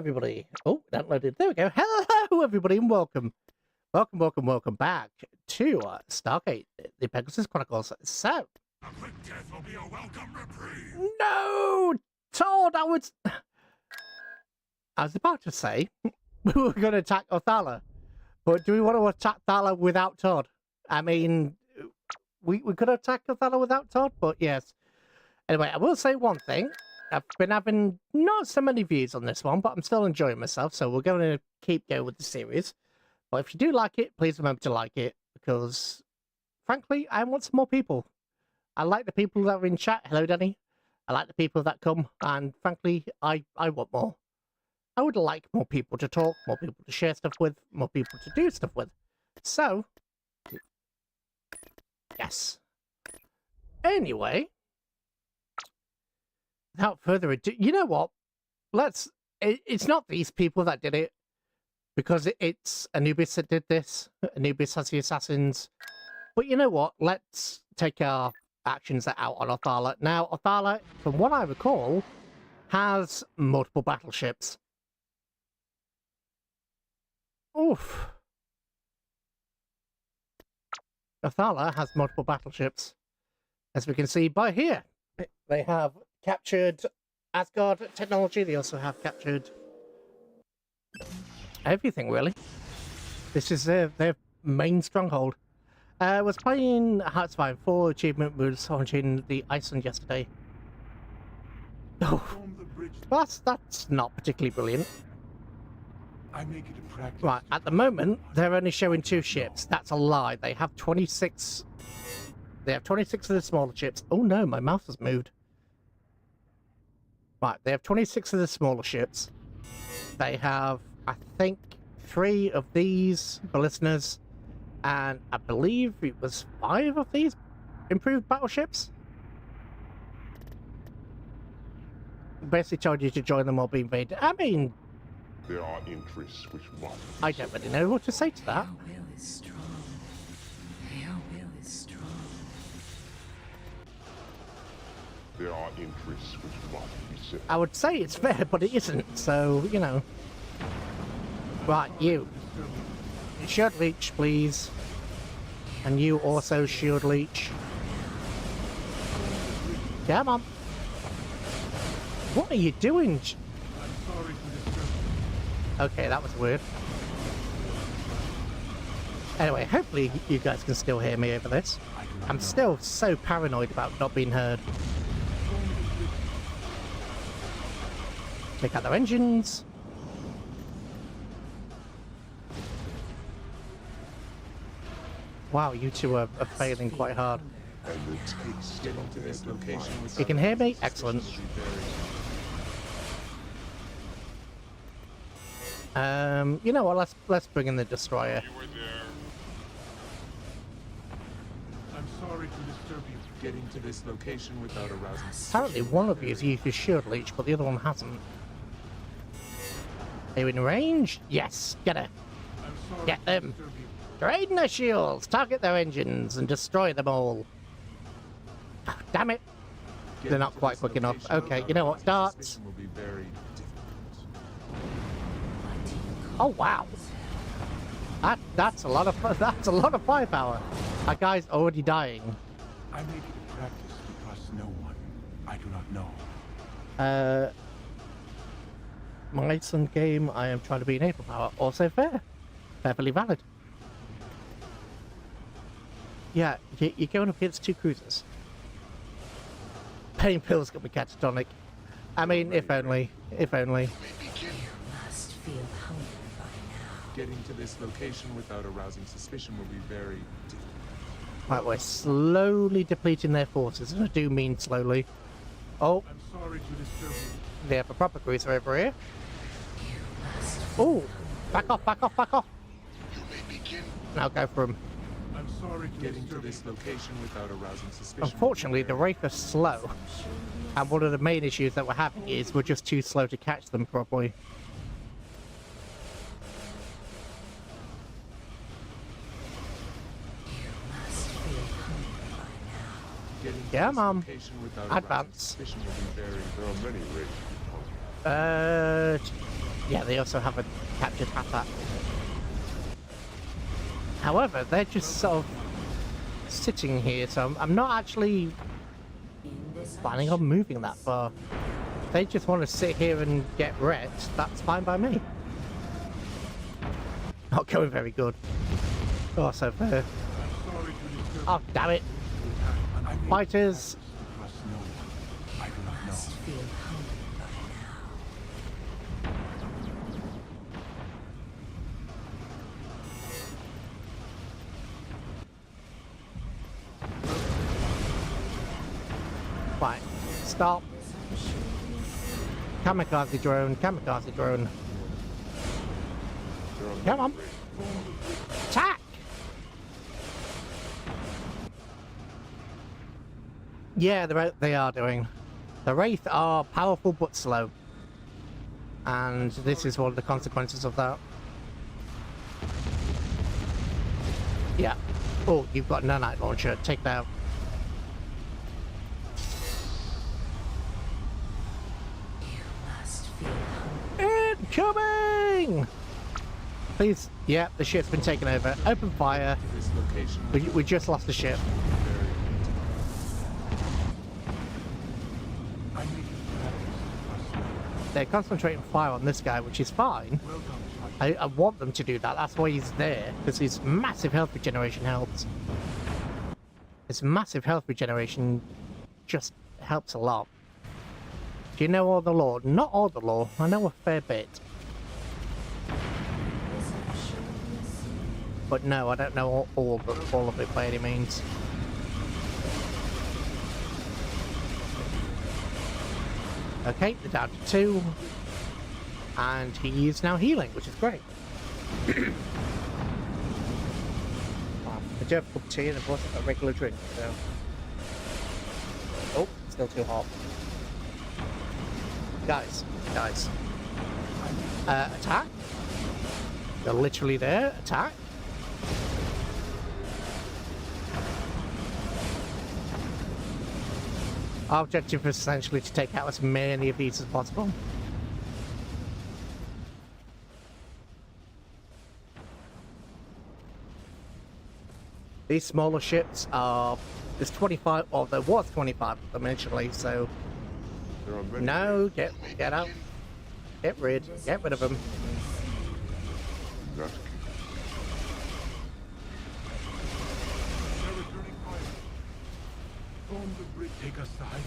everybody. Oh, that loaded. There we go. Hello, everybody, and welcome. Welcome back to Stargate, the Pegasus Chronicles. So, A quick death will be a welcome reprieve. no, Todd, I was about to say we were going to attack Othala, but do we want to attack Othala without Todd? I mean, we could attack Othala without Todd, but yes. Anyway, I will say one thing. I've been having not so many views on this one, but I'm still enjoying myself, so we're going to keep going with the series. But if you do like it, please remember to like it, because, frankly, I want some more people. I like the people that are in chat. Hello, Danny. I like the people that come, and frankly, I want more. I would like more people to talk, more people to share stuff with, more people to do stuff with. So, yes. Anyway, without further ado, you know what? It's not these people that did it, because it's Anubis that did this. Anubis has the assassins. But you know what? Let's take our actions out on Othala. Now, Othala, from what I recall, has multiple battleships. Oof. Othala has multiple battleships. As we can see by here. They have captured Asgard technology. They also have captured everything, really. This is their main stronghold. I was playing Hearts of Iron 4 achievement. We were launching the Iceland yesterday. Oh, that's not particularly brilliant. I make it a practice. Right, at the moment, they're only showing 2 ships. That's a lie. They have 26. They have 26 of the smaller ships. Oh no, my mouse has moved. Right, they have 26 of the smaller ships. They have, I think, 3 of these ballistas, and I believe it was 5 of these improved battleships. Basically told you to join them or be invaded. I mean, There are interests which must. I don't really know what to say to that. Our will is strong. Our will is strong. There are interests which must be set. I would say it's fair, but it isn't, so, you know. Right, you. Shield leech, please. And you also shield leech. Come on. What are you doing? I'm sorry to disturb Okay, that was weird. Anyway, hopefully you guys can still hear me over this. I'm still so paranoid about not being heard. Check out their engines. Wow, you two are failing quite hard. and the taste Getting to this location with You can hear me? Excellent. You know what? Let's bring in the destroyer. You were there. I'm sorry to disturb you. Getting to this location without arousing. Apparently, one of you has used his shield leech, but the other one hasn't. Are you in range? Yes. Get her. I'm sorry Get to them. disturb you. Drain their shields, target their engines, and destroy them all. Oh, damn it. Getting They're not to quite this quick enough. location Okay, without you know what? arousing Darts. suspicion will be very difficult. Oh wow. That's a lot of firepower. That guy's already dying. I make it a practice to trust no one I do not know. My Iceland game, I am trying to be naval power. Also fair. Perfectly valid. Yeah, you're going up against 2 cruisers. Pain pills got me catatonic. I mean, if only. If only. You must feel hungry by now. Getting to this location without arousing suspicion will be very difficult. Right, we're slowly depleting their forces, and I do mean slowly. Oh, I'm sorry to disturb you. they have a proper cruiser over here. You must Oh, back off, back off, back off. Now go for him. I'm sorry to Getting to disturb this you. location without arousing suspicion. will be Unfortunately, the very- Wraith are slow. And one of the main issues that we're having is we're just too slow to catch them properly. You must feel hungry by now. Getting to Yeah, this Mom. location without arousing Advance. suspicion will be very There are many races. yeah, they also have a captured Hatak. However, they're just sort of sitting here, so I'm not actually planning on moving that far. If they just want to sit here and get wrecked, that's fine by me. Not going very good. Oh, so fair. Oh, damn it. Fighters. I do not know. Feel humble by now. Right. Stop. Kamikaze drone. Kamikaze drone. Come on. Attack! Yeah, they are doing. The Wraith are powerful but slow. And this is one of the consequences of that. Yeah. Oh, you've got a nanite launcher. Take that out. You must feel humble. Incoming! Please. Yeah, the ship's been taken over. Open fire. This location. We just lost the ship. They're concentrating fire on this guy, which is fine. I want them to do that. That's why he's there, because his massive health regeneration helps. His massive health regeneration just helps a lot. Do you know all the lore? Not all the lore. I know a fair bit. But no, I don't know all of it by any means. Okay, they're down to 2. And he is now healing, which is great. I do have a cup of tea and of course a regular drink, so... Oh, still too hot. Guys. Attack. They're literally there. Attack. Our objective is essentially to take out as many of these as possible. These smaller ships are... There's 25... Well, there was 25 of them initially, so... There are many. No, get out. Get rid of them. That They're returning fire. Storm the bridge. Take us side.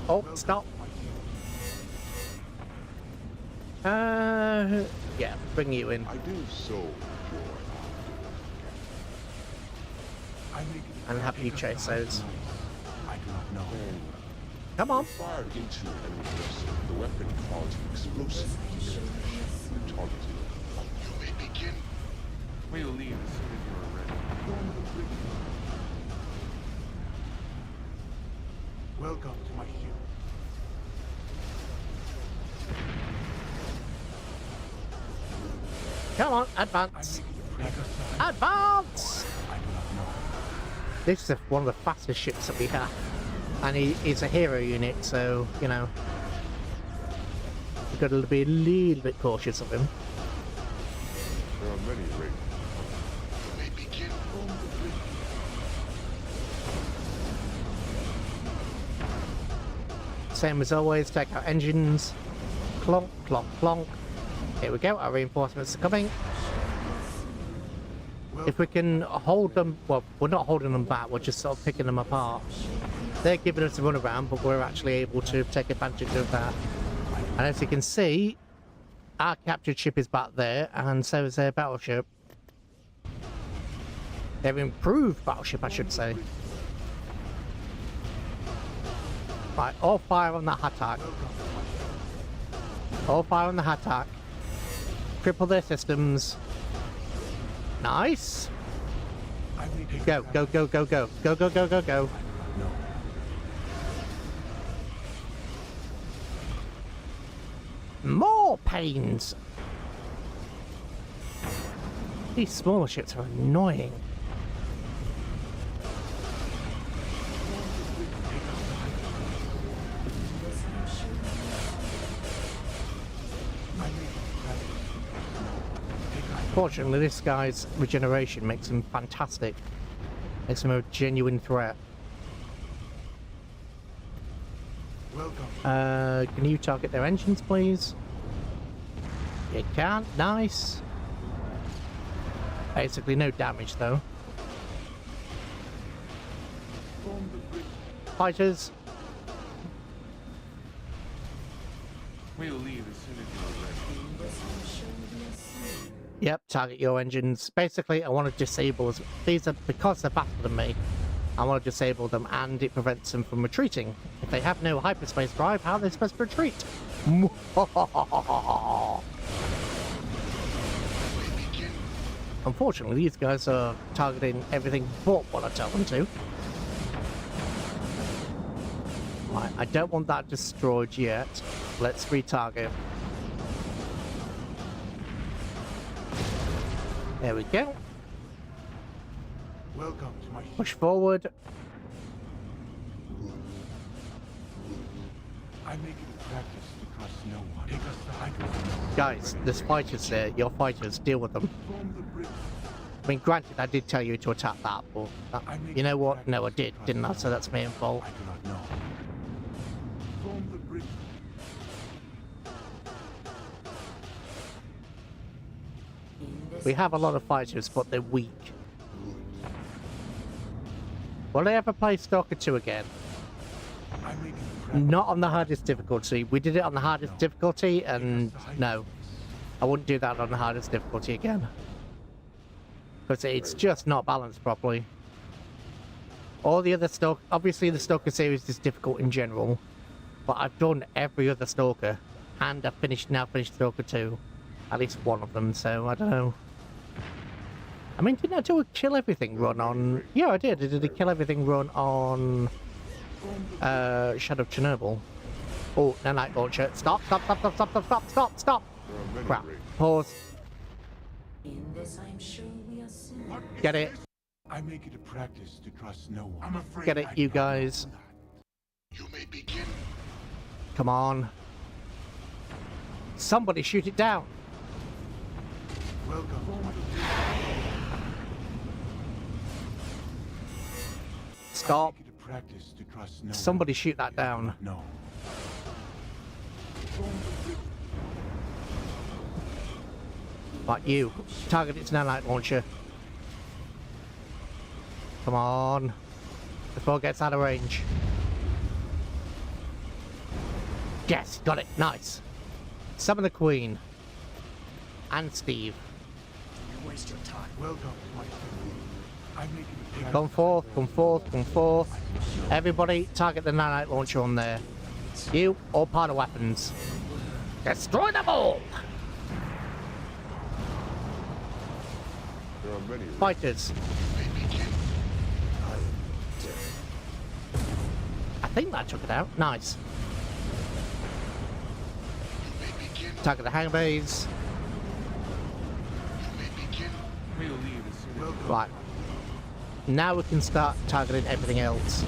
Oh, stop. Yeah, bring you in. I do so enjoy. And happy you chase those. I do not know. Come on. Fired into and reversed. The weapon caused explosive damage. Targeted. You may begin. We'll leave as soon as you're ready. Welcome to my ship. Come on, I advance. make it take us side. Advance! I do not know. This is one of the fastest ships that we have. And he's a hero unit, so, you know. We've got to be a little bit cautious of him. There are many Wraith. You may begin. Same as always, take out engines. Clonk, clonk, clonk. Here we go, our reinforcements are coming. If we can hold them, well, we're not holding them back, we're just sort of picking them apart. They're giving us a run around, but we're actually able to take advantage of that. And as you can see, our captured ship is back there, and so is their battleship. Their improved battleship, I should say. Right, all fire on that Hatak. All fire on the Hatak. Cripple their systems. Nice. I may take Go, go, go, go, go. Go, go, go, go, go. No. More pains. These smaller ships are annoying. Fortunately, this guy's regeneration makes him fantastic. Makes him a genuine threat. Welcome. Can you target their engines, please? You can. Nice. Basically, no damage, though. Fighters. We'll leave as soon as you're ready. Yep, target your engines. Basically, I want to disable... These are... Because they're faster than me, I want to disable them, and it prevents them from retreating. If they have no hyperspace drive, how are they supposed to retreat? Unfortunately, these guys are targeting everything but what I tell them to. Right, I don't want that destroyed yet. Let's retarget. There we go. Welcome to my Push forward. I make it a practice to trust no one. Take us to hydro. Guys, there's fighters there. Your fighters, deal with them. Form the bridge. I mean, granted, I did tell you to attack that, but you know what? No, I did, didn't I? So that's my own fault. I do not know. Form the bridge. We have a lot of fighters, but they're weak. Will they ever play Stalker 2 again? I make it a practice. Not on the hardest difficulty. We did it on the hardest difficulty, and no. I wouldn't do that on the hardest difficulty again. Because it's just not balanced properly. All the other Stalker... Obviously, the Stalker series is difficult in general. But I've done every other Stalker. And I've now finished Stalker 2. At least one of them, so I don't know. I mean, didn't I do a kill everything run on... Yeah, I did. I did a kill everything run on... Shadow of Chernobyl. Oh, nanite launcher. Stop, stop, stop, stop, stop, stop, stop, stop, stop! There are many Crap. Wraiths. Pause. In this, I'm sure we are similar. Get it. I make it a practice to trust no one. I'm afraid Get it, I you do not guys. know that. You may begin. Come on. Somebody shoot it down. Welcome to my Stop. I make it a practice to trust no Somebody shoot that down. No. Like you. Target its nanite launcher. Come on. Before it gets out of range. Yes, got it. Nice. Summon the Queen. And Steve. Welcome to my I make it a practice. Come forth, come forth, come forth. Everybody, target the nanite launcher on there. You, all part of weapons. Destroy them all! There are many Wraiths. Fighters. I think that took it out. Nice. Target the hangar bays. We'll leave as soon as Right. Now we can start targeting everything else.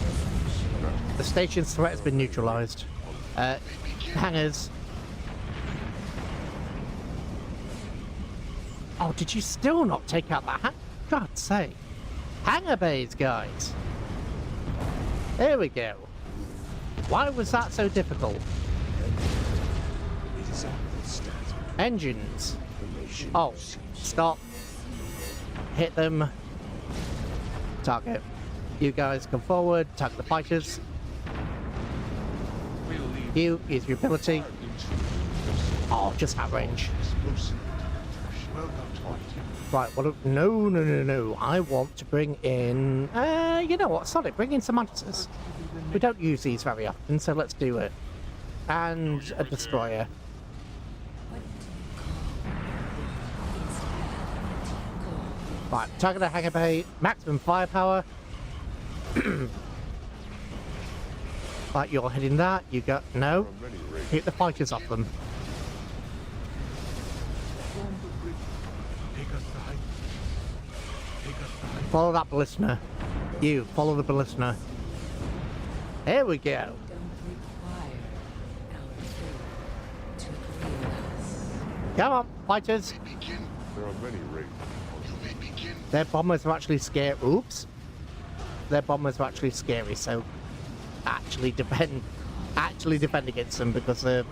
The station's threat has been neutralized. Hangars. Oh, did you still not take out that God's sake. Hangar bays, guys. There we go. Why was that so difficult? Engines. Oh, stop. Hit them. Target. You guys come forward. Target the fighters. we'll leave. You use your ability. Oh, just at range. Explosive. Welcome to my Right, well, no, no, no, no. I want to bring in... you know what? Sorry, bring in some monsters. We don't use these very often, so let's do it. And a destroyer. Right, target the hangar bay. Maximum firepower. Right, you're hitting that. You got... No. There are many Wraiths. Hit the fighters off them. Take us to heights. Take us to heights. Follow that ballister. You, follow the ballister. There we go. Don't require our food to heal us. Come on, fighters. There are many Wraith. Their bombers are actually scary. Oops. Their bombers are actually scary, so actually defend against them because they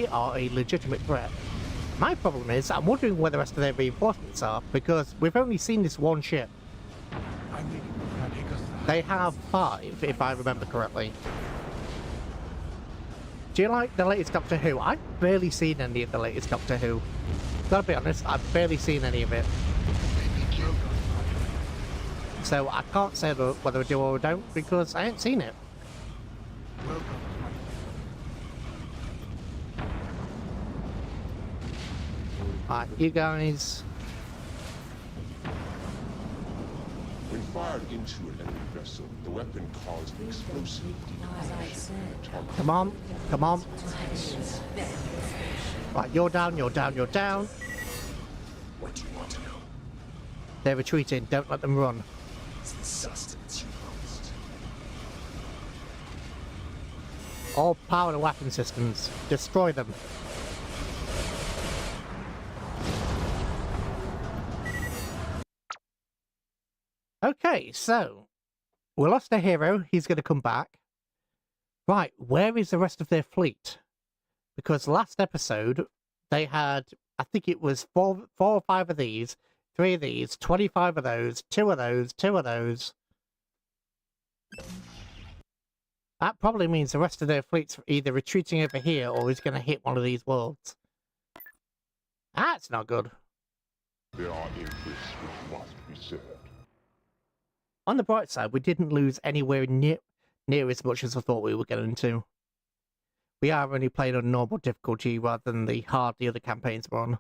are a legitimate threat. My problem is, I'm wondering where the rest of their reinforcements are, because we've only seen this one ship. They have 5, if I remember correctly. Do you like the latest Doctor Who? I've barely seen any of the latest Doctor Who. Gotta be honest, I've barely seen any of it. So I can't say whether I do or don't, because I ain't seen it. Alright, you guys. When fired into an enemy vessel, the weapon caused an explosive detonation. Come on, come on. Right, you're down, you're down, you're down. What do you want to know? They're retreating, don't let them run. It's the sustenance you promised. All power to weapon systems. Destroy them. Okay, so we lost a hero. He's going to come back. Right, where is the rest of their fleet? Because last episode they had, I think it was four or 5 of these, 3 of these, 25 of those, 2 of those, 2 of those. That probably means the rest of their fleet's either retreating over here or is going to hit one of these worlds. That's not good. There are interests which must be served. On the bright side, we didn't lose anywhere near as much as I thought we were going to. We are only playing on normal difficulty rather than the hard the other campaigns were on.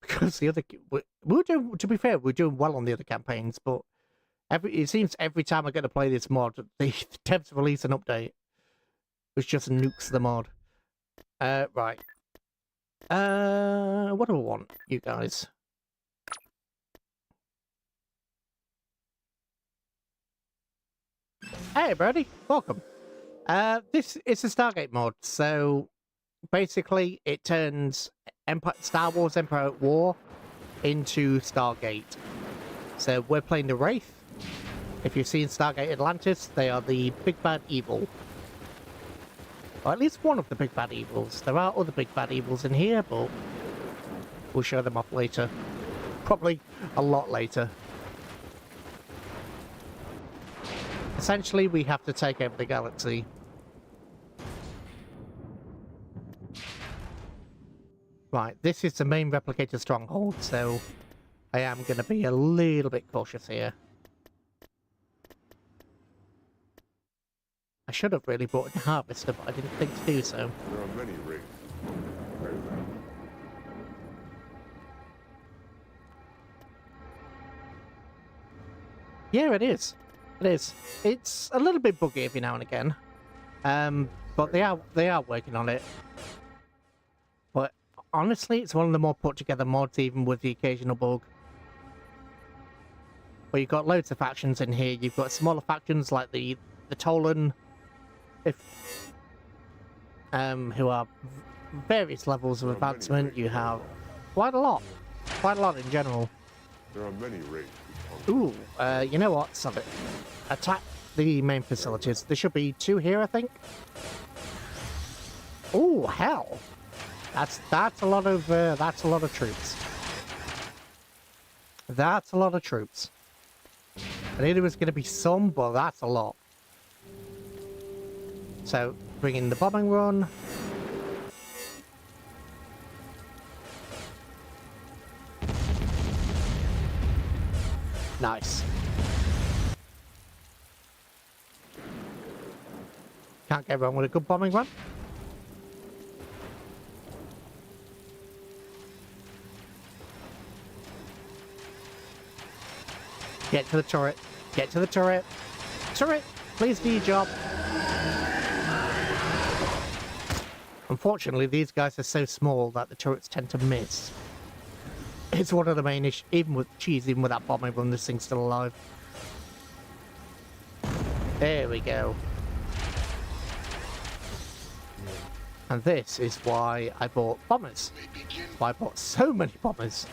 Because the other... we're doing, to be fair, we're doing well on the other campaigns, but it seems every time I get to play this mod, they tend to release an update, which just nukes the mod. Right. What do I want, you guys? Hey, Brody, welcome. This is a Stargate mod, so basically it turns Star Wars Empireatwar into Stargate. So we're playing the Wraith. If you've seen Stargate Atlantis, they are the big bad evil. Or at least one of the big bad evils. There are other big bad evils in here, but we'll show them off later. Probably a lot later. Essentially, we have to take over the galaxy. Right, this is the main replicator stronghold, so I am going to be a little bit cautious here. I should have really brought in a harvester, but I didn't think to do so. There are many Wraith. Yeah, it is. It is. It's a little bit buggy every now and again, but they are working on it. But honestly, it's one of the more put together mods, even with the occasional bug. But you've got loads of factions in here. You've got smaller factions like the Tolan, who are various levels of advancement. You have quite a lot in general. There are many Wraith. Ooh, you know what? Stop it. Attack the main facilities. There should be 2 here, I think. Ooh, hell! That's a lot of troops. That's a lot of troops. I knew there was going to be some, but that's a lot. So, bring in the bombing run. Nice. Can't get wrong with a good bombing run. Get to the turret. Get to the turret. Turret, please do your job. Unfortunately, these guys are so small that the turrets tend to miss. It's one of the main issues, even with that bombing run, this thing's still alive. There we go. And this is why I bought bombers. Why I bought so many bombers.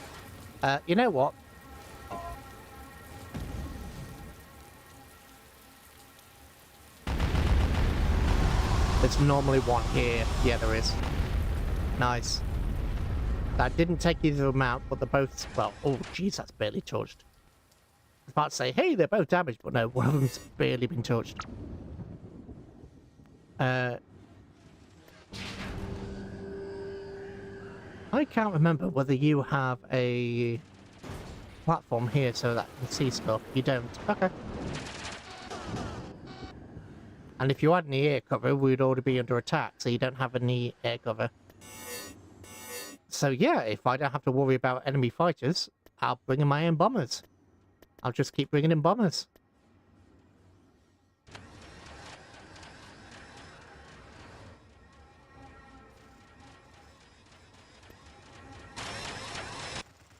You know what? There's normally one here. Yeah, there is. Nice. That didn't take either of them out, but they're both... Well, oh, jeez, that's barely touched. I was about to say, hey, they're both damaged, but no, one of them's barely been touched. I can't remember whether you have a platform here so that you can see stuff. You don't. Okay. And if you had any air cover, we'd already be under attack, so you don't have any air cover. So yeah, if I don't have to worry about enemy fighters, I'll bring in my own bombers. I'll just keep bringing in bombers.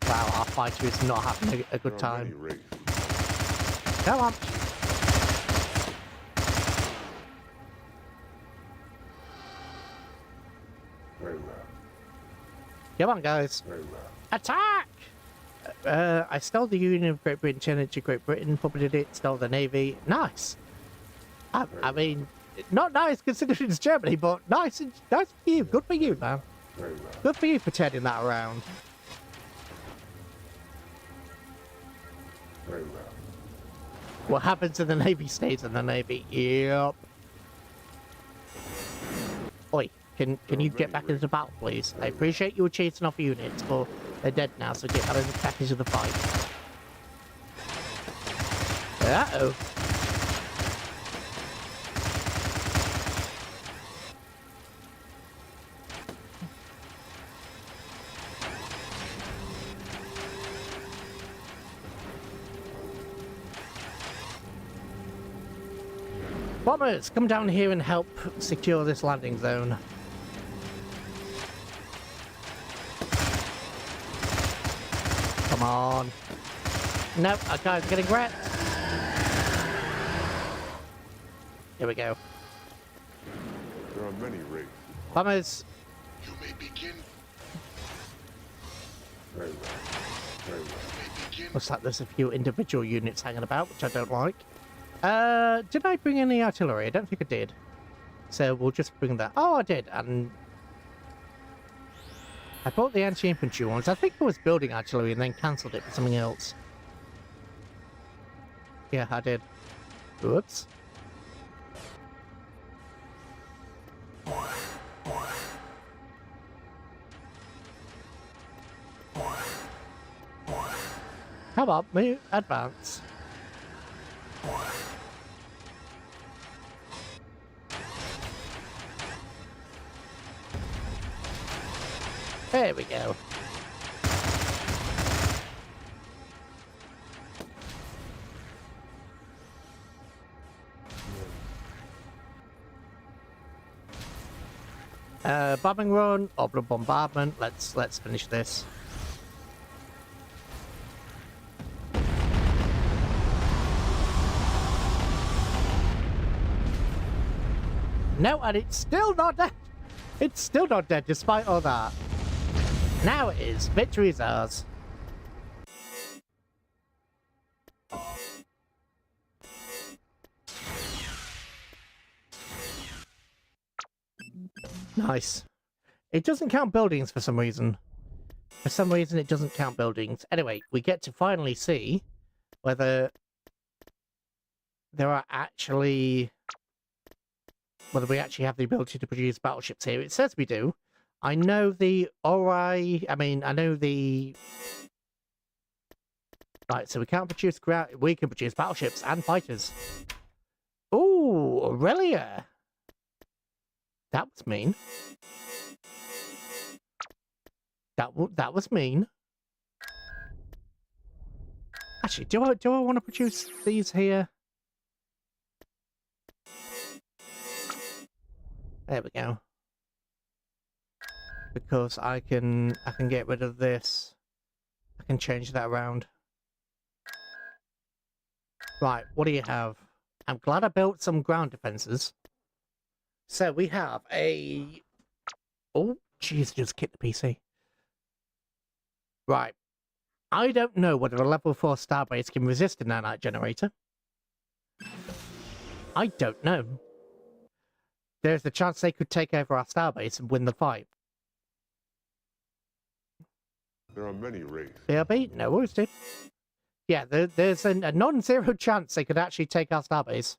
Wow, our fighter is not having a good There are many time. Wraith. Come on. Very well. Come on, guys. Very well. Attack! I stole the Union of Great Britain, turned into Great Britain, puppeted it, stole the Navy. Nice. I mean, not nice considering it's Germany, but nice for you. Good for you, man. Very well. Good for you for turning that around. Very well. What happens in the Navy stays in the Navy. Yep. Oi, can you get back into the battle, please? I appreciate you were chasing off units, but they're dead now, so get back into the fight. Uh-oh. Bombers, come down here and help secure this landing zone. Come on. Nope, our guy's getting wrecked. Here we go. There are many Wraith. Bombers. You may begin. Very well. Very well. Begin. Looks like there's a few individual units hanging about, which I don't like. Did I bring any artillery? I don't think I did. So we'll just bring that. Oh, I did, and I bought the anti-infantry ones. I think I was building artillery and then cancelled it for something else. Yeah, I did. Whoops. Come on, move, advance. There we go. Bombing run, orbital bombardment. Let's finish this. No, and it's still not dead. It's still not dead despite all that. Now it is. Victory is ours. Nice. It doesn't count buildings for some reason. For some reason, it doesn't count buildings. Anyway, we get to finally see whether there are actually... whether we actually have the ability to produce battleships here. It says we do. I know the I know the... Right, so we can't produce ground... We can produce battleships and fighters. Ooh, Aurelia. That was mean. That was mean. Actually, do I want to produce these here? There we go. Because I can get rid of this. I can change that around. Right, what do you have? I'm glad I built some ground defenses. So we have a Oh, jeez, just kicked the PC. Right. I don't know whether a level 4 starbase can resist a nanite generator. I don't know. There's the chance they could take over our starbase and win the fight. There are many Wraith. BRB? No worries, dude. Yeah, there's a non-zero chance they could actually take our starbase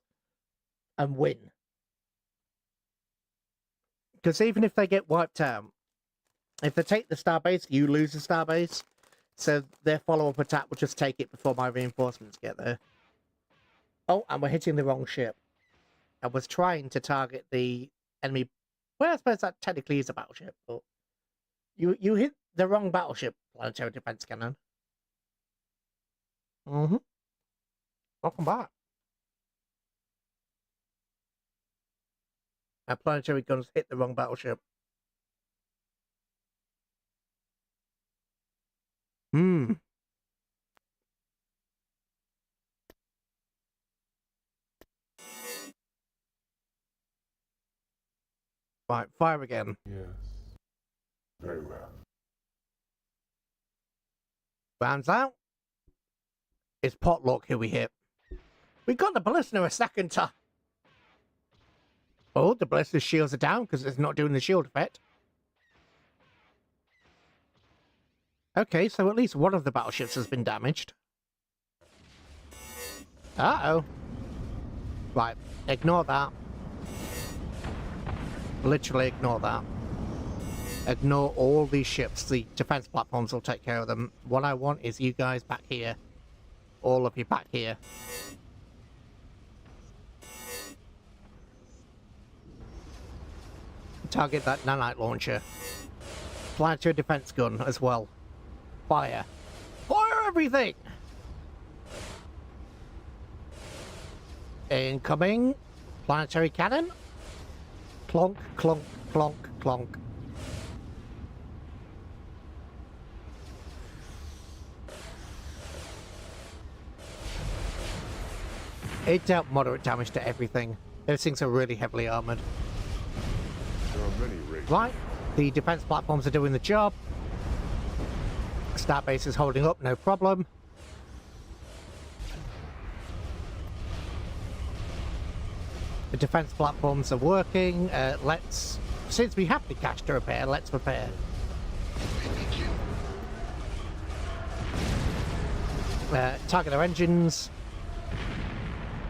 and win. Because even if they get wiped out, if they take the starbase, you lose the starbase. So their follow-up attack will just take it before my reinforcements get there. Oh, and we're hitting the wrong ship. I was trying to target the enemy. Well, I suppose that technically is a battleship, but you hit the wrong battleship, planetary defense cannon. Mm-hmm. Welcome back. Our planetary guns hit the wrong battleship. Hmm. Right, fire again. Yes. Very well. Rounds out. It's potluck who we hit. We got the ballista a second time. Oh, the ballista's shields are down because it's not doing the shield effect. Okay, so at least one of the battleships has been damaged. Uh-oh. Right, ignore that. Literally ignore that. Ignore all these ships. The defense platforms will take care of them. What I want is you guys back here. All of you back here. Target that nanite launcher. Planetary defense gun as well. Fire. Fire everything! Incoming. Planetary cannon. Clonk, clonk, clonk, clonk. It dealt moderate damage to everything. Those things are really heavily armoured. There are many Wraith. Right, the defense platforms are doing the job. Starbase is holding up, no problem. The defense platforms are working. Since we have the cash to repair, let's repair. Target our engines.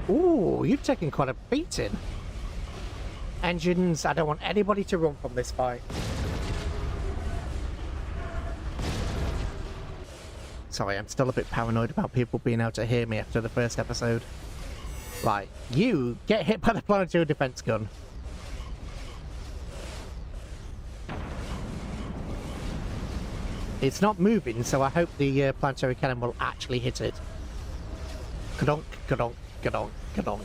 Ooh, you've taken quite a beating. Engines, I don't want anybody to run from this fight. Sorry, I'm still a bit paranoid about people being able to hear me after the first episode. Right, you get hit by the planetary defense gun. It's not moving, so I hope the planetary cannon will actually hit it. Kadonk, kadonk, kadonk, kadonk.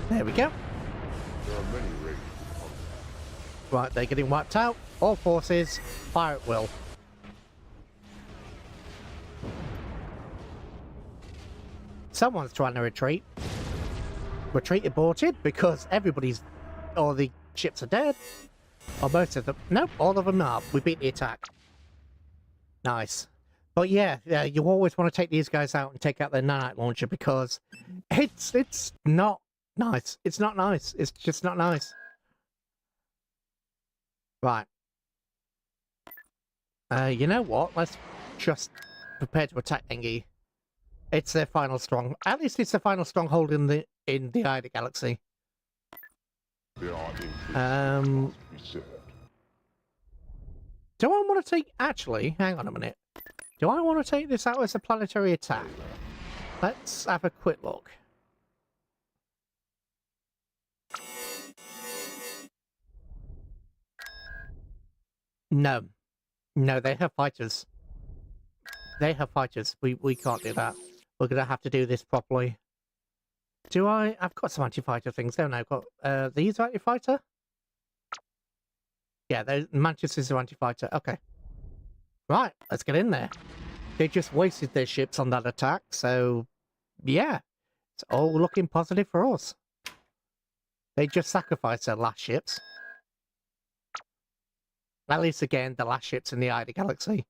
There we go. There are many Wraith. Right, they're getting wiped out. All forces, fire at will. Someone's trying to retreat. Retreat aborted because all the ships are dead. Or most of them. Nope, all of them are. We beat the attack. Nice. But yeah, you always want to take these guys out and take out their nanite launcher because it's not nice. It's not nice. It's just not nice. Right. You know what? Let's just prepare to attack Engi. It's their final strong. At least it's the final stronghold in the eye of the galaxy. There are increased to be served. Do I want to take... Actually, hang on a minute. Do I want to take this out as a planetary attack? Let's have a quick look. No. No, they have fighters. They have fighters. We can't do that. We're going to have to do this properly. Do I... I've got some anti-fighter things, don't I? I've got these anti-fighter? Yeah, Manchester's are anti-fighter. Okay. Right, let's get in there. They just wasted their ships on that attack, so... Yeah. It's all looking positive for us. They just sacrificed their last ships. At least, again, the last ships in the eye of the galaxy.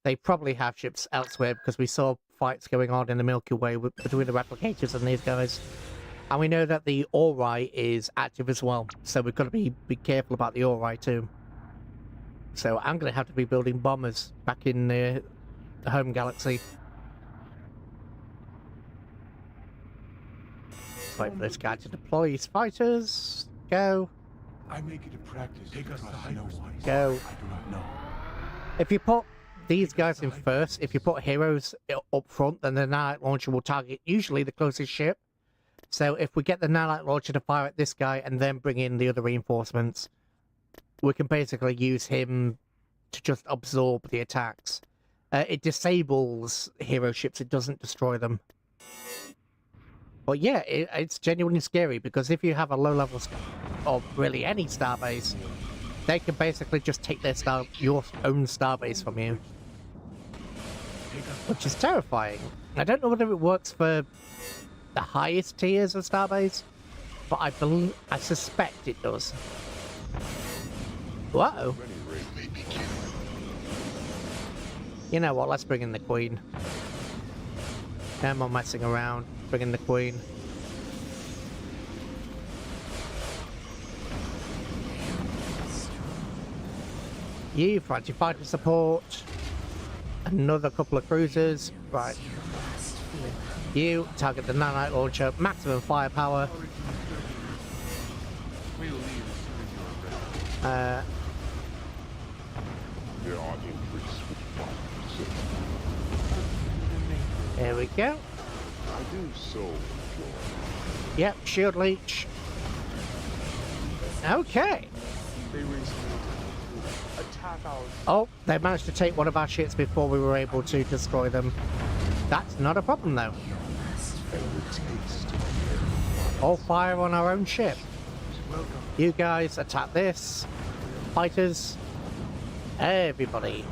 They probably have ships elsewhere because we saw fights going on in the Milky Way between the replicators and these guys. And we know that the Ori is active as well. So we've got to be careful about the Ori too. So I'm going to have to be building bombers back in the home galaxy. Let's wait for this guy to deploy his fighters. Go. I make it a practice to trust no one. Go. I do not know. If you put these guys in first, if you put heroes up front, then the Nanite launcher will target usually the closest ship. So if we get the Nanite launcher to fire at this guy and then bring in the other reinforcements, we can basically use him to just absorb the attacks. It disables hero ships, it doesn't destroy them. But yeah, it's genuinely scary because if you have a low level of really any starbase, they can basically just take their your own starbase from you. Which is terrifying. I don't know whether it works for the highest tiers of starbase, but I suspect it does. Whoa. You know what, let's bring in the Queen. No more messing around. Bring in the Queen. You, Fancy Fighter support. Another couple of cruisers. Right. You, target the Nanite launcher. Maximum firepower. We will leave as soon as you are ready. There are increased with 5%. There we go. I do so enjoy. Yep, shield leech. Okay. They recently attack our Oh, they managed to take one of our ships before we were able to destroy them. That's not a problem, though. All fire on our own ship. You guys attack this. Fighters. Everybody.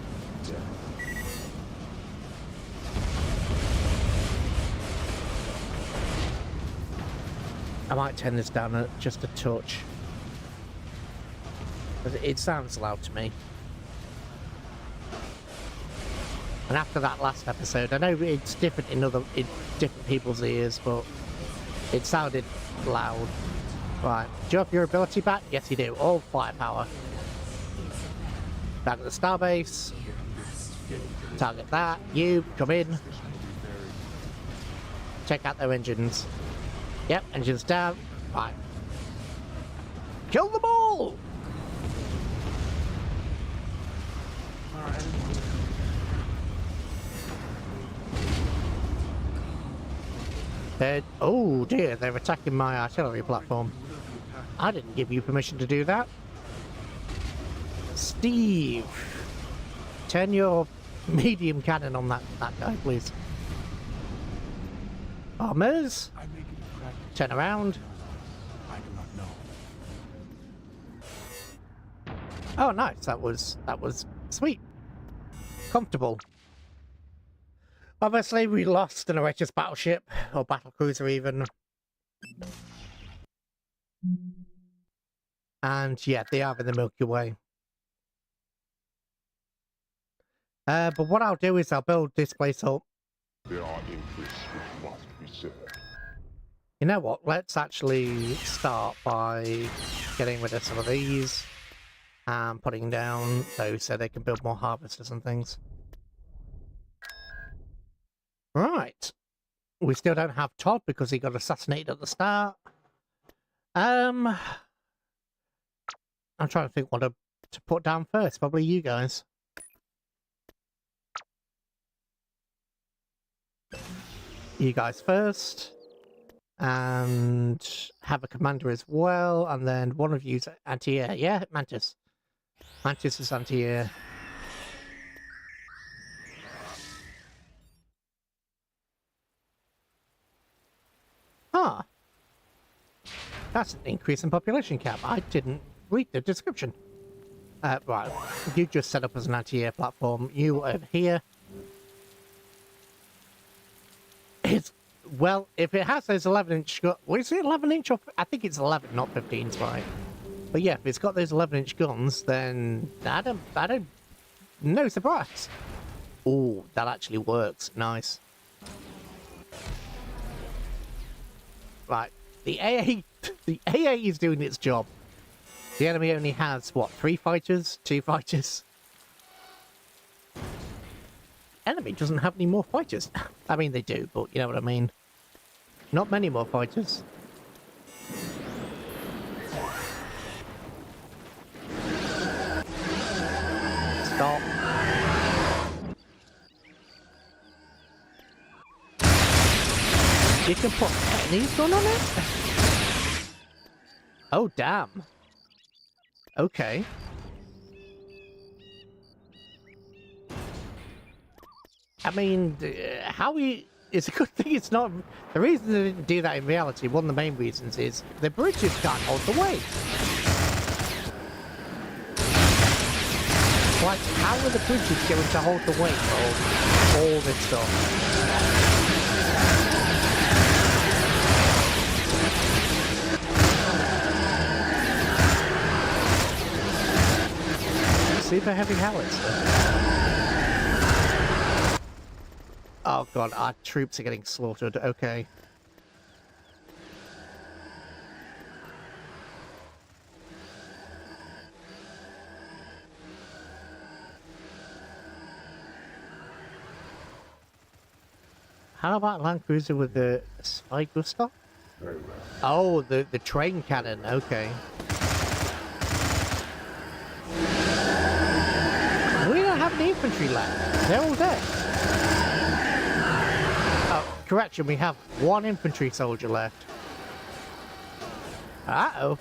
I might turn this down just a touch. But it sounds loud to me. And after that last episode, I know it's different in different people's ears, but it sounded loud. Right, do you have your ability back? Yes, you do. All firepower. Back at the starbase. Target that. You, come in. Check out their engines. Yep, engines down. Right. Kill them all! Oh dear, they're attacking my artillery platform. I didn't give you permission to do that. Steve, turn your medium cannon on that guy, please. Bombers, I make it a practice. turn around. I do not know. Oh, nice. That was sweet. Comfortable. Obviously, we lost an Empireatwar battleship, or battlecruiser even. And yeah, they are in the Milky Way. But what I'll do is I'll build this place up. There are increased which must be said. You know what? Let's actually start by getting rid of some of these and putting down those so they can build more harvesters and things. Right. We still don't have Todd because he got assassinated at the start. I'm trying to think what to put down first. Probably you guys. You guys first. And have a commander as well. And then one of you's anti-air. Yeah, Mantis. Mantis is anti-air. Ah. That's an increase in population cap. I didn't read the description. Right. You just set up as an anti-air platform. You over here. Well, if it has those 11-inch guns... Well, is it 11-inch or... I think it's 11, not 15, right? But yeah, if it's got those 11-inch guns, then I don't... No surprise. Oh, that actually works. Nice. Right. The AA... The AA is doing its job. The enemy only has, what, 3 fighters? 2 fighters? Enemy doesn't have any more fighters. I mean, they do, but you know what I mean. Not many more fighters. Stop. You can put Penny's gun on it? Oh, damn. Okay. I mean, it's a good thing it's not... The reason they didn't do that in reality, one of the main reasons is the bridges can't hold the weight. Like, how are the bridges going to hold the weight of all this stuff? Super heavy howitzer. Oh god, our troops are getting slaughtered. Okay. How about Land Cruiser with the Spy Gustav? Oh, the train cannon. Okay. We don't have any infantry left. They're all dead. Oh, correction, we have 1 infantry soldier left. Uh-oh.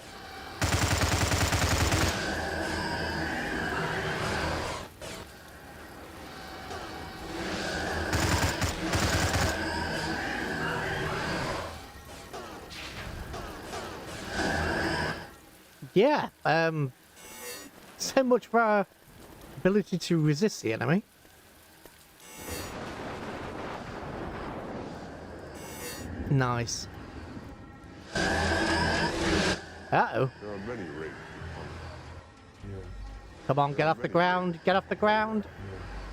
Yeah, so much for our ability to resist the enemy. Nice. Uh-oh. There are many Wraith. Come on, get off the ground, get off the ground.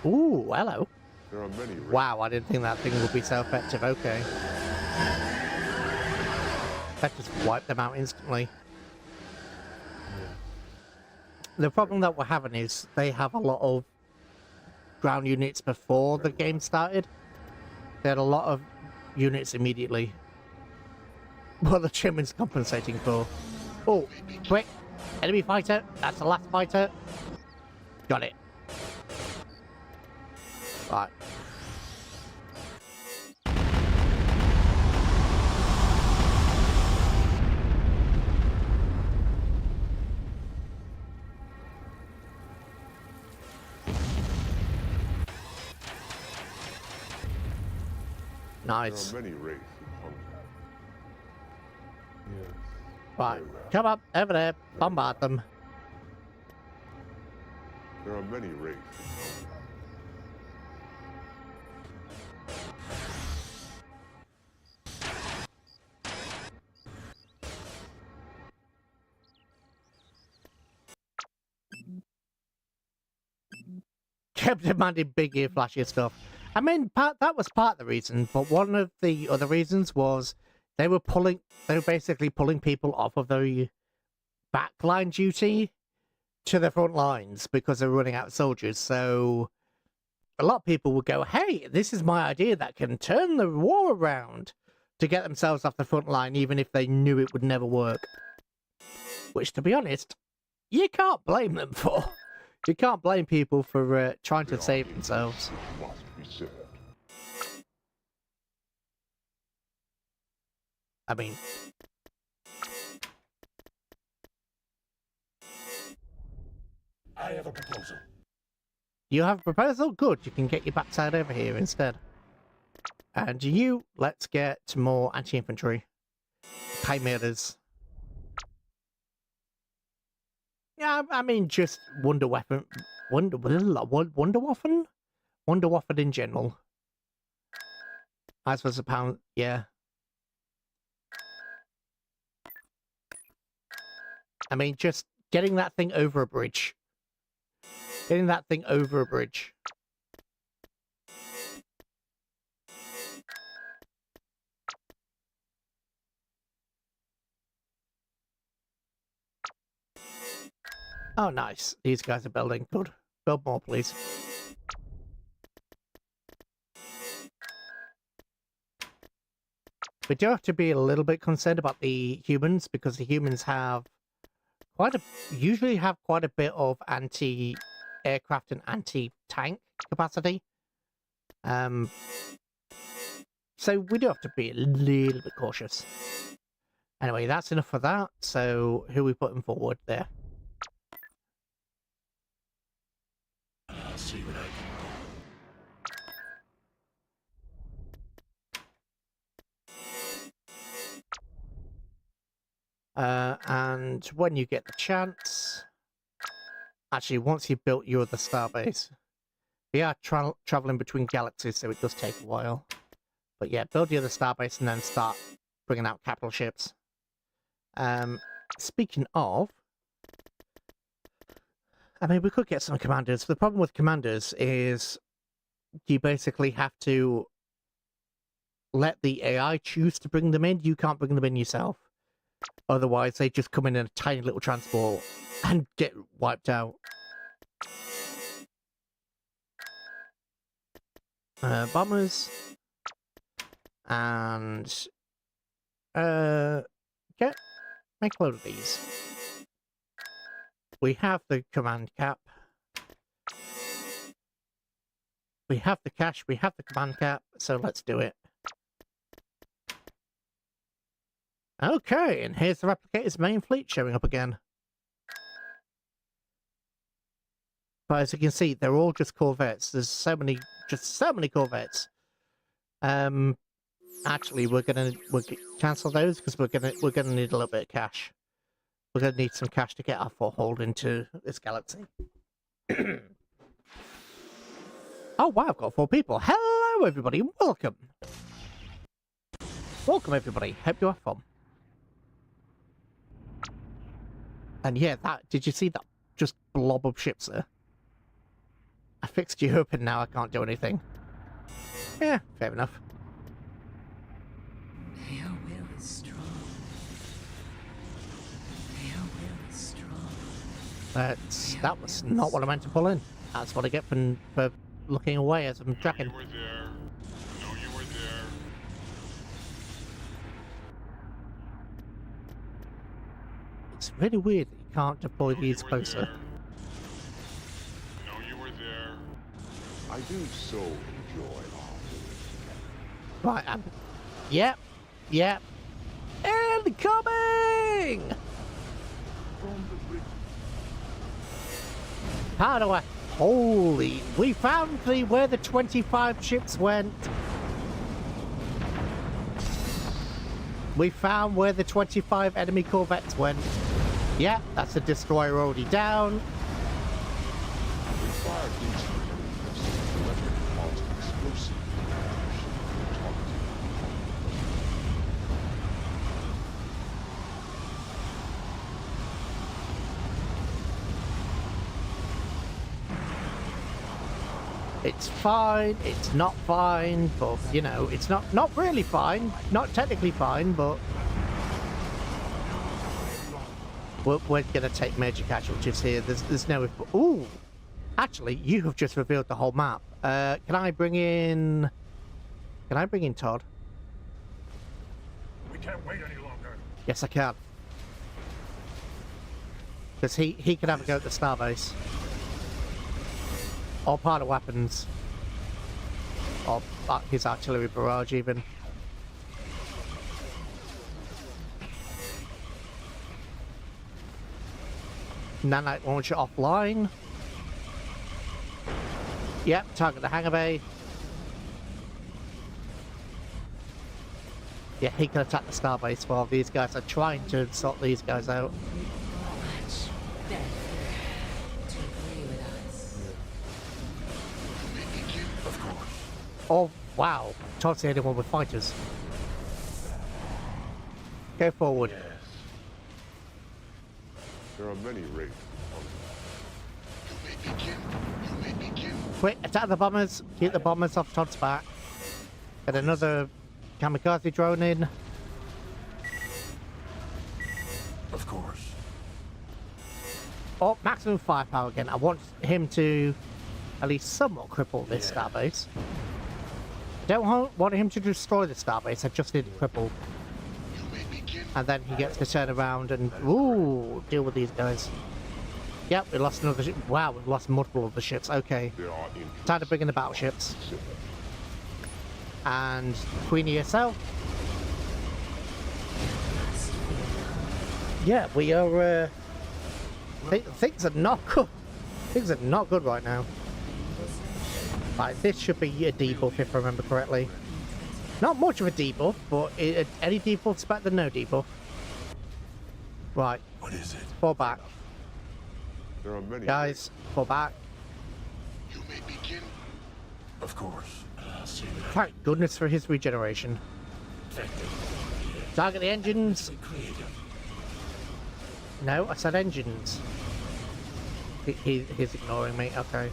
Ooh, hello. There are many Wraith. Wow, I didn't think that thing would be so effective. Okay. That just wiped them out instantly. The problem that we're having is they have a lot of ground units before the game started. They had a lot of units immediately. What the Germans compensating for. Oh, quick. Enemy fighter. That's the last fighter. Got it. Right. Nice. There are many Wraith in combat. Right. Come up over there. Bombard them. There are many Wraith in combat. Kept demanding big ear flashy stuff. I mean, that was part of the reason, but one of the other reasons was they were basically pulling people off of the backline duty to the front lines because they were running out of soldiers. So a lot of people would go, hey, this is my idea that can turn the war around, to get themselves off the front line, even if they knew it would never work. Which, to be honest, you can't blame them for. You can't blame people for trying to save themselves. Must be said. I mean, I have a proposal. you have a proposal? Good, you can get your backside over here instead. And you, let's get more anti-infantry. Chimeras. Yeah, I mean, just Wunderwaffen in general. As was a pound, yeah. I mean, just getting that thing over a bridge. Getting that thing over a bridge. Oh, nice. These guys are building. Good. Build more, please. We do have to be a little bit concerned about the humans, because the humans have usually have quite a bit of anti-aircraft and anti-tank capacity. So we do have to be a little bit cautious. Anyway, that's enough for that. So who are we putting forward there? I'll see what I can And when you get the chance, actually, once you've built your other starbase, we are traveling between galaxies, so it does take a while. But yeah, build the other starbase and then start bringing out capital ships. Speaking of, I mean, we could get some commanders. The problem with commanders is you basically have to let the AI choose to bring them in. You can't bring them in yourself. Otherwise, they just come in a tiny little transport and get wiped out. Bombers. And make a load of these. We have the command cap. We have the cash, we have the command cap, so let's do it. Okay, and here's the Replicator's main fleet showing up again. But as you can see, they're all just corvettes. There's so many corvettes. Actually, we'll cancel those because we're gonna need a little bit of cash. We're gonna need some cash to get our foothold into this galaxy. Oh wow, I've got 4 people. Hello everybody, welcome. Welcome everybody. Hope you have fun. And yeah, did you see that just blob of ships there? I fixed you up and now I can't do anything. Yeah, fair enough. Your will is strong. Your will is strong. That was not what I meant to pull in. That's what I get for looking away as I'm tracking. You were there. No, you were there. It's really weird that you can't deploy No, these you were closer. there. No, you were there. I do so enjoy all this. Right, yep. Incoming! How do I... Holy... We found where the 25 ships went. We found where the 25 enemy corvettes went. Yeah, that's a destroyer already down. We fired into the weapon-caused explosive targeted. It's fine, it's not fine, but, you know, it's not really fine. Not technically fine, but... We're gonna take major casualties here. There's no... Ooh! Actually, you have just revealed the whole map. Can I bring in Todd? We can't wait any longer. Yes, I can. Because he can have a go at the starbase. Or part of weapons. Or his artillery barrage, even. Nanite launcher offline. Yep, target the hangar bay. Yeah, he can attack the starbase while these guys are trying to sort these guys out. Much better to agree with us. Of course. Or Wow, Todd's the only one with fighters. Go forward. Yes. There are many Wraith. You may begin. You may begin. Quick, attack the bombers. Keep the bombers off Todd's back. Get another kamikaze drone in. Of course. Oh, maximum firepower again. I want him to at least somewhat cripple this starbase. I don't want him to destroy the starbase. I just need to cripple. And then he gets to turn around and ooh, deal with these guys. Yep, we lost another ship. Wow, we've lost multiple of the ships. Okay. Time to bring in the battleships. And Queenie herself. Yeah, we are things are not good. Things are not good right now. Right, this should be a debuff if I remember correctly. Not much of a debuff, but any debuff's better than no debuff. Right. What is it? Fall back. There are many. Guys, fall back. You may begin. Of course. I'll see what Thank goodness for his regeneration. Target the engines. No, I said engines. He's ignoring me. Okay.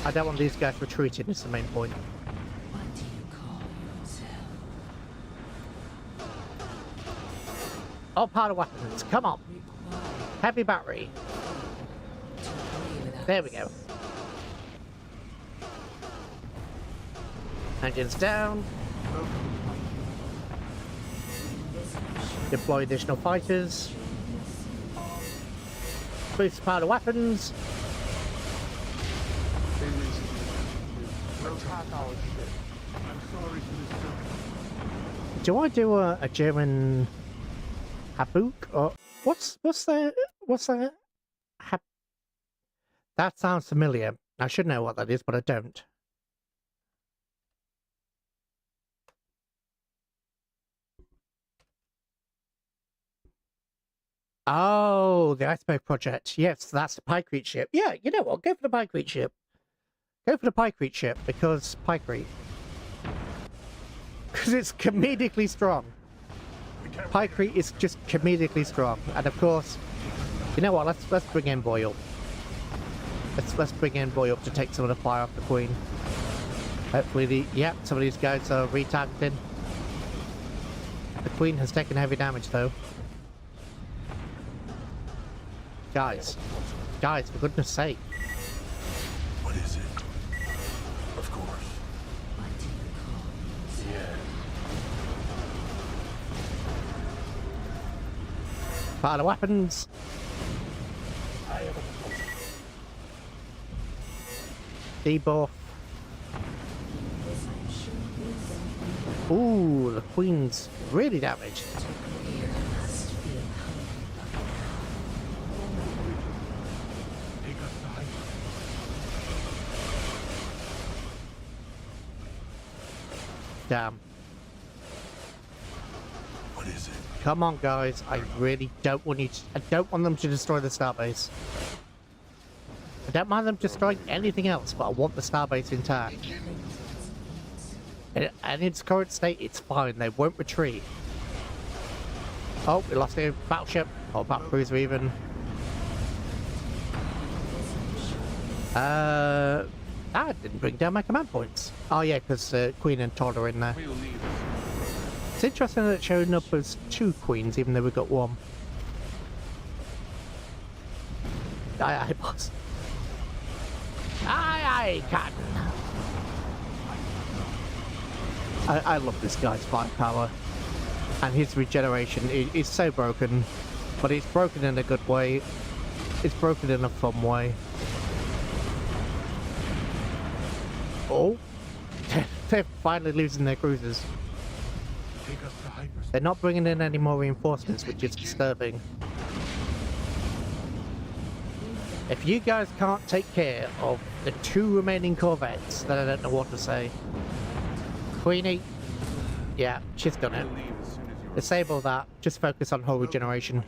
I don't want these guys retreating, is the main point. What do you call yourself? All powder weapons, come on. Heavy battery. There we go. Engines down. Deploy additional fighters. Boost powder weapons. Do I do a German Habuk or what's that? That sounds familiar. I should know what that is, but I don't. Oh, the Iceberg Project. Yes, that's the Pykrete ship. Yeah, you know what? Go for the Pykrete ship. Go for the Pykrete ship because Pykrete. Because it's comedically strong. Pykrete is just comedically strong, and of course, you know what? Let's bring in Boyle. Let's bring in Boyle to take some of the fire off the Queen. Hopefully, some of these guys are retargeting. The Queen has taken heavy damage though. Guys, for goodness sake. What is it? Of course. What do you call yourself? Yeah. Fire the weapons. Debuff. Ooh, the Queen's really damaged. Damn. What is it? Come on, guys. I really don't want you to... I don't want them to destroy the starbase. I don't mind them destroying anything else, but I want the starbase intact. And in its current state, it's fine. They won't retreat. Oh, we lost a battleship. Or battlecruiser even. That didn't bring down my command points. Oh yeah, because Queen and Todd are in there. It's interesting that it showed up as 2 queens, even though we got 1. Aye, aye, boss. Aye, aye, Captain. I love this guy's firepower. And his regeneration is so broken. But it's broken in a good way. It's broken in a fun way. Oh. They're finally losing their cruisers. They're not bringing in any more reinforcements, which is disturbing. If you guys can't take care of the 2 remaining corvettes, then I don't know what to say. Queenie, yeah, she's done it. Disable that, just focus on hull regeneration.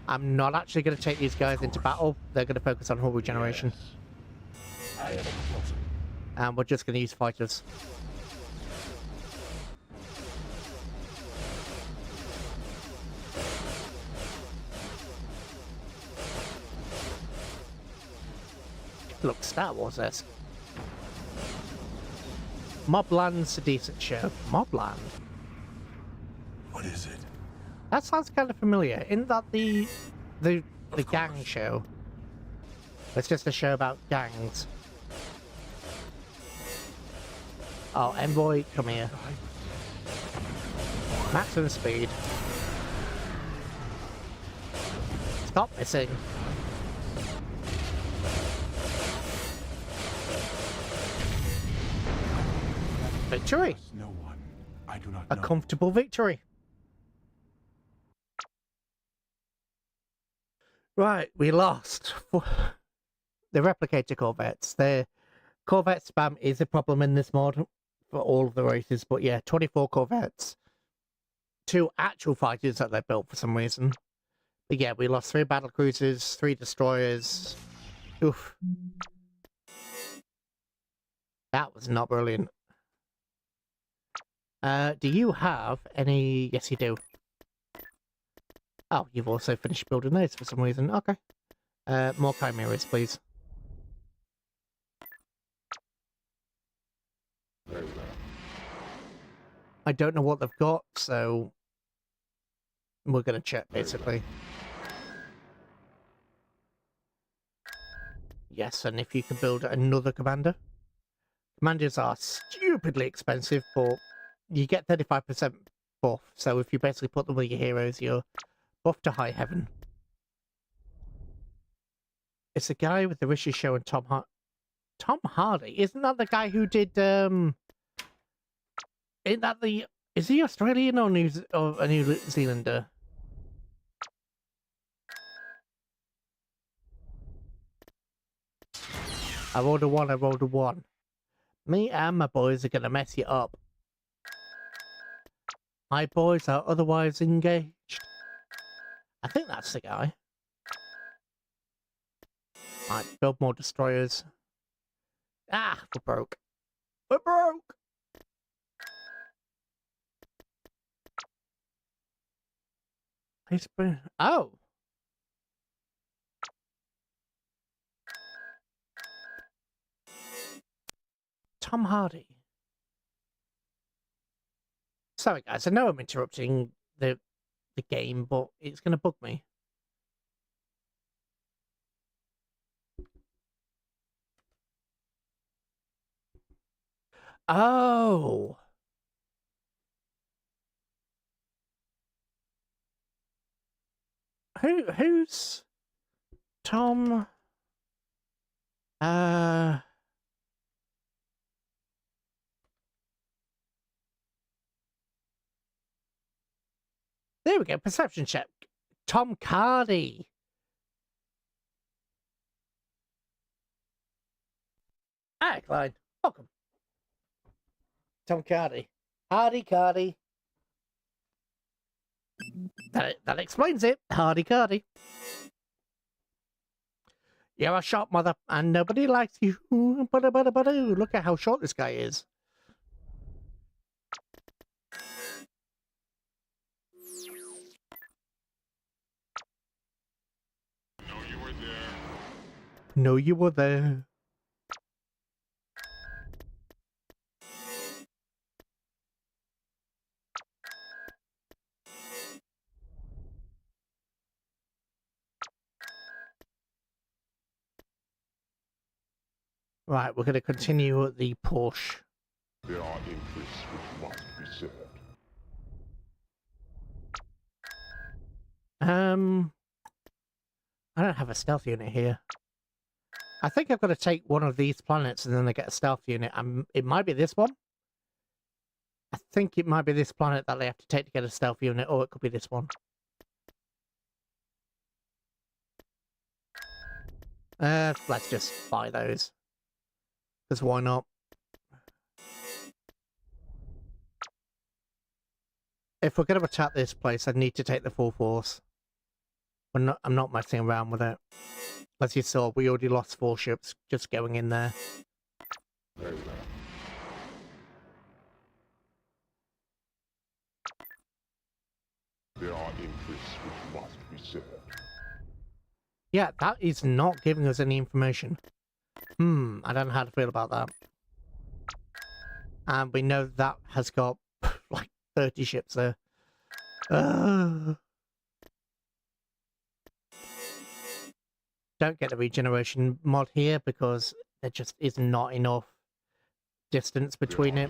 I'm not actually going to take these guys into battle. They're going to focus on hull regeneration. Yes. I am a closet. And we're just going to use fighters. Look, Star Wars-esque. Mobland's a decent show. Mobland? What is it? That sounds kind of familiar. Isn't that the gang show? It's just a show about gangs. Oh, Envoy, come here. Maximum speed. Stop missing. Victory! No one. I do not A know. comfortable victory. Right, we lost. The replicator corvettes. The corvette spam is a problem in this mod for all of the races, but yeah, 24 corvettes. 2 actual fighters that they built for some reason. But yeah, we lost 3 battle cruisers, 3 destroyers. Oof. That was not brilliant. Do you have any... Yes, you do. Oh, you've also finished building those for some reason. Okay. More chimeras, please. Very well. I don't know what they've got, so... We're going to check, basically. Yes, and if you can build another commander. Commanders are stupidly expensive, but you get 35% buff. So if you basically put them with your heroes, you're buff to high heaven. It's a guy with the Rishi Show and Tom Hardy. Isn't that the guy who did isn't that the... Is he Australian or a New Zealander? I rolled a 1, I rolled a 1. Me and my boys are gonna mess you up. My boys are otherwise engaged. I think that's the guy. Right, build more destroyers. Ah, we're broke. We're broke! Oh! Tom Hardy. Sorry guys, I know I'm interrupting the game, but it's gonna bug me. Oh! Who's Tom? There we go, perception check. Tom Hardy. Hi, Clyde. Welcome. Tom Hardy. Hardy. That explains it. Hardy. You're a short mother, and nobody likes you. Look at how short this guy is. Know you were there. Right, we're going to continue at the Porsche. There are interests which must be served. I don't have a stealth unit here. I think I've got to take one of these planets and then I get a stealth unit. It might be this one. I think it might be this planet that they have to take to get a stealth unit, or it could be this one. Let's just buy those. Because why not? If we're going to attack this place, I need to take the full force. I'm not messing around with it. As you saw, we already lost 4 ships just going in there. Very well. There are interests which must be served. Yeah, that is not giving us any information. I don't know how to feel about that. And we know that has got like 30 ships there. Don't get the regeneration mod here because there just is not enough distance between it.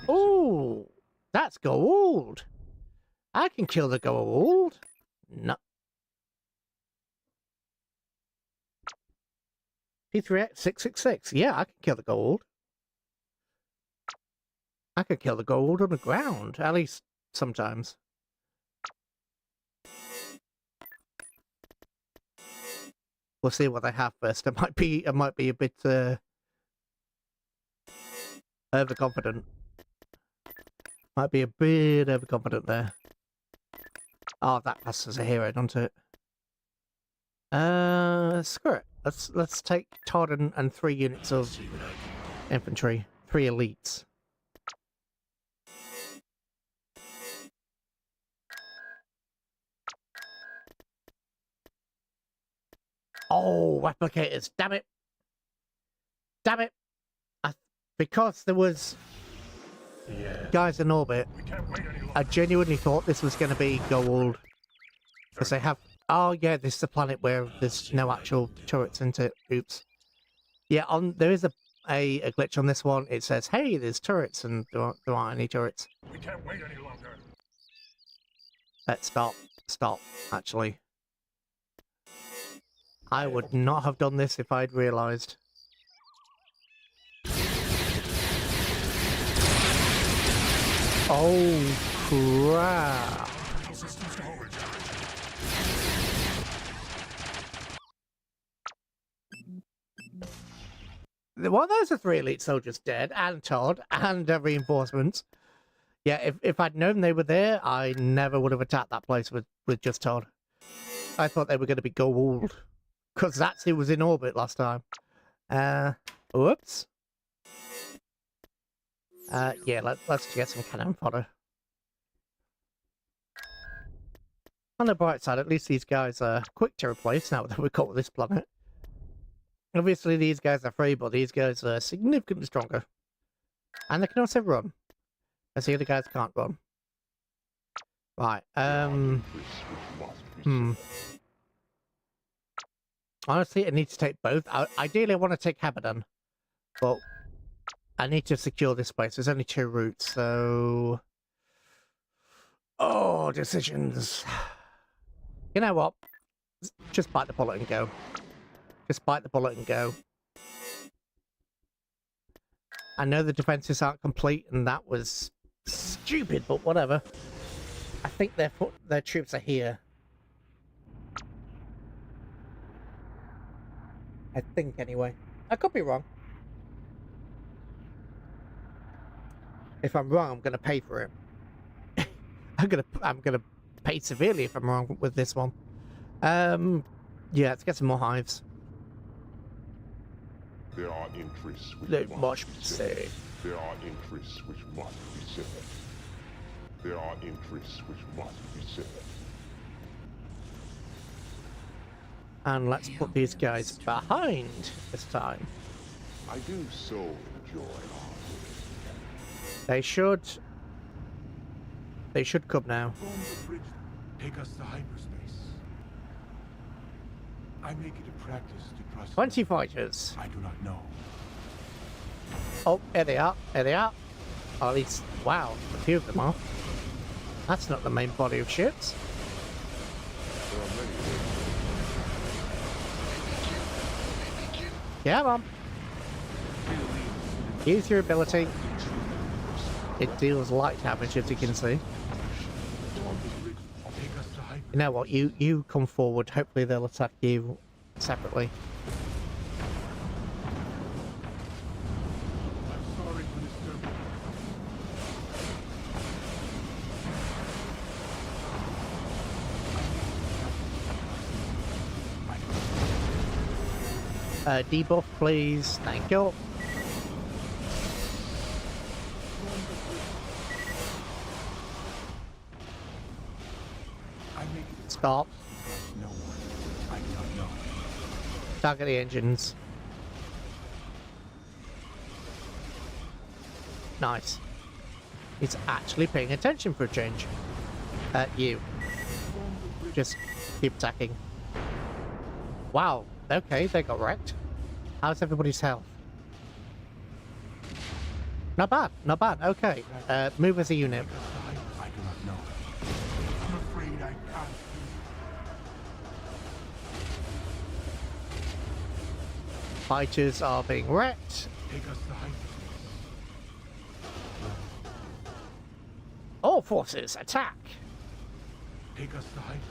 Oh, that's goa'uld. I can kill the goa'uld. No. P3X666. Yeah, I can kill the goa'uld. I could kill the goa'uld on the ground, at least sometimes. We'll see what they have first. It might be a bit overconfident. Might be a bit overconfident there. Oh, that passes a hero, doesn't it? Screw it. Let's take Todd and 3 units of infantry, 3 elites. Oh, replicators! Damn it! Damn it! Because there was guys in orbit, I genuinely thought this was going to be goa'uld. Because they have... Oh, yeah, this is a planet where there's no actual turrets into it. Oops. Yeah, there is a glitch on this one. It says, hey, there's turrets, and there aren't any turrets. We can't wait any longer. Let's stop, actually. I would not have done this if I'd realised. Oh, crap. Well, those are 3 elite soldiers dead, and Todd, and reinforcements. Yeah, if I'd known they were there, I never would have attacked that place with just Todd. I thought they were going to be goa'uld. Because that's who was in orbit last time. Whoops. Yeah, let's get some cannon fodder. On the bright side, at least these guys are quick to replace now that we've got this planet. Obviously, these guys are free, but these guys are significantly stronger. And they can also run. As the other guys can't run. Right, Honestly, I need to take both. Ideally, I want to take Habadan, but I need to secure this place. There's only 2 routes, so... Oh, decisions. You know what? Just bite the bullet and go. Just bite the bullet and go. I know the defenses aren't complete, and that was stupid, but whatever. I think their troops are here. I think, anyway. I could be wrong. If I'm wrong, I'm gonna pay for it. I'm gonna pay severely if I'm wrong with this one. Yeah, let's get some more hives. There are interests which Must be saved. There are interests which must be served. There are interests which must be served. And let's put these guys behind this time. I do so enjoy our work. They should come now. Storm the bridge. Take us to hyperspace. I make it a practice to trust 20 fighters. I do not know. Oh, here they are. Here they are. Or at least, wow, a few of them are. That's not the main body of ships. There are many ways. Yeah, Mom. Use your ability. It deals light damage, as you can see. You know what? You come forward. Hopefully they'll attack you separately. I'm sorry for disturbing. Debuff, please. Thank you. I make Stop. no one. I do not know. Target the engines. Nice. He's actually paying attention for a change. You. Just keep attacking. Wow. Okay, they got wrecked. How's everybody's health? Not bad. Not bad. Okay. Move as a unit. I do not know. I'm afraid I can't. Fighters are being wrecked. Take us to hyperspace. All forces, attack! Take us to hyperspace.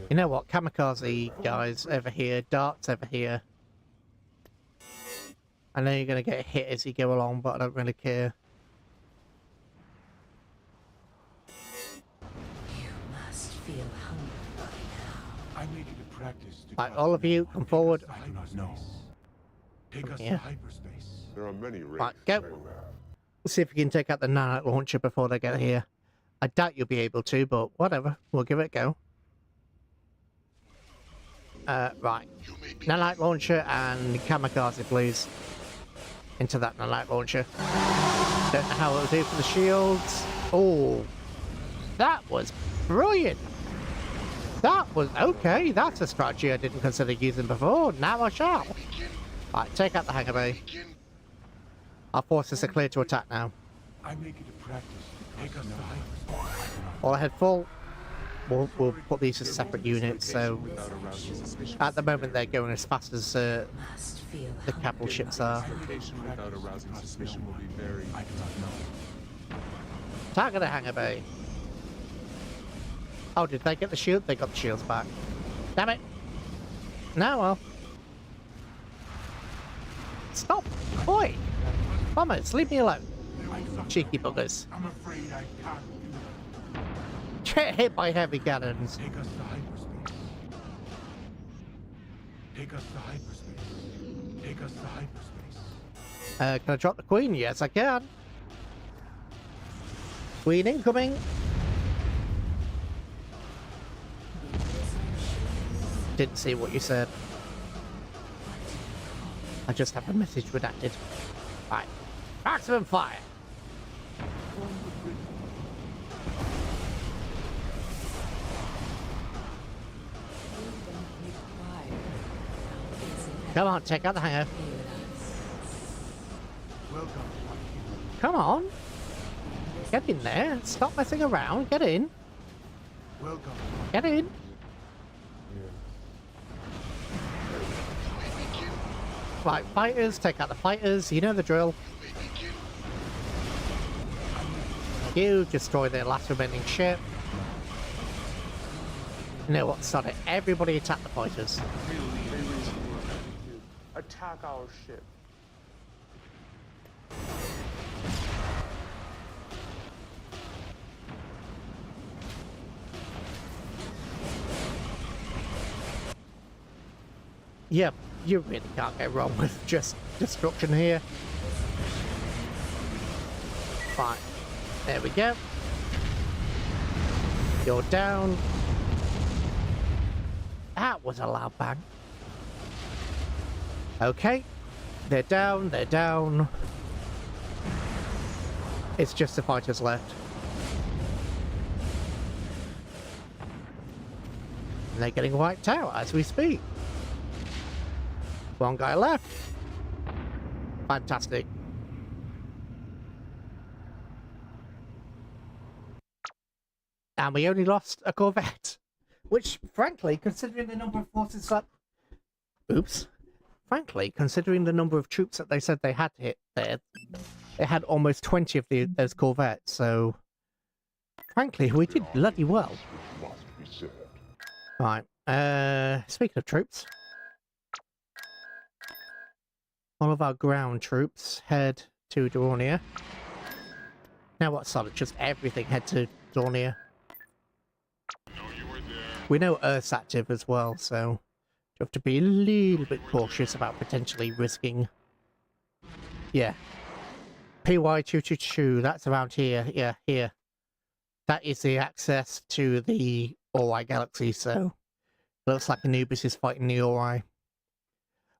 You know what? Kamikaze guys over here. Darts over here. I know you're going to get hit as you go along, but I don't really care. You must feel hungry now. I need you to practice. To Right, trust all of no you, one. come Take forward. us to I do not know. Take us Yeah. to hyperspace. There are many Wraiths. Right, go. Let's see if we can take out the nanite launcher before they get here. I doubt you'll be able to, but whatever. We'll give it a go. Right. Nanite launcher and kamikaze, please. Into that nanite launcher. Don't know how it'll do for the shields. Oh, that was brilliant. That was okay. That's a strategy I didn't consider using before. Now I shall. Right, take out the hangar bay. Our forces are clear to attack now. I make you to practice. Take us to hyperspace. All ahead full. We'll put these as separate units, so Without arousing suspicion. at the moment they're going as fast as the Must feel capital ships are. Location without arousing suspicion will be very. I do not know. Target the hangar bay. Oh, did they get the shield? They got the shields back. Damn it. Now, well. Stop. Boy. Bombers, leave me alone. Cheeky buggers. I'm afraid I can't do that. Get hit by heavy cannons. Take us to hyperspace. Take us to hyperspace. Take us to hyperspace. Can I drop the queen? Yes, I can. Queen incoming. Didn't see what you said. I just have a message redacted. Right. Maximum fire. Come on, check out the hangar. Welcome. Come on. Get in there. Stop messing around. Get in. Welcome. Get in. Right, fighters, take out the fighters. You know the drill. You destroy their last remaining ship. You know what? Sod it. Everybody attack the fighters. Attack our ship. Yeah, you really can't go wrong with just destruction here. Right, there we go. You're down. That was a loud bang. Okay, they're down, they're down. It's just the fighters left. And they're getting wiped out as we speak. One guy left. Fantastic. And we only lost a corvette. Which, frankly, considering the number of forces that... Oops. Frankly, considering the number of troops that they said they had hit there, they had almost 20 of those corvettes, so... Frankly, we did bloody well. Must be said. Right. Speaking of troops... all of our ground troops head to Dornier. Now what, solid? Just everything head to Dornier. No, you were there. We know Earth's active as well, so You have to be a little bit cautious about potentially risking. Yeah. PY222, that's around here. Yeah, here. That is the access to the Ori galaxy, so looks like Anubis is fighting the Ori.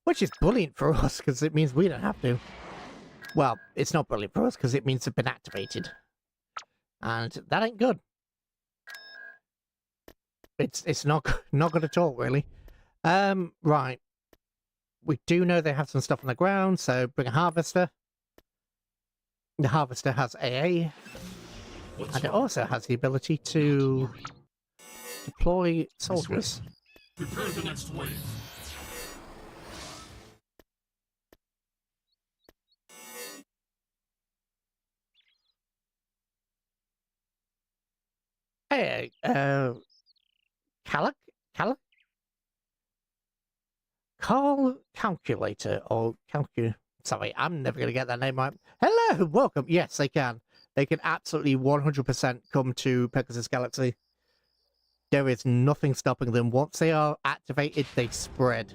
Which is brilliant for us, because it means we don't have to. Well, it's not brilliant for us, because it means they've been activated. And that ain't good. It's not good at all, really. Right. We do know they have some stuff on the ground, so bring a harvester. The harvester has AA. And it also has the ability to deploy soldiers. Prepare the next wave. Hey, Carl Calculator, or sorry, I'm never going to get that name right. Hello, welcome. Yes, they can. They can absolutely 100% come to Pegasus Galaxy. There is nothing stopping them. Once they are activated, they spread.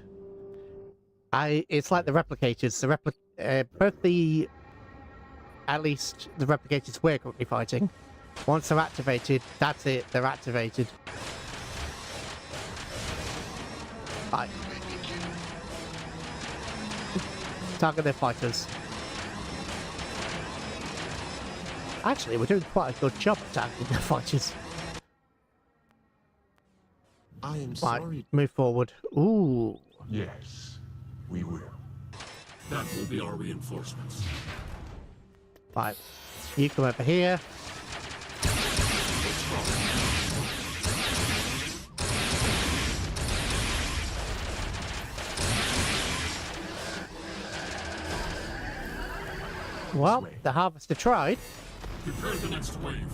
It's like the replicators. At least the replicators we're currently fighting. Once they're activated, that's it. They're activated. Right. Target their fighters. Actually, we're doing quite a good job of targeting their fighters. I am Right, sorry. move forward. Ooh. Yes, we will. That will be our reinforcements. Right. You come over here. Well, the harvester tried. Prepare the next wave.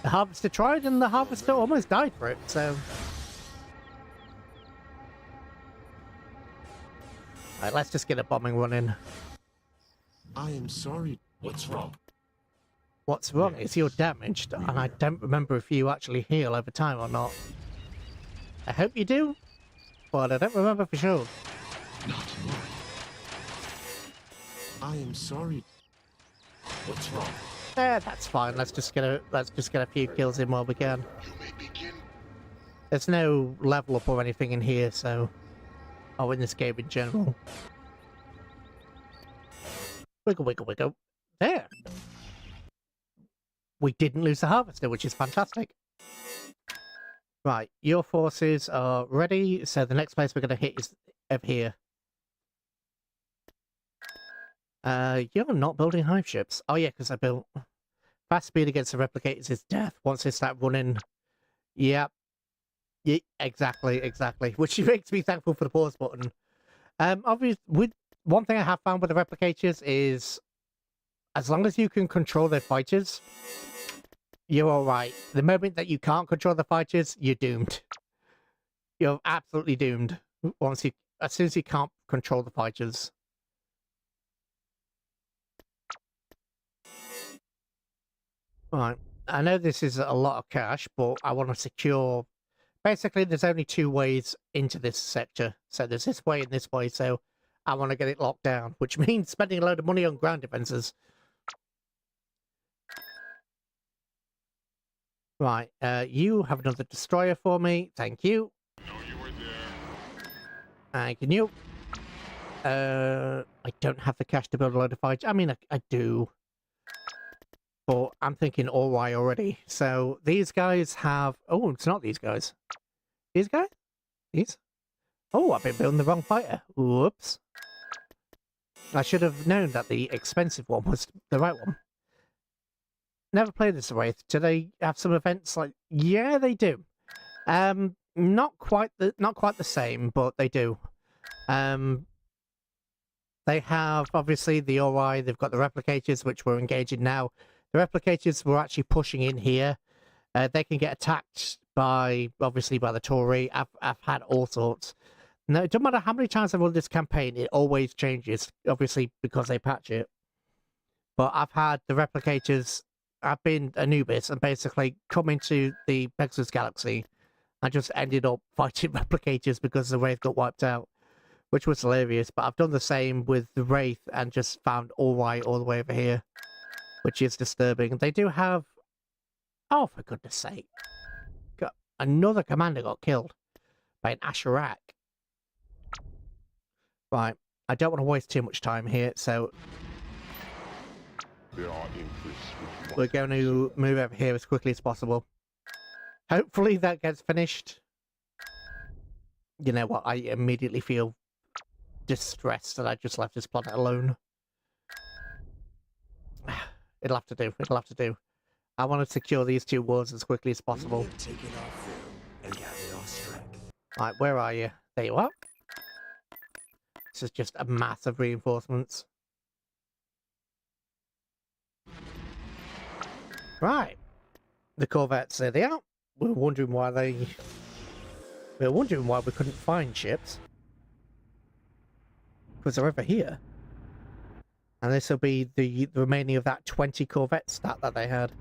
The harvester tried and the harvester almost died for it, so... Right, let's just get a bombing run in. I am sorry. What's wrong? What's wrong is you're damaged, and I don't remember if you actually heal over time or not. I hope you do, but I don't remember for sure. Not worry. I am sorry. What's wrong? That's fine. Let's just get a few kills in while we can. There's no level up or anything in here, so in this game in general. Wiggle, wiggle, wiggle. There. We didn't lose the harvester, which is fantastic. Right, your forces are ready, so the next place we're going to hit is over here. You're not building hive ships. Oh yeah, because I built... Fast speed against the replicators is death once they start running. Yep. Yeah, exactly. Which makes me thankful for the pause button. Obviously, one thing I have found with the replicators is, as long as you can control their fighters, you're alright. The moment that you can't control the fighters, you're doomed. You're absolutely doomed. As soon as you can't control the fighters. Right, I know this is a lot of cash, but I want to secure... Basically, there's only two ways into this sector. So there's this way and this way, so I want to get it locked down, which means spending a load of money on ground defenses. Right, you have another destroyer for me. Thank you. No, you were there. And can you... I don't have the cash to build a load of fighters. I mean, I do. But I'm thinking Ori already. So these guys have... Oh, it's not these guys. These guys? These? Oh, I've been building the wrong fighter. Whoops. I should have known that the expensive one was the right one. Never played this Wraith. Do they have some events like... Yeah, they do. Not quite the same, but they do. They have, obviously, the Ori. They've got the replicators, which we're engaging now. The replicators were actually pushing in here. They can get attacked by the Tory. I've had all sorts. No, it doesn't matter how many times I've run this campaign, it always changes, obviously, because they patch it. But I've had the replicators, I've been Anubis, and basically come into the Pegasus Galaxy I just ended up fighting replicators because the Wraith got wiped out, which was hilarious. But I've done the same with the Wraith and just found Ori all the way over here, which is disturbing. They do have... Oh, for goodness sake. Another commander got killed by an Asherak. Right, I don't want to waste too much time here, so... There are interests which We're going to move over here as quickly as possible. Hopefully that gets finished. You know what, I immediately feel distressed that I just left this planet alone. It'll have to do, it'll have to do. I want to secure these two wars as quickly as possible. Right, where are you? There you are. This is just a mass of reinforcements. Right. The corvettes, there they are. We were wondering why we couldn't find ships. Because they're over here. And this will be the remaining of that 20 corvette stat that they had.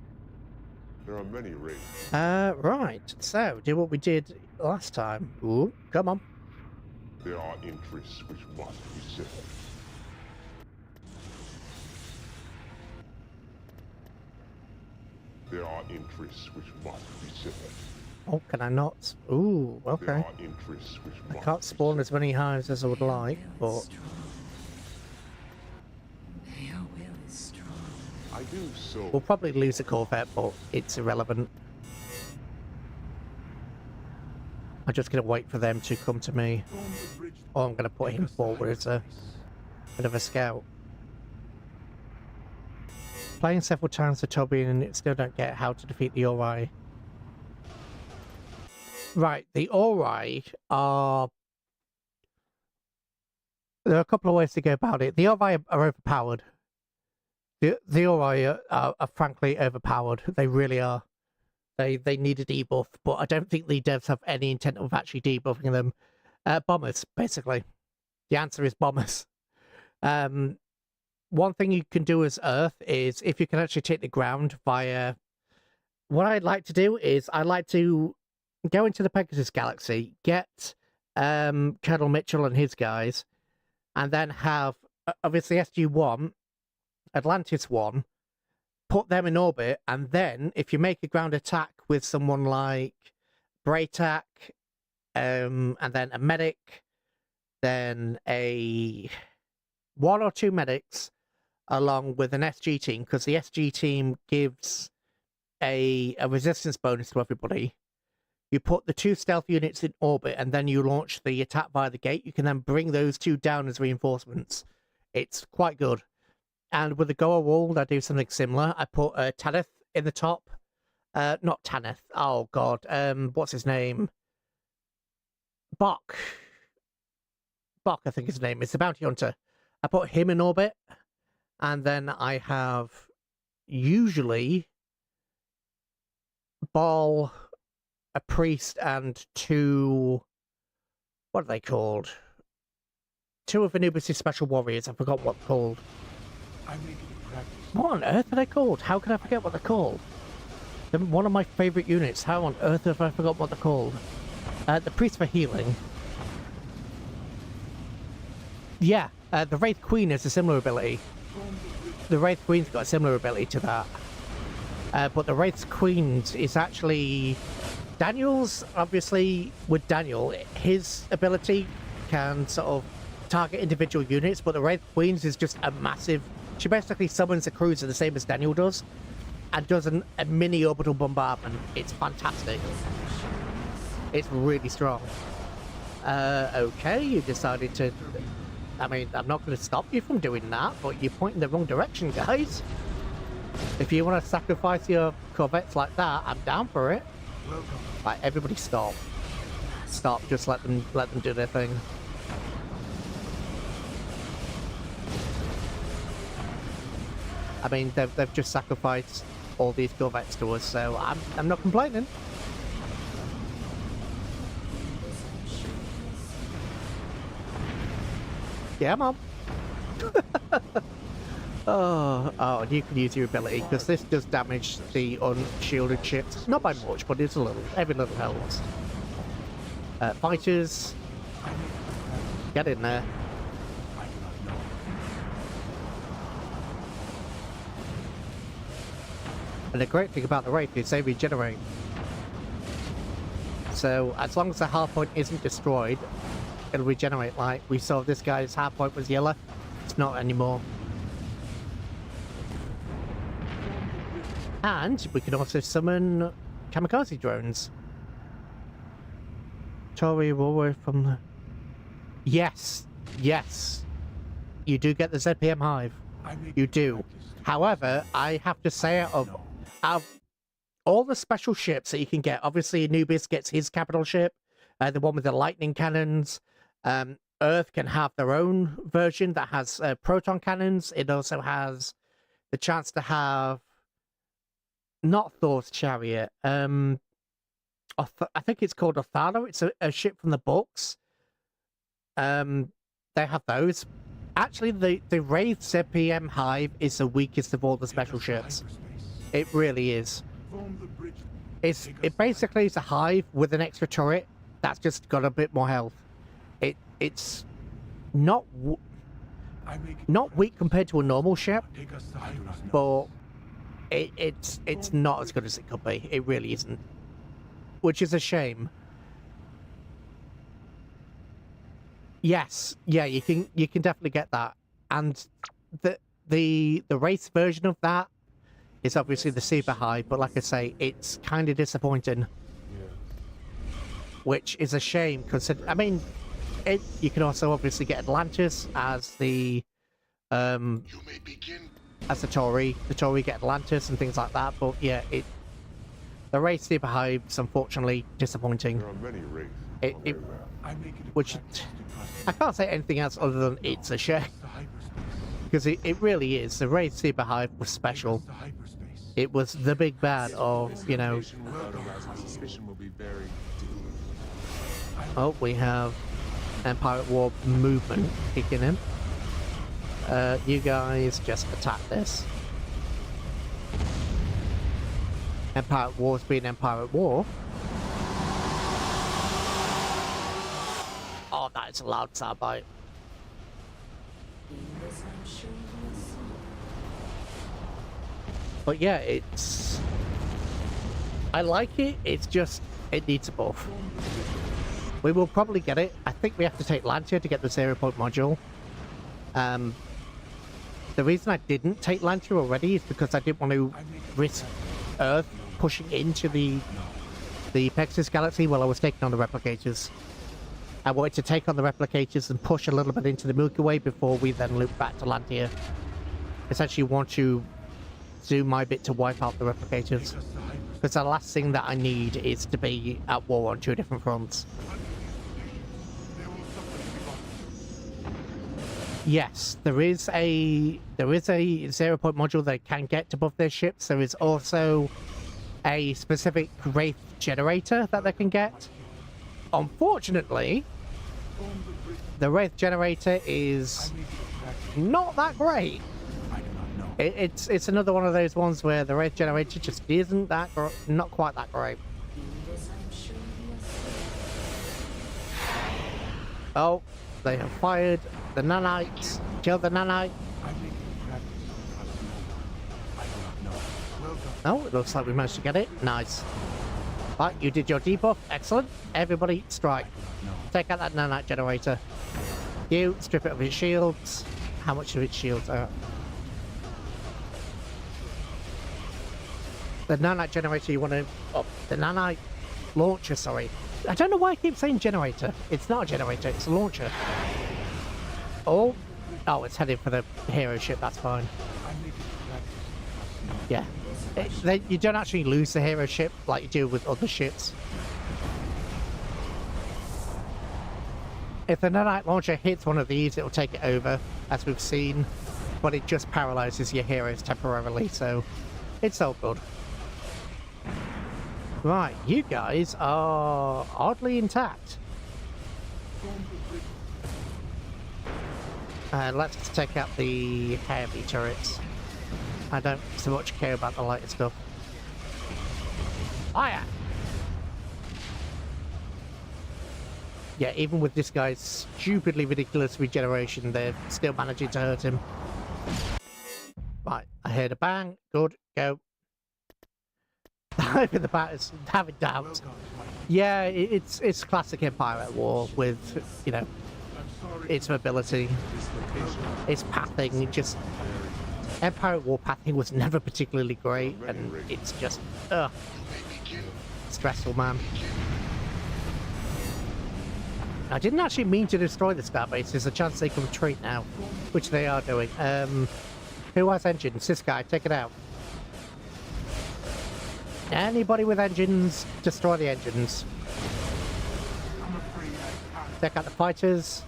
There are many Wraiths. Right. So, do what we did last time. Ooh, come on. There are interests which must be settled. There are interests which must be settled. Oh, can I not? Ooh, okay. There are interests which I must can't be spawn as many hives as I would like, but... Your will is strong. I do so. We'll probably lose a corvette, but it's irrelevant. I'm just going to wait for them to come to me. Or I'm going to put him forward as a bit of a scout. Playing several times for Toby and still don't get how to defeat the Ori. Right, the Ori are... There are a couple of ways to go about it. The Ori are overpowered. The Ori are frankly overpowered. They really are. They need a debuff, but I don't think the devs have any intent of actually debuffing them. Bombers, basically. The answer is bombers. One thing you can do as Earth is, if you can actually take the ground via... What I'd like to do is, I'd like to go into the Pegasus galaxy, get Colonel Mitchell and his guys, and then have, obviously, SG-1, Atlantis 1, put them in orbit, and then, if you make a ground attack with someone like Braytak, and then a medic, then one or two medics, along with an SG team, because the SG team gives a resistance bonus to everybody. You put the two stealth units in orbit, and then you launch the attack via the gate. You can then bring those two down as reinforcements. It's quite good. And with the goa'uld, I do something similar. I put Tanith in the top. Not Tanith. Oh, God. What's his name? Bok, I think his name is. The bounty hunter. I put him in orbit. And then I have usually Ball, a priest, and two... What are they called? Two of Anubis' special warriors. I forgot what they're called. What on earth are they called? How can I forget what they're called? They're one of my favourite units. How on earth have I forgot what they're called? The priest for healing. Yeah, the Wraith Queen has a similar ability. The Wraith Queen's got a similar ability to that. But the Wraith Queen's is actually... Daniel's, obviously, with Daniel, his ability can sort of target individual units, but the Wraith Queen's is just a massive... She basically summons a cruiser the same as Daniel does, and does a mini orbital bombardment. It's fantastic. It's really strong. Okay, you decided to... I mean, I'm not going to stop you from doing that, but you're pointing the wrong direction, guys. If you want to sacrifice your corvettes like that, I'm down for it. Right, everybody stop. Stop, just let them do their thing. I mean, they've just sacrificed all these corvettes to us, so I'm not complaining. Yeah, Mom. Oh, and you can use your ability, because this does damage the unshielded ships. Not by much, but it's a little. Every little helps. Fighters, get in there. I do not know. And the great thing about the Wraith is they regenerate. So as long as the hard point isn't destroyed, it'll regenerate. Like we saw this guy's hard point was yellow. It's not anymore. And we can also summon kamikaze drones. Tori Warrior from the... Yes. Yes. You do get the ZPM Hive. You do. However, I have to say out of all the special ships that you can get, obviously Anubis gets his capital ship, the one with the lightning cannons. Earth can have their own version that has proton cannons. It also has the chance to have not Thor's chariot. I think it's called Othala. It's a ship from the books. They have those. Actually, the Wraith ZPM Hive is the weakest of all the special ships. It really is. It basically is a hive with an extra turret that's just got a bit more health. It's not weak compared to a normal ship, but it's not as good as it could be. It really isn't, which is a shame. Yes, yeah, you can definitely get that, and the race version of that is obviously the super high, but like I say, it's kind of disappointing, which is a shame. Consider, I mean, you can also obviously get Atlantis as the as the Tory. The Tory get Atlantis and things like that, but yeah, the race super high is unfortunately disappointing. There are many Wraiths. Which I can't say anything else other than it's a shame, because it really is. The Wraith Super Hive was special. It was the big bad of, you know. Oh, we have Empireatwar movement kicking in. You guys just attack this. Empireatwar's being Empireatwar. Oh, that is a loud soundbite. But yeah, I like it, it's just, it needs a buff. We will probably get it. I think we have to take Lancia to get the 0-point module. The reason I didn't take Lancia already is because I didn't want to risk Earth pushing into the Pegasus galaxy while I was taking on the replicators. I wanted to take on the replicators and push a little bit into the Milky Way before we then loop back to Lantia. Essentially want to do my bit to wipe out the replicators. Because the last thing that I need is to be at war on 2 different fronts. Yes, there is a 0-point module they can get to buff their ships. There is also a specific Wraith generator that they can get. Unfortunately, the Wraith generator is not that great. It's another one of those ones where the Wraith generator just isn't not quite that great. Oh, they have fired the nanites. Killed the nanite. Oh, it looks like we managed to get it. Nice. Right, you did your debuff. Excellent. Everybody, strike. Take out that nanite generator. You strip it of its shields. How much of its shields are? The nanite generator you want to... Oh, the nanite launcher, sorry. I don't know why I keep saying generator. It's not a generator, it's a launcher. Oh, it's heading for the hero ship, that's fine. Yeah. You don't actually lose the hero ship like you do with other ships. If the nanite launcher hits one of these, it'll take it over, as we've seen. But it just paralyzes your heroes temporarily, so it's all good. Right, you guys are oddly intact. Let's take out the heavy turrets. I don't so much care about the lighter stuff. Fire! yeah, even with this guy's stupidly ridiculous regeneration, they're still managing to hurt him. Right, I heard a bang. Good, go. Even the bat is having doubts. Yeah, it's classic Empireatwar with, you know, its mobility, its pathing. Just Empireatwar pathing was never particularly great, and it's just stressful, man. I didn't actually mean to destroy the scout base. There's a chance they can retreat now, which they are doing. Who has engines? This guy, take it out. Anybody with engines, destroy the engines. Take out the fighters.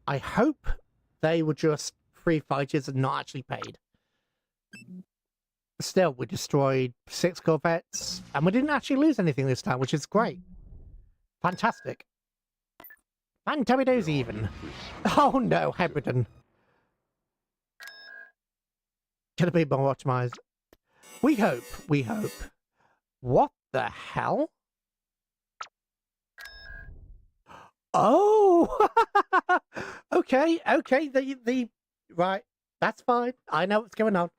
I hope they were just free fighters and not actually paid. Still, we destroyed 6 corvettes, and we didn't actually lose anything this time, which is great. Fantastic. Fantabby-dozy even. Oh no, Hebriden. Gonna be more optimized. We hope. What the hell? Oh! okay, right, that's fine. I know what's going on.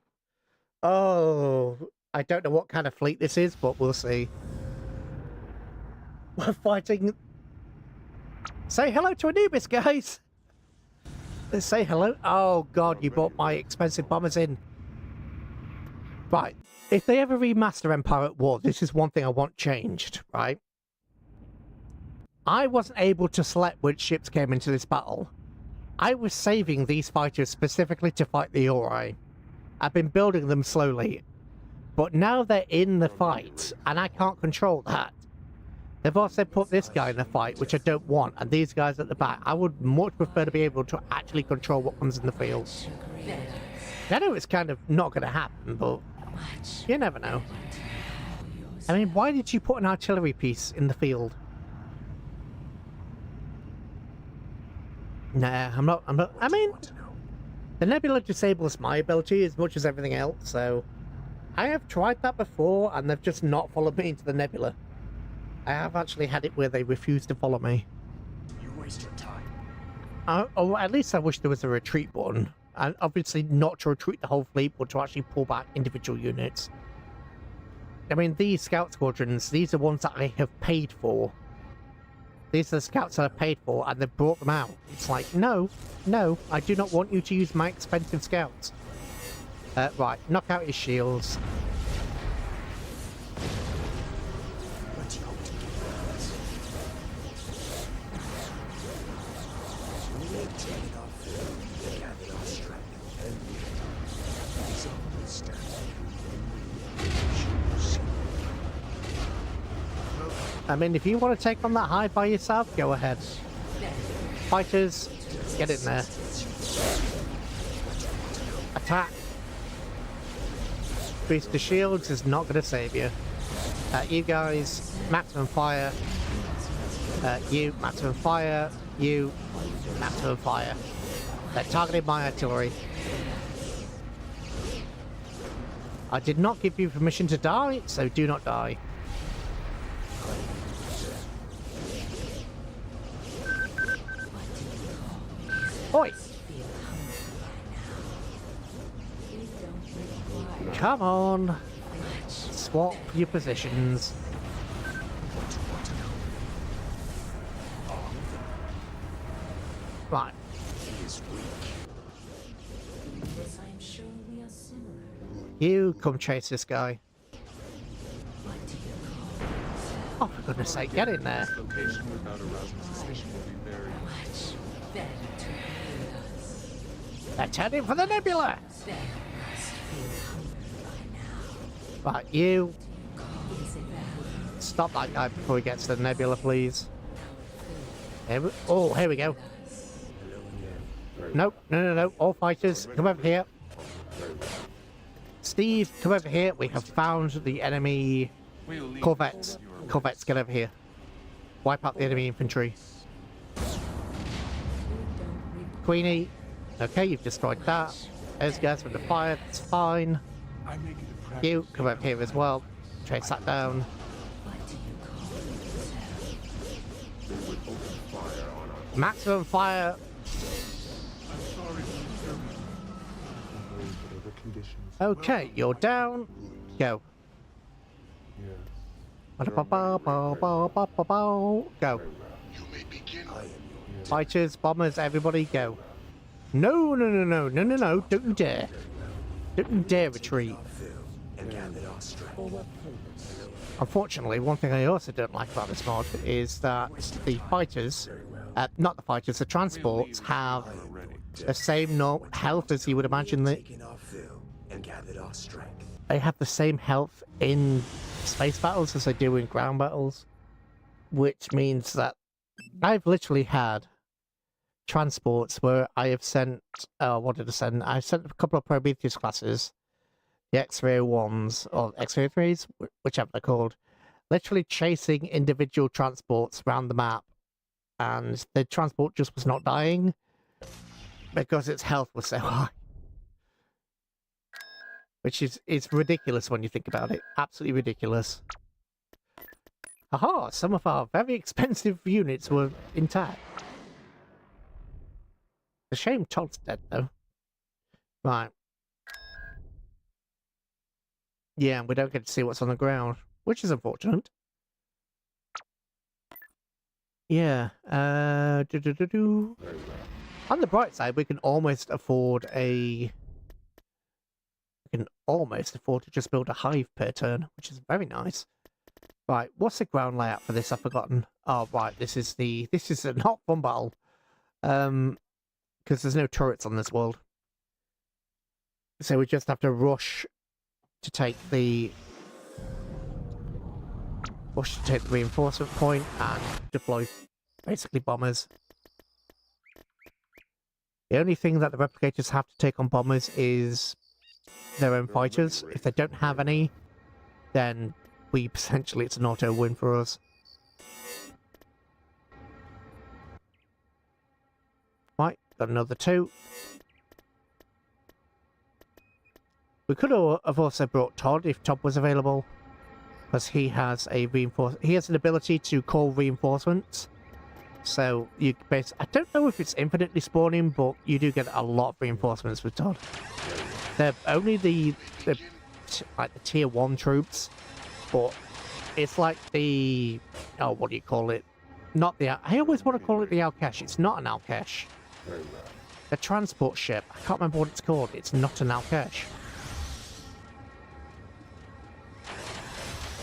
Oh, I don't know what kind of fleet this is, but we'll see. We're fighting... Say hello to Anubis, guys! Let's say hello. Oh god, you brought my expensive bombers in. Right, if they ever remaster Empireatwar, this is one thing I want changed, right? I wasn't able to select which ships came into this battle. I was saving these fighters specifically to fight the Ori. I've been building them slowly, but now they're in the fight, and I can't control that. They've also put this guy in the fight, which I don't want, and these guys at the back. I would much prefer to be able to actually control what comes in the field. I know it's kind of not going to happen, but you never know. I mean, why did you put an artillery piece in the field? Nah, I'm not. I mean, the Nebula disables my ability as much as everything else, so I have tried that before, and they've just not followed me into the Nebula. I have actually had it where they refuse to follow me. You waste your time. Or at least I wish there was a retreat button. And obviously not to retreat the whole fleet, but to actually pull back individual units. I mean, these scout squadrons, these are ones that I have paid for. These are the scouts that I've paid for, and they've brought them out. It's like, no, I do not want you to use my expensive scouts. Right, knock out his shields. I mean, if you want to take on that hive by yourself, go ahead. Fighters, get in there. Attack. Boost the shields is not going to save you. You guys, maximum fire. You, maximum fire. You, maximum fire. They're targeting my artillery. I did not give you permission to die, so do not die. Oi! Come on! Swap your positions. Right. You come chase this guy. Oh, for goodness sake, get in there. Location without arousing suspicion will be very They're heading for the nebula! Right, you... Stop that guy before he gets to the nebula, please. Here we go. Nope, no. All fighters, come over here. Steve, come over here. We have found the enemy corvettes. Corvettes, get over here. Wipe out the enemy infantry. Queenie. Okay, you've destroyed that. Those guys with the fire, that's fine. You, come over here as well. Chase that down. Maximum fire. I'm sorry to disturb you. Whatever conditions. Okay, you're down. Go. Yes. Go. You may begin. Fighters, bombers, everybody go. No, no, no, no, no, no, no. Don't you dare. Don't you dare retreat. Unfortunately, one thing I also don't like about this mod is that the fighters, not the fighters, the transports have the same health as you would imagine that they have the same health in space battles as they do in ground battles, which means that I've literally had transports where I have sent, what did I send? I sent a couple of Prometheus classes, the X-301s, or X-303s, whichever they're called, literally chasing individual transports around the map, and the transport just was not dying because its health was so high. Which is ridiculous when you think about it. Absolutely ridiculous. Aha! Some of our very expensive units were intact. It's a shame Todd's dead, though. Right. Yeah, we don't get to see what's on the ground, which is unfortunate. Yeah. On the bright side, we can almost afford a... We can almost afford to just build a hive per turn, which is very nice. Right, what's the ground layout for this? I've forgotten. Oh, right, this is a not fun battle. Because there's no turrets on this world. So we just have to rush to take the reinforcement point and deploy basically bombers. The only thing that the replicators have to take on bombers is their own fighters. If they don't have any, then essentially it's an auto win for us. Right, got another 2. We could have also brought Todd if Todd was available, because he has an ability to call reinforcements. So you I don't know if it's infinitely spawning, but you do get a lot of reinforcements with Todd. They're only the tier 1 troops, but it's like the what do you call it? Not the I always want to call it the Alkesh. It's not an Alkesh. The transport ship. I can't remember what it's called. It's not an Alkesh.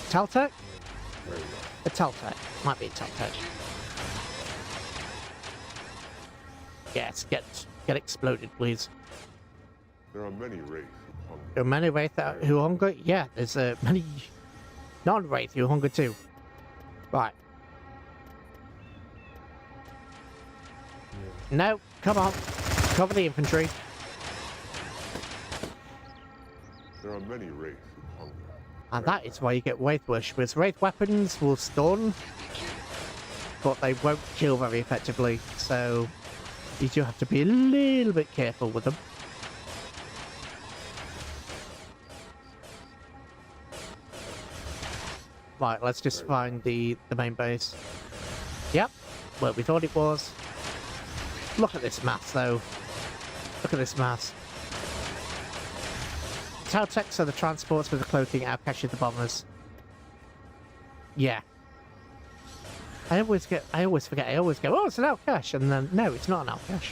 Teltec? A Teltec. Might be a Teltec. Yes, get exploded, please. There are many Wraith who hunger. There are many Wraith who hunger? Yeah, there's many non-Wraith who hunger too. Right. No, come on. Cover the infantry. There are many Wraith who hunger. And that is why you get Wraith worshippers. Wraith weapons will stun, but they won't kill very effectively, so you do have to be a little bit careful with them. Right, let's just find the main base. Yep, well, we thought it was. Look at this mass, though. Look at this mass. Teltecs are the transports with the cloaking, Alkesh are the bombers. Yeah. I always forget, I always go, oh, it's an Alkesh, and then, no, it's not an Alkesh.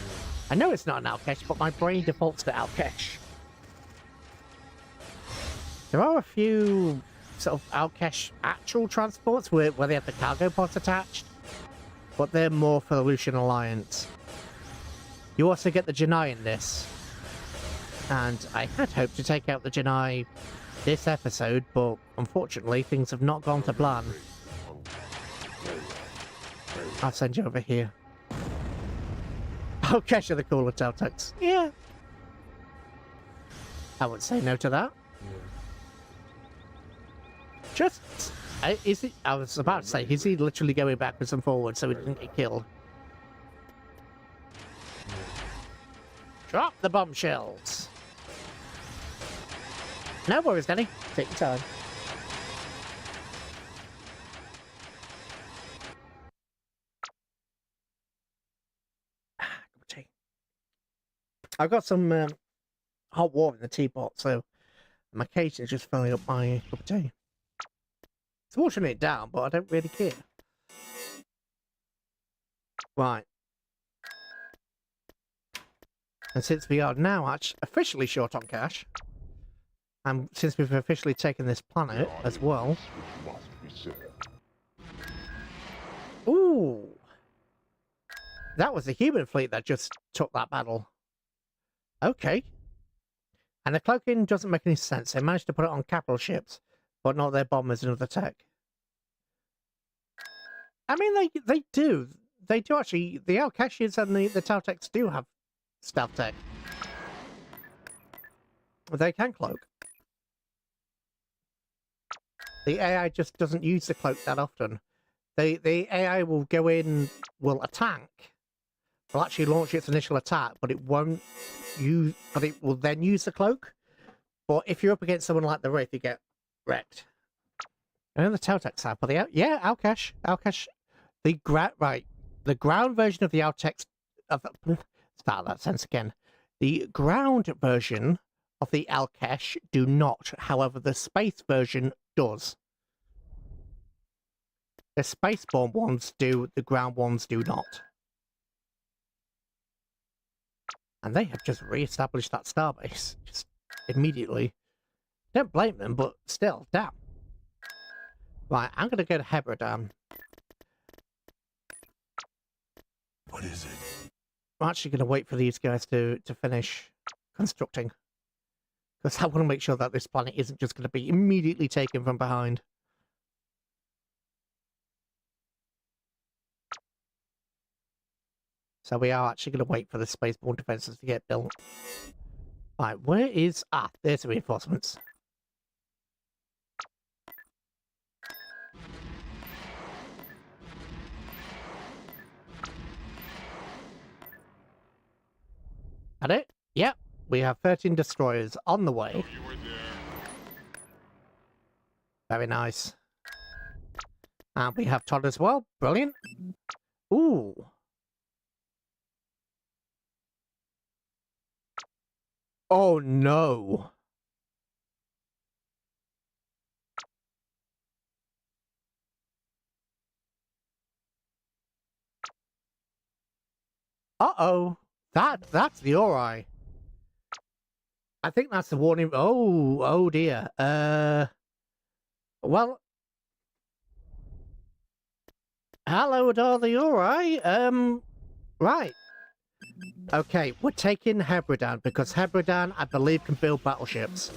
I know it's not an Alkesh, but my brain defaults to Alkesh. There are a few sort of Alkesh actual transports where they have the cargo pods attached, but they're more for the Lucian Alliance. You also get the Janai in this, and I had hoped to take out the Janai this episode, but unfortunately things have not gone to plan. I'll send you over here. Alkesh are the cooler Teltecs. Yeah. I wouldn't say no to that. Just, is he? I was about to say, is he literally going backwards and forwards so he didn't get killed? Drop the bombshells. No worries, Danny. Take your time. I've got some hot water in the teapot, so I'm occasionally just filling up my cup of tea. It's watering it down, but I don't really care. Right. And since we are now actually officially short on cash, and since we've officially taken this planet as well. Ooh! That was the human fleet that just took that battle. Okay. And the cloaking doesn't make any sense. They managed to put it on capital ships, but not their bombers and other tech. I mean, they do. They do actually. The Al-Kashians and the Tau-Techs do have stealth tech. They can cloak. The AI just doesn't use the cloak that often. The AI will go in, will attack, will actually launch its initial attack, but it won't use. But it will then use the cloak. But if you're up against someone like the Wraith, you get wrecked. I know the Tau-Techs have, but yeah, Al-Kash, the ground version of the Al-Techs. Start that sentence again. The ground version of the Al-Kash do not. However, the space version does. The spaceborne ones do, the ground ones do not. And they have just re-established that starbase just immediately. Don't blame them, but still, damn. Right, I'm going to go to Hebridan. What is it? I'm actually going to wait for these guys to finish constructing. Because I want to make sure that this planet isn't just going to be immediately taken from behind. So we are actually going to wait for the spaceborne defenses to get built. Right, where is... Ah, there's the reinforcements. At it? Yep. We have 13 destroyers on the way. You were there. Very nice. And we have Todd as well. Brilliant. Ooh. Oh no. Uh-oh. That's the Ori. I think that's the warning. Oh dear. Well. Hello, are the Ori? Right. Okay, we're taking Hebridan because Hebridan, I believe, can build battleships.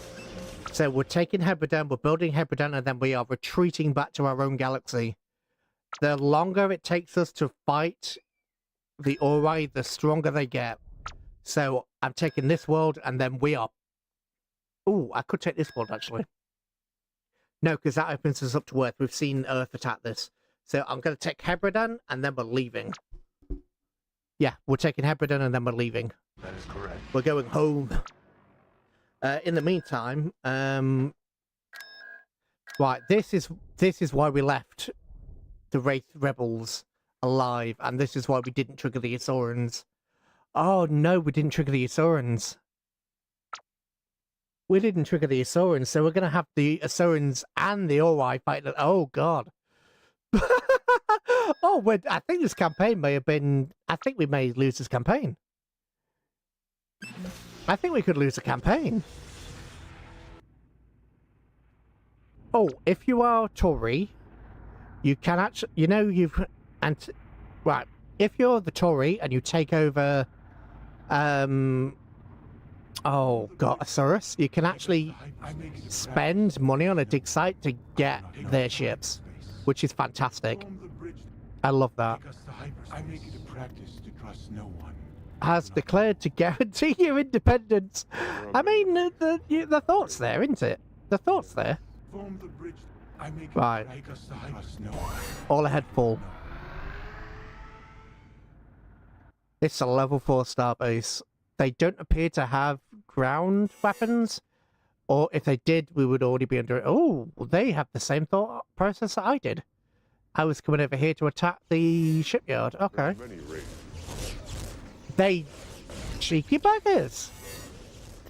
So we're taking Hebridan, we're building Hebridan, and then we are retreating back to our own galaxy. The longer it takes us to fight the Ori, the stronger they get. So I'm taking this world, and then we are... Ooh, I could take this world, actually. No, because that opens us up to Earth. We've seen Earth attack this. So I'm going to take Hebridan, and then we're leaving. Yeah, we're taking Hebridan, and then we're leaving. That is correct. We're going home. In the meantime, right, this is why we left the Wraith Rebels alive, and this is why we didn't trigger the Asaurans. Oh no, we didn't trigger the Asaurans. We didn't trigger the Asaurans, so we're going to have the Asaurans and the Ori fighting. Oh god. Oh, I think this campaign may have been... I think we may lose this campaign. I think we could lose a campaign. Oh, if you are Tory, you can actually... You know, you've... Right. If you're the Tory and you take over... Oh, God, Asaurus, you can actually spend money on a dig site to get their ships, which is fantastic. I love that. I make it a practice to trust no one. Has declared to guarantee your independence. I mean, the thought's there, isn't it? The thought's there. Form the bridge. I make it Right. a practice to trust no one. All ahead full. It's a level 4 starbase. They don't appear to have ground weapons, or if they did, we would already be under it. Oh, they have the same thought process that I did. I was coming over here to attack the shipyard. Okay. Many Wraiths. Cheeky buggers.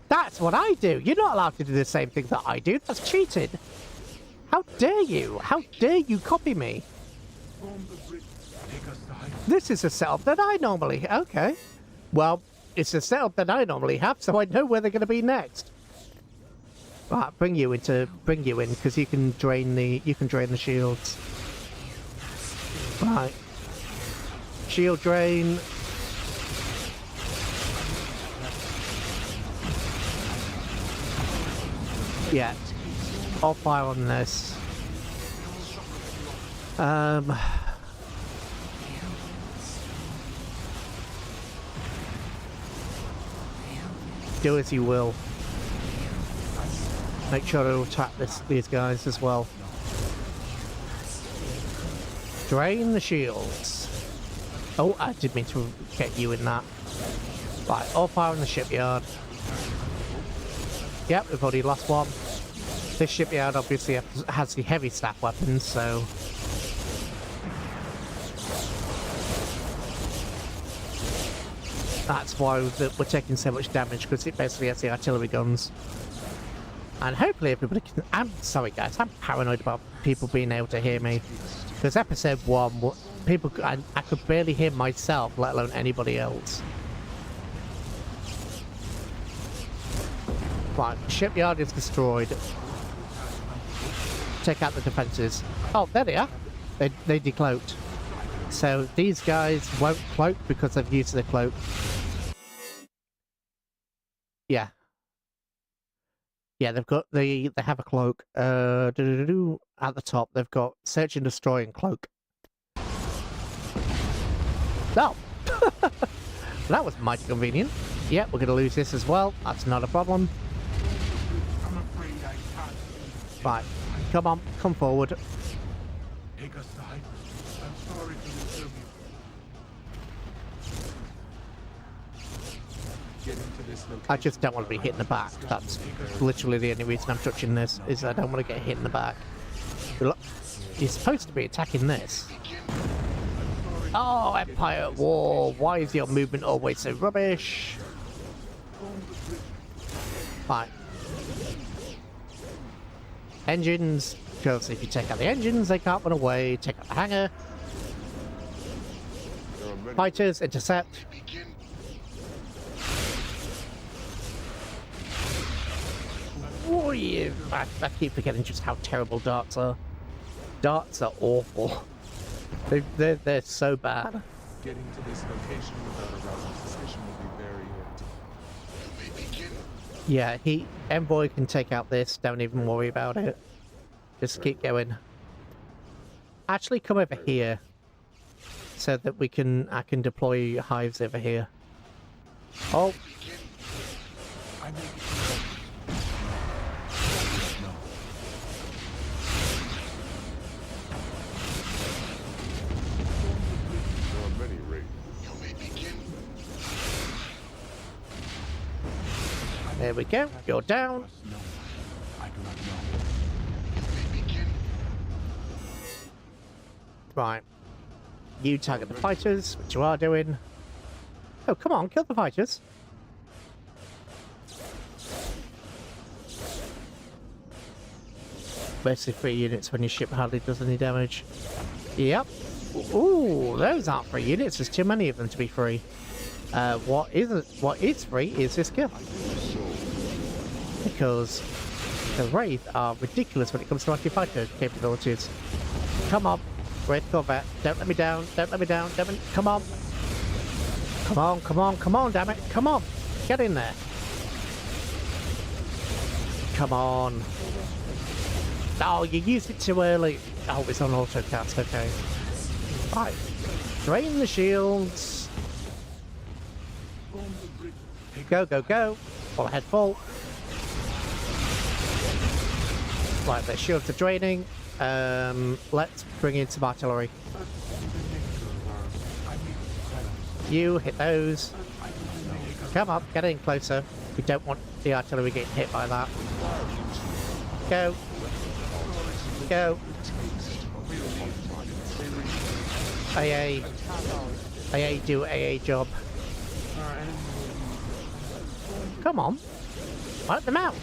That's what I do. You're not allowed to do the same thing that I do. That's cheating. How dare you? How dare you copy me? This is a setup that I normally... Okay. Well, it's a setup that I normally have, so I know where they're going to be next. Right, bring you in, because you can drain the shields. Right. Shield drain. Yeah. I'll fire on this. Do as you will. Make sure to attack these guys as well. Drain the shields. Oh, I did mean to get you in that. Right, all fire in the shipyard. Yep, we've already lost one. This shipyard obviously has the heavy staff weapons, so... That's why we're taking so much damage, because it basically has the artillery guns. And hopefully everybody can... I'm sorry guys, I'm paranoid about people being able to hear me. Because episode 1, people... I could barely hear myself, let alone anybody else. Right, shipyard is destroyed. Take out the defences. Oh, there they are. They decloaked. So these guys won't cloak because they've used the cloak. Yeah. Yeah, they've got they have a cloak. At the top, they've got search and destroy and cloak. Oh, that was mighty convenient. Yeah, we're gonna lose this as well. That's not a problem. Right, come on, come forward. Take us aside. I'm sorry to disturb you. Get into this location. I just don't want to be hit in the back. That's literally the only reason I'm touching this, is I don't want to get hit in the back. You're supposed to be attacking this. Oh, Empireatwar, why is your movement always so rubbish? Right. Engines, because if you take out the engines, they can't run away. Take out the hangar. Fighters, intercept. Oh, yeah. I keep forgetting just how terrible darts are. Darts are awful. They're so bad. Getting to this location without arousing suspicion will be very urgent. Yeah, Envoy can take out this. Don't even worry about it. Just keep going. Actually, come over here, so that I can deploy hives over here. Oh. There we go. You're down. Right. You target the fighters, which you are doing. Oh, come on, kill the fighters. Basically 3 units when your ship hardly does any damage. Yep. Ooh, those aren't 3 units. There's too many of them to be free. What is free is this kill. Because the Wraith are ridiculous when it comes to anti-fighter capabilities. Come on, Wraith Corvette. Don't let me down. Don't let me down. Come on. Come on, come on, come on, damn it. Come on. Get in there. Come on. Oh, you used it too early. Oh, it's on autocast. Okay. Right. Drain the shields. Go, go, go. Full ahead, full. Right, their shields are draining. Let's bring in some artillery. You hit those. Come up, get in closer. We don't want the artillery getting hit by that. Go. Go. AA. AA do AA job. Come on. Wipe them out.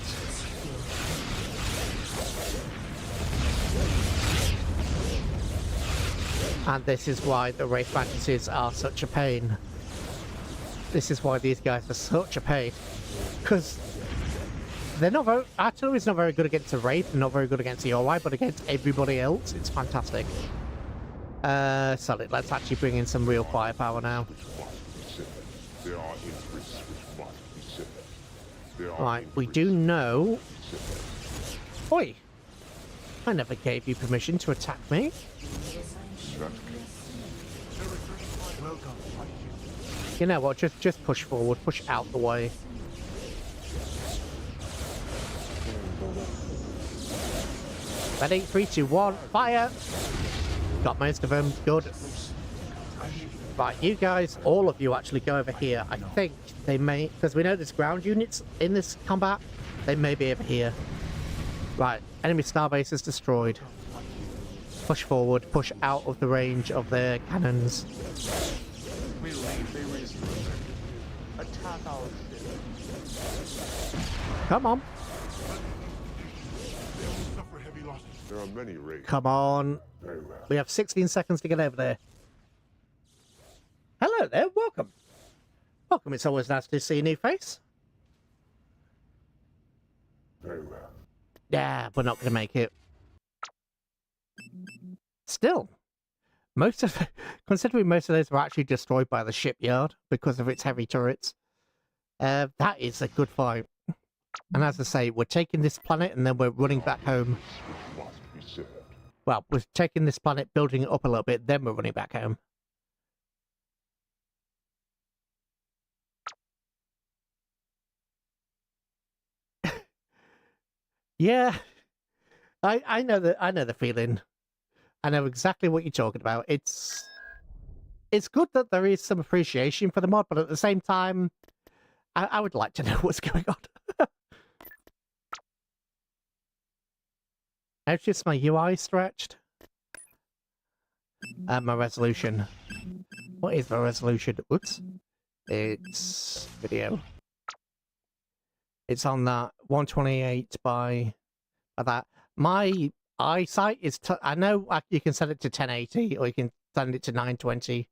And this is why the Wraith Mantises are such a pain. This is why these guys are such a pain. Because they're not very... Artillery's not very good against the Wraith, and not very good against the OI, but against everybody else, it's fantastic. Solid, let's actually bring in some real firepower now. There are interests which must be set. There are Right, we do know... Oi! I never gave you permission to attack me. You know what, just push forward, push out the way. Ready, 3, 2, 1, fire! Got most of them, good. Right, you guys, all of you actually go over here. I think they may, because we know there's ground units in this combat, they may be over here. Right, enemy starbase is destroyed. Push forward, push out of the range of their cannons. We leave, they raise attack our ship. Come on. They will suffer heavy losses. There are many raids. Come on. Very well. We have 16 seconds to get over there. Hello there, welcome. Welcome, it's always nice to see a new face. Very well. Yeah, we're not going to make it. Still, considering most of those were actually destroyed by the shipyard because of its heavy turrets, that is a good fight. And as I say, we're taking this planet and then we're running back home. Which must be said. Well, we're taking this planet, building it up a little bit, then we're running back home. Yeah, I know the feeling. I know exactly what you're talking about. It's good that there is some appreciation for the mod, but at the same time, I would like to know what's going on. How's just my UI stretched? My resolution. What is my resolution? Oops. It's video. It's on that 128 by that. My eyesight is... I know you can set it to 1080 or you can send it to 920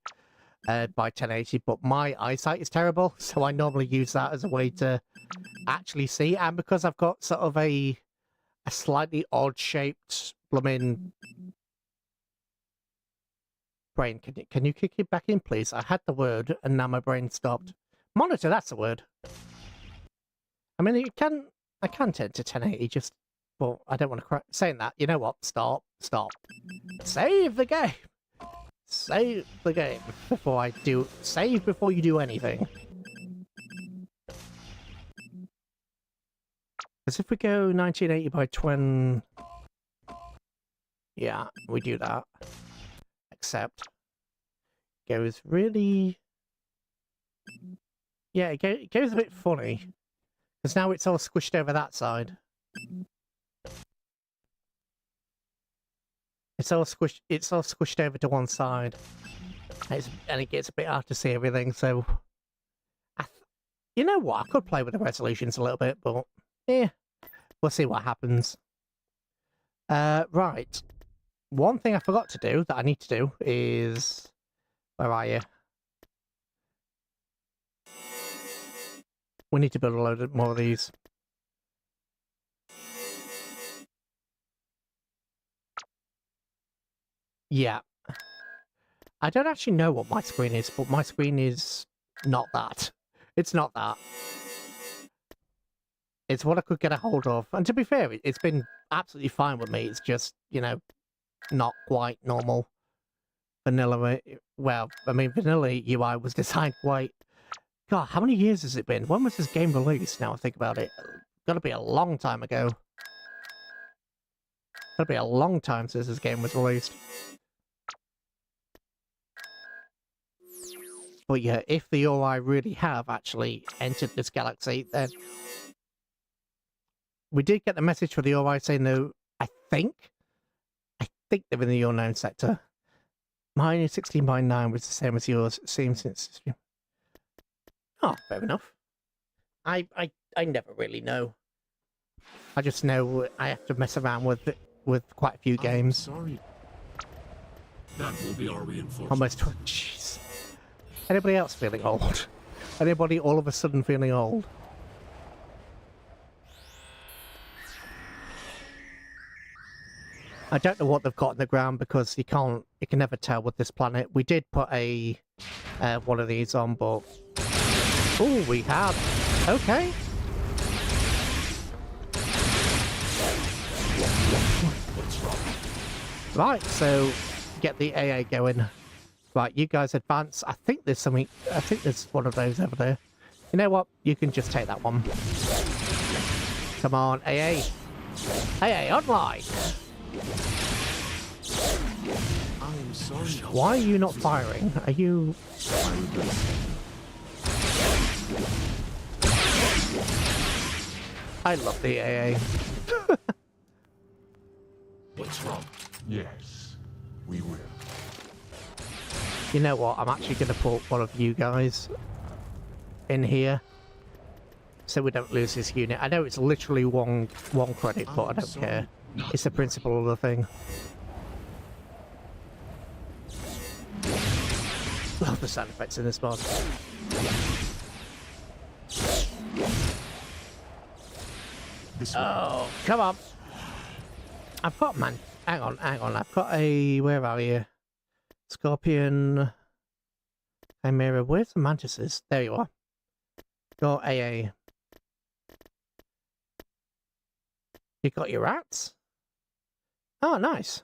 by 1080, but my eyesight is terrible, so I normally use that as a way to actually see. And because I've got sort of a slightly odd-shaped blooming brain. Can you kick it back in, please? I had the word, and now my brain stopped. Monitor, that's the word. I mean, I can turn to 1080, just, but I don't want to saying that. You know what? Stop. Save the game. Save the game before I do. Save before you do anything. Because if we go 1980 by 20, yeah, we do that. Except goes really, yeah, it goes a bit funny. Because now it's all squished over that side. It's all squished over to one side. And it gets a bit hard to see everything, so... you know what, I could play with the resolutions a little bit, but... yeah, we'll see what happens. Right. One thing I forgot to do, that I need to do, is... where are you? We need to build a load more of these. Yeah. I don't actually know what my screen is, but my screen is not that. It's not that. It's what I could get a hold of. And to be fair, it's been absolutely fine with me. It's just, you know, not quite normal. Vanilla, well, I mean, vanilla UI was designed quite... God, how many years has it been? When was this game released? Now I think about it. Gotta be a long time ago. Gotta be a long time since this game was released. But yeah, if the OI really have actually entered this galaxy, then... we did get the message for the OI saying though, I think they're in the unknown sector. Mine is 16 by 9 was the same as yours, it seems since... oh, fair enough. I I never really know. I just know I have to mess around with quite a few games. Sorry. That will be our reinforcement. Almost 20. Jeez. Anybody else feeling old? Anybody all of a sudden feeling old? I don't know what they've got in the ground because you can never tell with this planet. We did put a one of these on, but oh, we have. Okay. Right, so get the AA going. Right, you guys advance. I think there's something. I think there's one of those over there. You know what? You can just take that one. Come on, AA. AA online. I'm sorry. Why are you not firing? Are you... I love the AA. What's wrong? Yes, we will. You know what? I'm actually going to put one of you guys in here so we don't lose this unit. I know it's literally one credit, but I don't care. It's the principle of the thing. Love the sound effects in this mod. Oh, come on. I've got, man. Hang on. I've got a... Where are you? Scorpion. Chimera. Where's the mantises? There you are. Go AA. You got your rats? Oh, nice.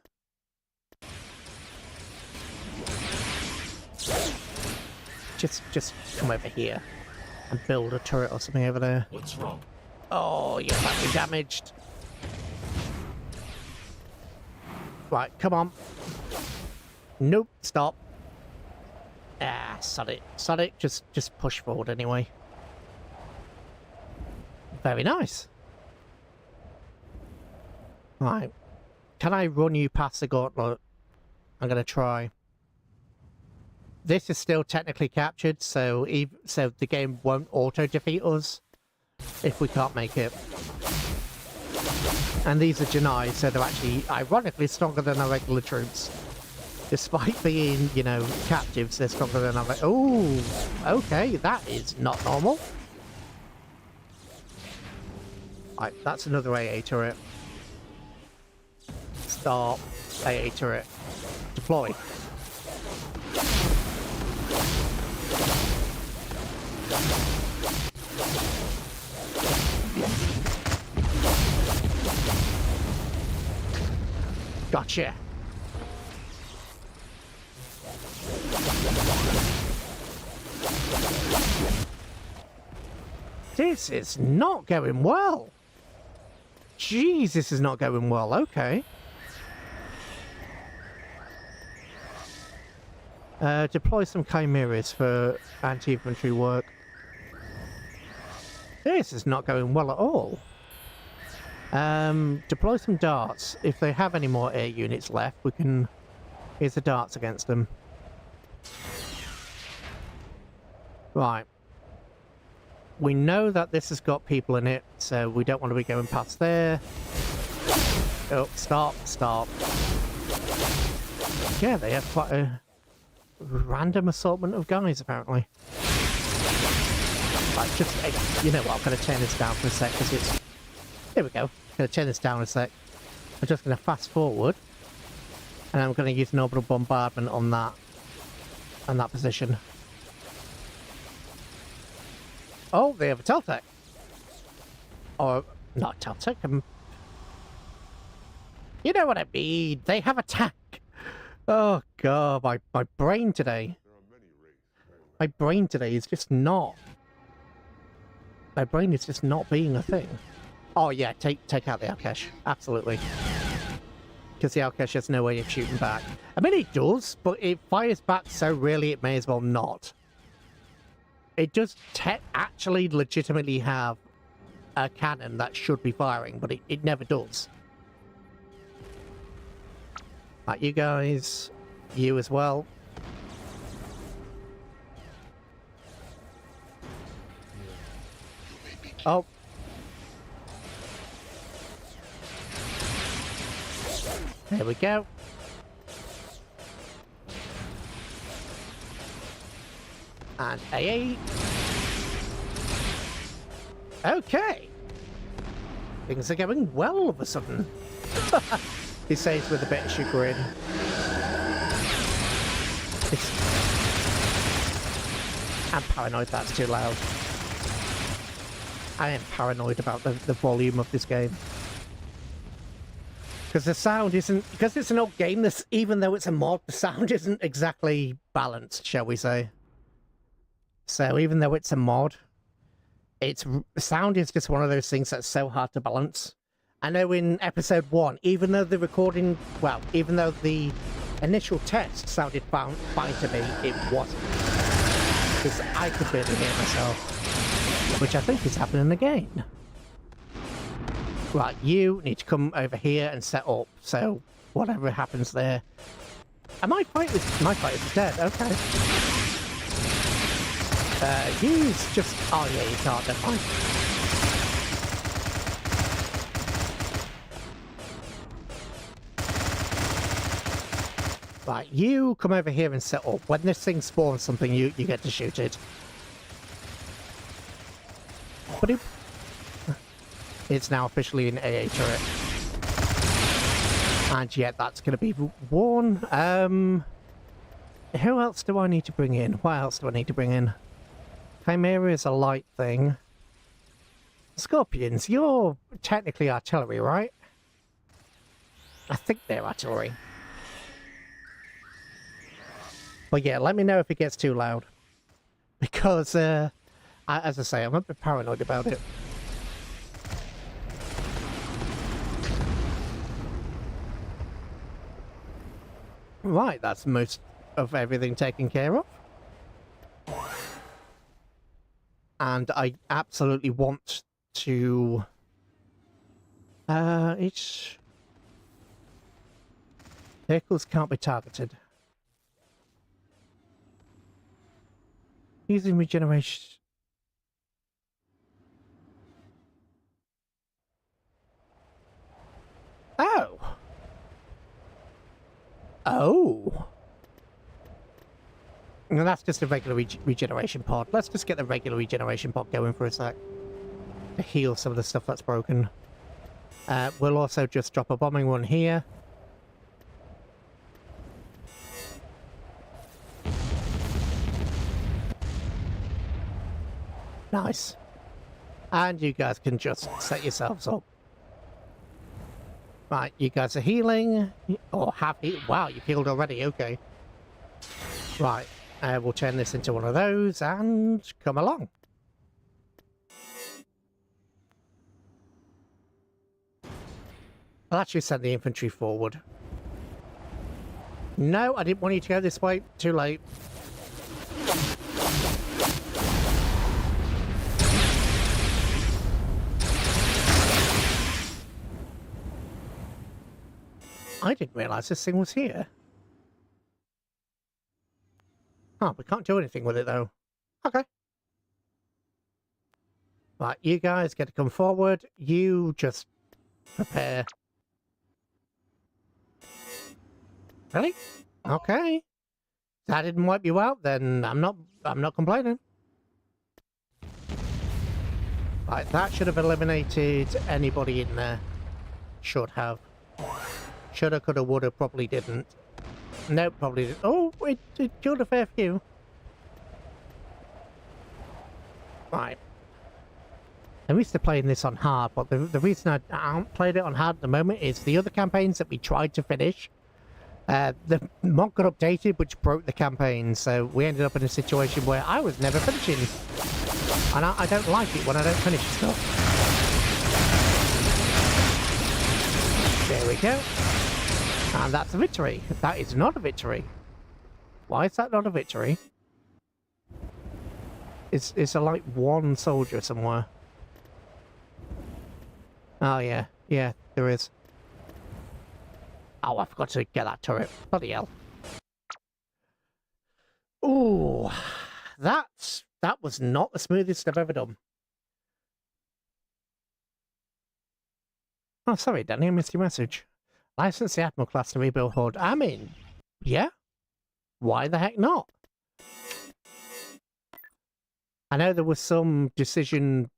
Just come over here and build a turret or something over there. What's wrong? Oh, you're badly damaged. Right, come on. Nope, stop. Ah, sod it. Sod it. Just push forward anyway. Very nice. Right. Can I run you past the gauntlet? I'm going to try. This is still technically captured, so the game won't auto-defeat us if we can't make it. And these are Janai, so they're actually, ironically, stronger than our regular troops. Despite being, you know, captives, they're stronger than our... Oh, okay, that is not normal. Right, that's another AA turret. Start. AA turret. Deploy. Gotcha. This is not going well. Jeez, this is not going well. Okay. Deploy some chimeras for anti-infantry work. This is not going well at all. Deploy some darts. If they have any more air units left, we can... Here's the darts against them. Right. We know that this has got people in it, so we don't want to be going past there. Oh, stop. Yeah, they have quite a random assortment of guys, apparently. Right, just... You know what, I'm going to turn this down for a sec, because it's... Here we go. I'm going to turn this down a sec. I'm just going to fast forward. And I'm going to use an orbital bombardment on that position. Oh, they have a Teltec. Or, not Teltec. You know what I mean. They have a tank. Oh, God. My brain today. My brain today is just not... My brain is just not being a thing. Oh, yeah. Take out the Alkesh. Absolutely. Because the Alkesh has no way of shooting back. I mean, it does, but it fires back so rarely it may as well not. It does actually legitimately have a cannon that should be firing, but it never does. Right, you guys. You as well. Oh, There we go. And AA. Okay. Things are going well all of a sudden. He says with a bit of chagrin. I'm paranoid that's too loud. I am paranoid about the volume of this game. Because the sound isn't... Because it's an old game, this, even though it's a mod, the sound isn't exactly balanced, shall we say. So even though it's a mod, the sound is just one of those things that's so hard to balance. I know in episode 1, even though the recording... Well, even though the initial test sounded fine to me, it wasn't. Because I could barely hear myself. Which I think is happening again. Right, you need to come over here and set up. So, whatever happens there. And my fight is dead, okay. Use just... Oh yeah, you can't, never mind. Right, you come over here and set up. When this thing spawns something, you get to shoot it. But it's now officially an AA turret. And yet that's going to be worn. Who else do I need to bring in? What else do I need to bring in? Chimera is a light thing. Scorpions, you're technically artillery, right? I think they're artillery. But yeah, let me know if it gets too loud. Because, as I say, I'm a bit paranoid about it. Right, that's most of everything taken care of. And I absolutely want to... each... Vehicles can't be targeted. Using regeneration... Oh! Oh! No, that's just a regular regeneration pod. Let's just get the regular regeneration pod going for a sec. To heal some of the stuff that's broken. We'll also just drop a bombing one here. Nice. And you guys can just set yourselves up. Right, you guys are healing. Or have healed. Wow, you've healed already, okay. Right, we'll turn this into one of those and come along. I'll actually send the infantry forward. No, I didn't want you to go this way. Too late. I didn't realise this thing was here. Oh, we can't do anything with it though. Okay. Right, you guys get to come forward. You just prepare. Really? Okay. That didn't wipe you out, then I'm not complaining. Right, that should have eliminated anybody in there. Should have. Shoulda, coulda, woulda, probably didn't. Nope, probably didn't. Oh, it killed a fair few. Right. I'm used to playing this on hard, but the reason I haven't played it on hard at the moment is the other campaigns that we tried to finish, the mod got updated, which broke the campaign, so we ended up in a situation where I was never finishing. And I don't like it when I don't finish stuff. There we go. And that's a victory. That is not a victory. Why is that not a victory? It's a like one soldier somewhere. Oh yeah, yeah, there is. Oh, I forgot to get that turret. Bloody hell. Ooh, that was not the smoothest I've ever done. Oh, sorry, Danny, I missed your message. License the Admiral class to rebuild Horde. I mean, yeah. Why the heck not? I know there was some decision...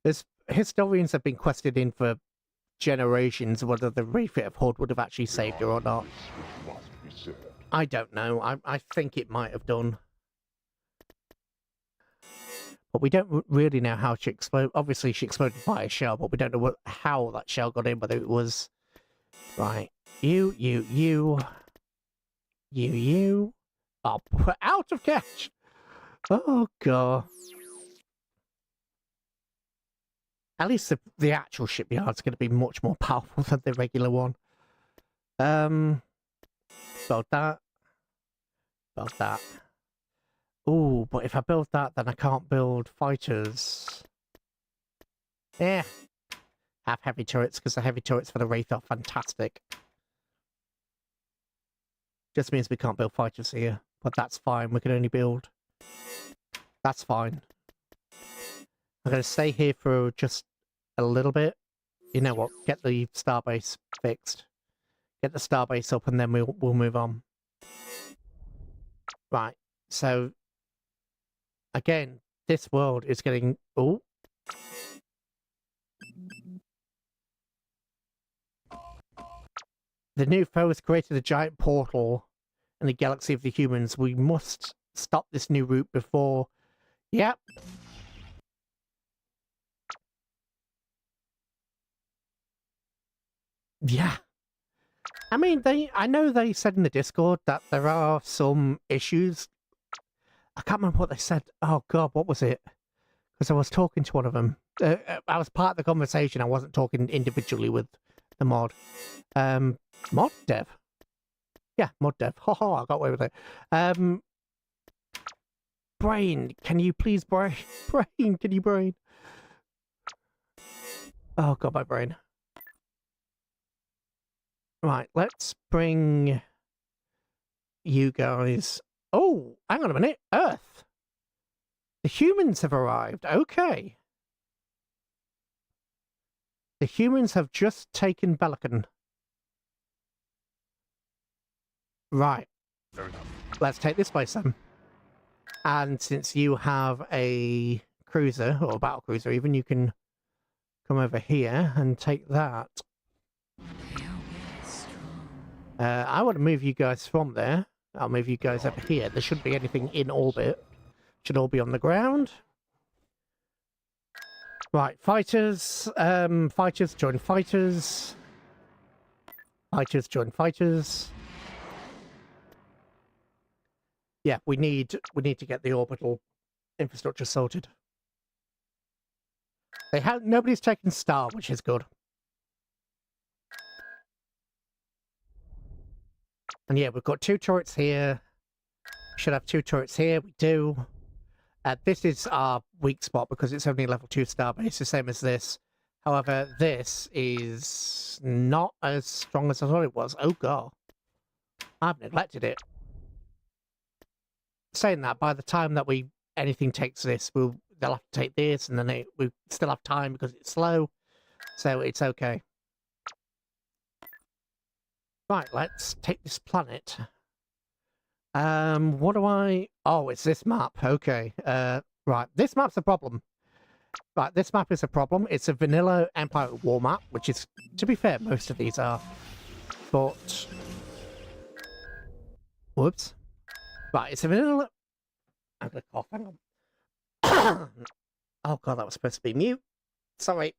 There's historians have been questioning for generations whether the refit of Horde would have actually saved her or not. I don't know. I think it might have done. But we don't really know how she exploded. Obviously, she exploded by a shell, but we don't know how that shell got in, whether it was... Right. You. Oh, out of catch! Oh, God. At least the actual shipyard's going to be much more powerful than the regular one. Build that. Build that. Ooh, but if I build that, then I can't build fighters. Yeah. Have heavy turrets, because the heavy turrets for the Wraith are fantastic. Just means we can't build fighters here, but that's fine. We can only build... That's fine. I'm going to stay here for just a little bit. You know what? Get the starbase fixed. Get the starbase up, and then we'll move on. Right. So, again, this world is getting... Oh. The new foe has created a giant portal in the galaxy of the humans. We must stop this new route before... Yep. Yeah. I mean, I know they said in the Discord that there are some issues. I can't remember what they said. Oh, God, what was it? Because I was talking to one of them. I was part of the conversation. I wasn't talking individually with the mod. Mod dev? Yeah, mod dev. Ho, I got away with it. Brain, can you please brain? Brain, can you brain? Oh, God, my brain. Right, let's bring you guys... Oh, hang on a minute. Earth. The humans have arrived. Okay. The humans have just taken Belican. Right. Let's take this place then. And since you have a cruiser, or a battle cruiser even, you can come over here and take that. I want to move you guys from there. I'll move you guys over here. There shouldn't be anything in orbit. Should all be on the ground. Right, fighters. Fighters join fighters. Fighters join fighters. Yeah, we need to get the orbital infrastructure sorted. Nobody's taken Star, which is good. And yeah, we've got 2 turrets here. We should have 2 turrets here. We do. This is our weak spot because it's only level 2 starbase, the same as this. However, this is not as strong as I thought it was. Oh, God. I've neglected it. Saying that, by the time that anything takes this, they'll have to take this, and then we still have time because it's slow. So it's okay. Right, let's take this planet. What do I... Oh, it's this map. Okay. Right, this map's a problem. Right, this map is a problem. It's a vanilla Empireatwar map, which is, to be fair, most of these are. But... Whoops. Right, it's a vanilla... I'm gonna cough, hang on. Oh, God, that was supposed to be mute. Sorry.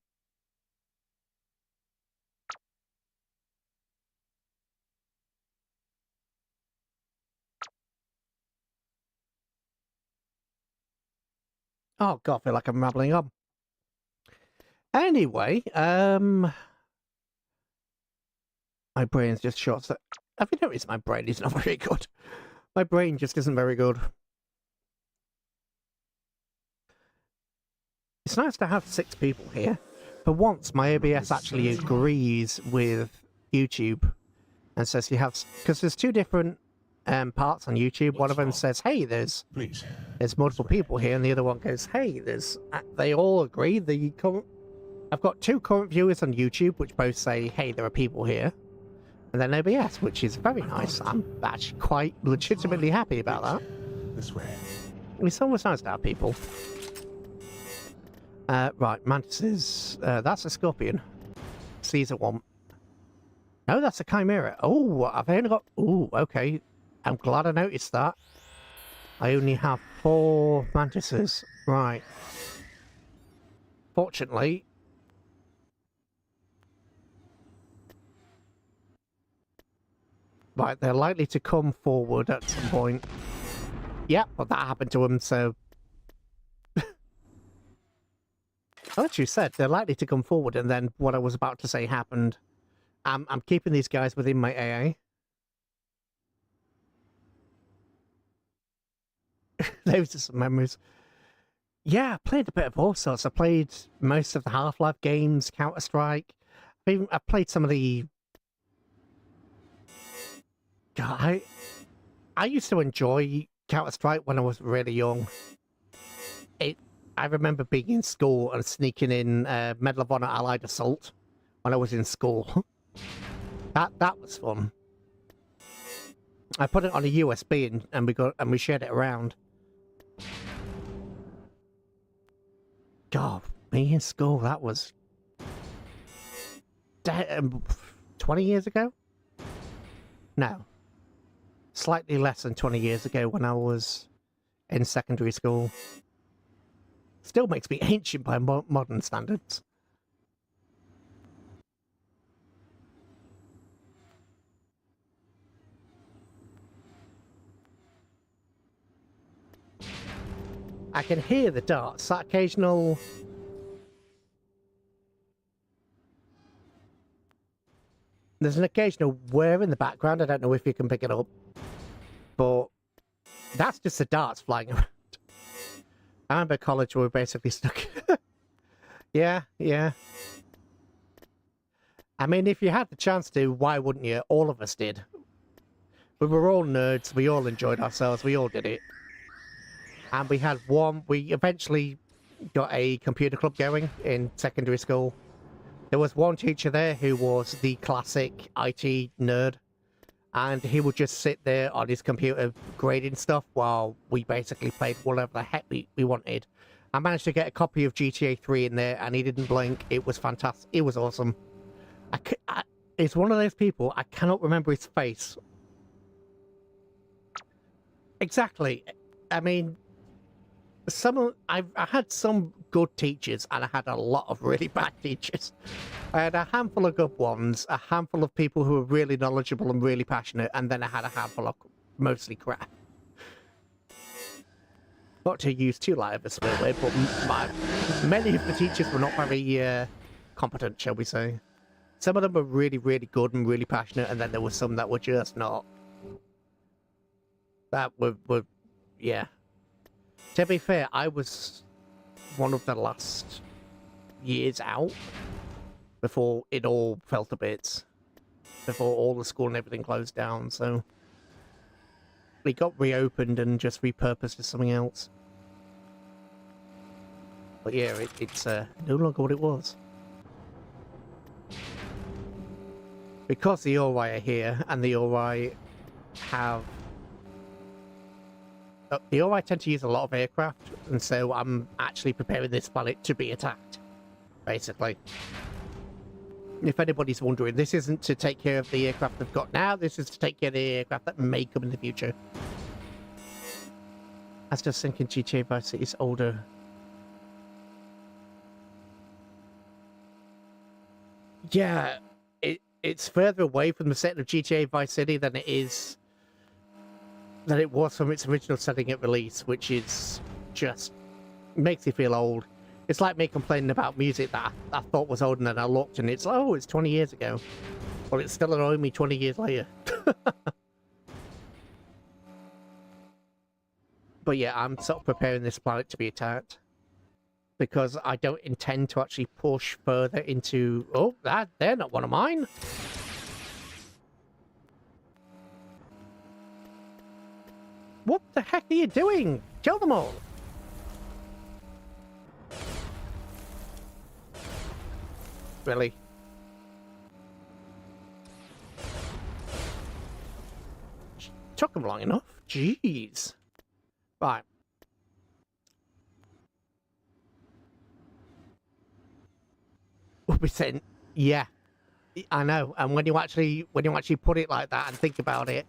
Oh, God, I feel like I'm rambling on. Anyway, my brain's just short. So have you noticed my brain is not very good? My brain just isn't very good. It's nice to have 6 people here. For once, my OBS actually agrees with YouTube and says you have... Because there's 2 different parts on YouTube. One of them says, hey, there's multiple people here, and the other one goes, hey, they all agree. I've got 2 current viewers on YouTube which both say, hey, there are people here. And then OBS, which is very nice. I'm actually quite legitimately happy about that. This way. It's always nice to have people. Right, mantises. That's a scorpion. Caesar one. No, that's a chimera. Oh, I've only got... Oh, okay. I'm glad I noticed that. I only have 4 mantises. Right. Fortunately... Right, they're likely to come forward at some point. Yep, but that happened to them, so... As you said, they're likely to come forward, and then what I was about to say happened. I'm keeping these guys within my AA. Those are some memories. Yeah, I played a bit of all sorts. I played most of the Half-Life games, Counter-Strike. I played some of the... God, I used to enjoy Counter-Strike when I was really young. I remember being in school and sneaking in Medal of Honor Allied Assault when I was in school. That was fun. I put it on a USB and we shared it around. God, me in school, that was 20 years ago? No. Slightly less than 20 years ago when I was in secondary school. Still makes me ancient by modern standards. I can hear the darts, that occasional... There's an occasional whir in the background, I don't know if you can pick it up. But that's just the darts flying around. I remember college we were basically stuck. Yeah. I mean, if you had the chance to, why wouldn't you? All of us did. We were all nerds, we all enjoyed ourselves, we all did it. And we eventually got a computer club going in secondary school. There was one teacher there who was the classic IT nerd. And he would just sit there on his computer grading stuff while we basically played whatever the heck we wanted. I managed to get a copy of GTA 3 in there and he didn't blink. It was fantastic. It was awesome. It's one of those people, I cannot remember his face. Exactly. I mean, I had some good teachers and I had a lot of really bad teachers. I had a handful of good ones, a handful of people who were really knowledgeable and really passionate, and then I had a handful of mostly crap. Not to use too light of a swear word, but many of the teachers were not very competent, shall we say. Some of them were really, really good and really passionate, and then there were some that were just not. That were yeah. To be fair, I was one of the last years out before it all fell to bits. Before all the school and everything closed down, so we got reopened and just repurposed as something else. But yeah, it's no longer what it was. Because the Ori are here, and the Ori have... the Ori tend to use a lot of aircraft, and so I'm actually preparing this planet to be attacked, basically. If anybody's wondering, this isn't to take care of the aircraft they've got now, this is to take care of the aircraft that may come in the future. I was just thinking GTA Vice City is older. Yeah, it's further away from the setting of GTA Vice City than it was from its original setting at release, which is just makes you feel old. It's like me complaining about music that I thought was old, and then I looked and it's like, oh, it's 20 years ago. Well, it's still annoying me 20 years later. But yeah, I'm sort of preparing this planet to be attacked. Because I don't intend to actually push further into... Oh, they're not one of mine. What the heck are you doing? Kill them all. Really? took them long enough. Jeez. Right. We'll be saying, yeah, I know. And when you actually put it like that and think about it,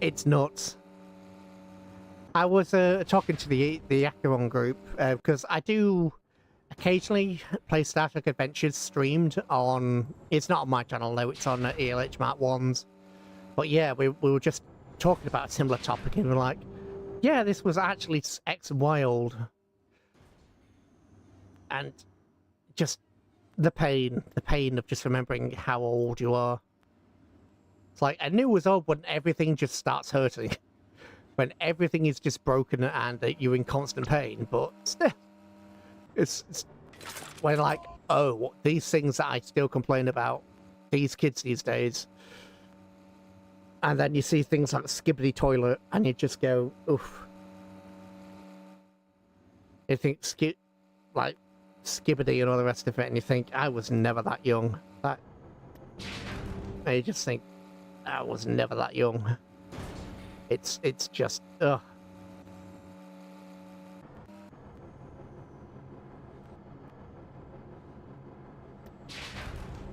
it's nuts. I was talking to the Acheron group because I do occasionally play Star Trek Adventures streamed on. It's not on my channel though. It's on ELH Mark 1's. But yeah, we were just talking about a similar topic and we were like, yeah, this was actually X and Y old. And just the pain of just remembering how old you are. It's like, I knew it was old when everything just starts hurting. When everything is just broken and you're in constant pain, but still, it's when like, oh, these things that I still complain about, these kids these days, and then you see things like Skibbity Toilet, and you just go, oof. You think like Skibbity and all the rest of it, and you think, I was never that young. And you just think, I was never that young. It's just, ugh.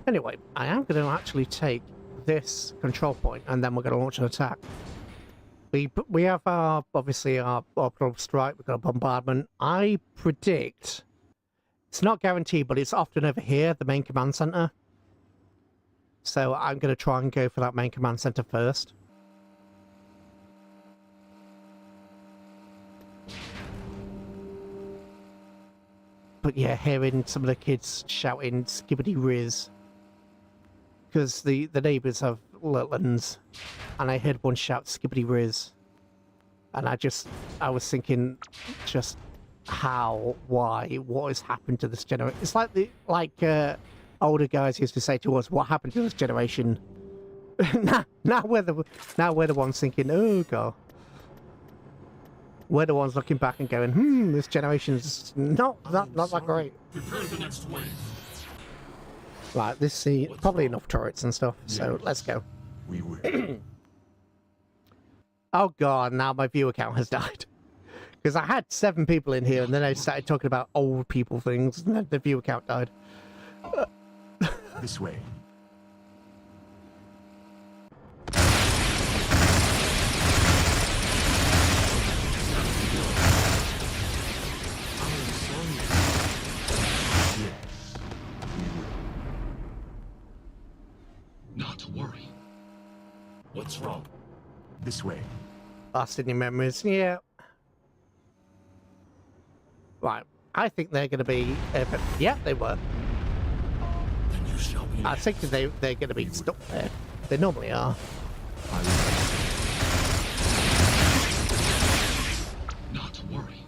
Anyway, I am going to actually take this control point, and then we're going to launch an attack. We have our, obviously, our orbital strike, we've got a bombardment. I predict, it's not guaranteed, but it's often over here, the main command center. So I'm going to try and go for that main command center first. But yeah, hearing some of the kids shouting Skibbity Riz. Because the neighbours have littluns. And I heard one shout Skibbity Riz. And I was thinking just how, why, what has happened to this generation. It's like older guys used to say to us, what happened to this generation? now we're the ones thinking, oh god. We're the ones looking back and going, this generation's not that great. Prepare the next wave. Right, this is probably enough turrets and stuff, so let's go. We will. Oh god, now my viewer count has died. Because I had 7 people in here, and then I started talking about old people things, and then the viewer count died. This way. Not to worry. What's wrong? This way. Lasting your memories, yeah. Right, I think they're going to be... yeah, they were. Then you shall be. I think they're going to be stuck there. They normally are. Not to worry.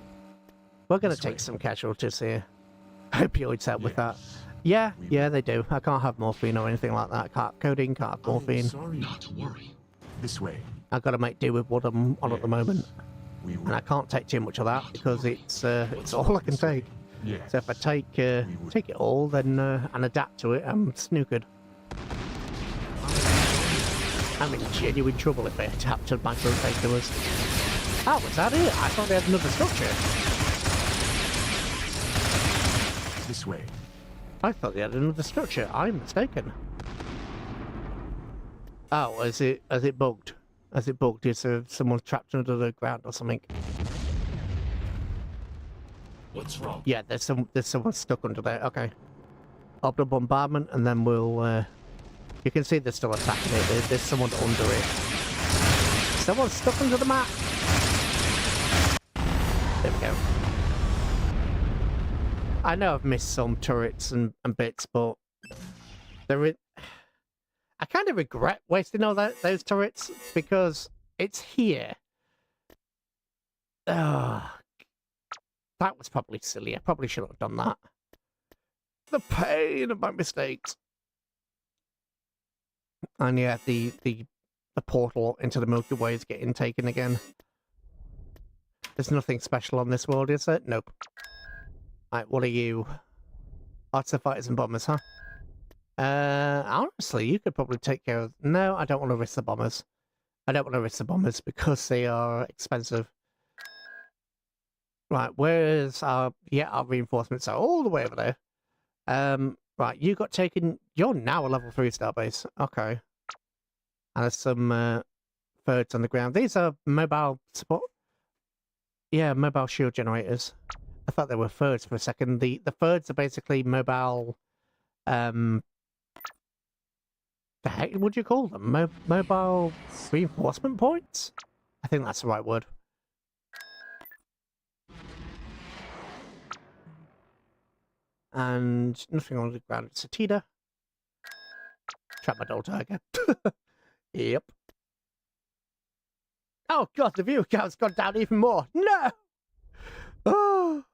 We're going to take some casualties here. Opioids help with that. Yeah, they do. I can't have morphine or anything like that. Codeine, can't have morphine. Sorry. Not to worry. This way. I've got to make do with what I'm on at the moment. We will. And I can't take too much of that because it's all I can take. Yes. So if I take it all, then and adapt to it, I'm snookered. I'm in genuine trouble if I adapt to micro-takedowers. Oh, was that it? I thought they had another structure. This way. I thought they had another structure. I'm mistaken. Oh, has it bugged? Has it bugged? Is someone trapped under the ground or something? What's wrong? Yeah, there's someone stuck under there. Okay. Up the bombardment, and then we'll. You can see they're still attacking it. There's someone under it. Someone's stuck under the map. There we go. I know I've missed some turrets and bits, but I kind of regret wasting all those turrets because it's here. That was probably silly. I probably shouldn't have done that. The pain of my mistakes. And yeah, the portal into the Milky Way is getting taken again. There's nothing special on this world, is there? Nope. Right, what are you? Artifact fighters and bombers, huh? Honestly, you could probably take care of... No, I don't want to risk the bombers. I don't want to risk the bombers because they are expensive. Right, where's our... Yeah, our reinforcements are all the way over there. Right, you got taken... You're now a level 3 starbase. Okay. And there's some birds on the ground. These are mobile support... Yeah, mobile shield generators. I thought they were birds for a second. The birds are basically mobile... the heck would you call them? Mobile reinforcement points? I think that's the right word. And nothing on the ground. It's a Tida. Trap my dog tiger. Yep. Oh god, the view count's gone down even more. No! Oh.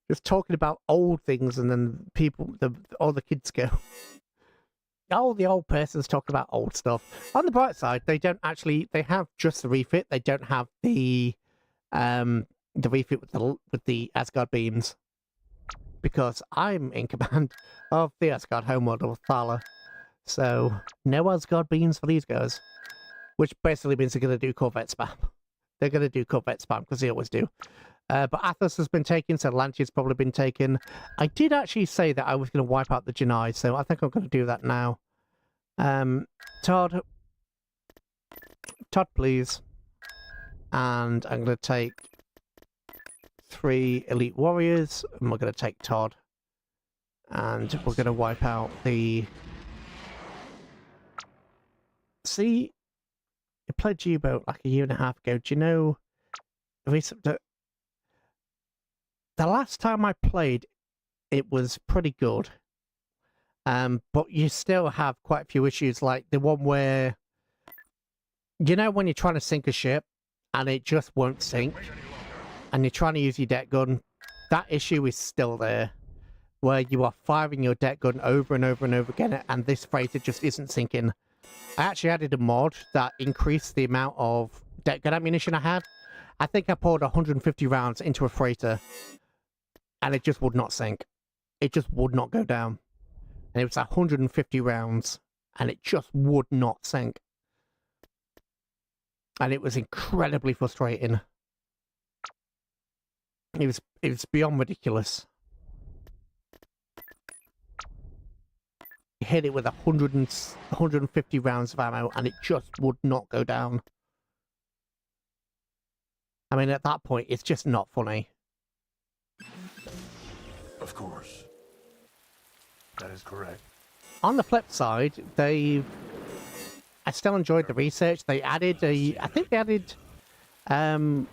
Just talking about old things and then people, all the kids go. All the old person's talking about old stuff. On the bright side, they don't actually, they have just the refit. They don't have the refit with the Asgard beams. Because I'm in command of the Asgard homeworld of Thala. So, no Asgard beams for these guys. Which basically means they're going to do Corvette spam. They're going to do Corvette spam, because they always do. But Athos has been taken, so Lantia's probably been taken. I did actually say that I was going to wipe out the Janai, so I think I'm going to do that now. Todd, please. And I'm going to take 3 elite warriors, and we're going to take Todd. And we're going to wipe out the... See, I played G-Boat like a year and a half ago. Do you know... The last time I played, it was pretty good. But you still have quite a few issues, like the one where... You know when you're trying to sink a ship, and it just won't sink? And you're trying to use your deck gun, that issue is still there. Where you are firing your deck gun over and over and over again, and this freighter just isn't sinking. I actually added a mod that increased the amount of deck gun ammunition I had. I think I poured 150 rounds into a freighter, and it just would not sink. It just would not go down. And it was 150 rounds, and it just would not sink. And it was incredibly frustrating. It was beyond ridiculous. You hit it with 150 rounds of ammo, and it just would not go down. I mean, at that point, it's just not funny. Of course. That is correct. On the flip side, I still enjoyed the research. They added I think they added, oh,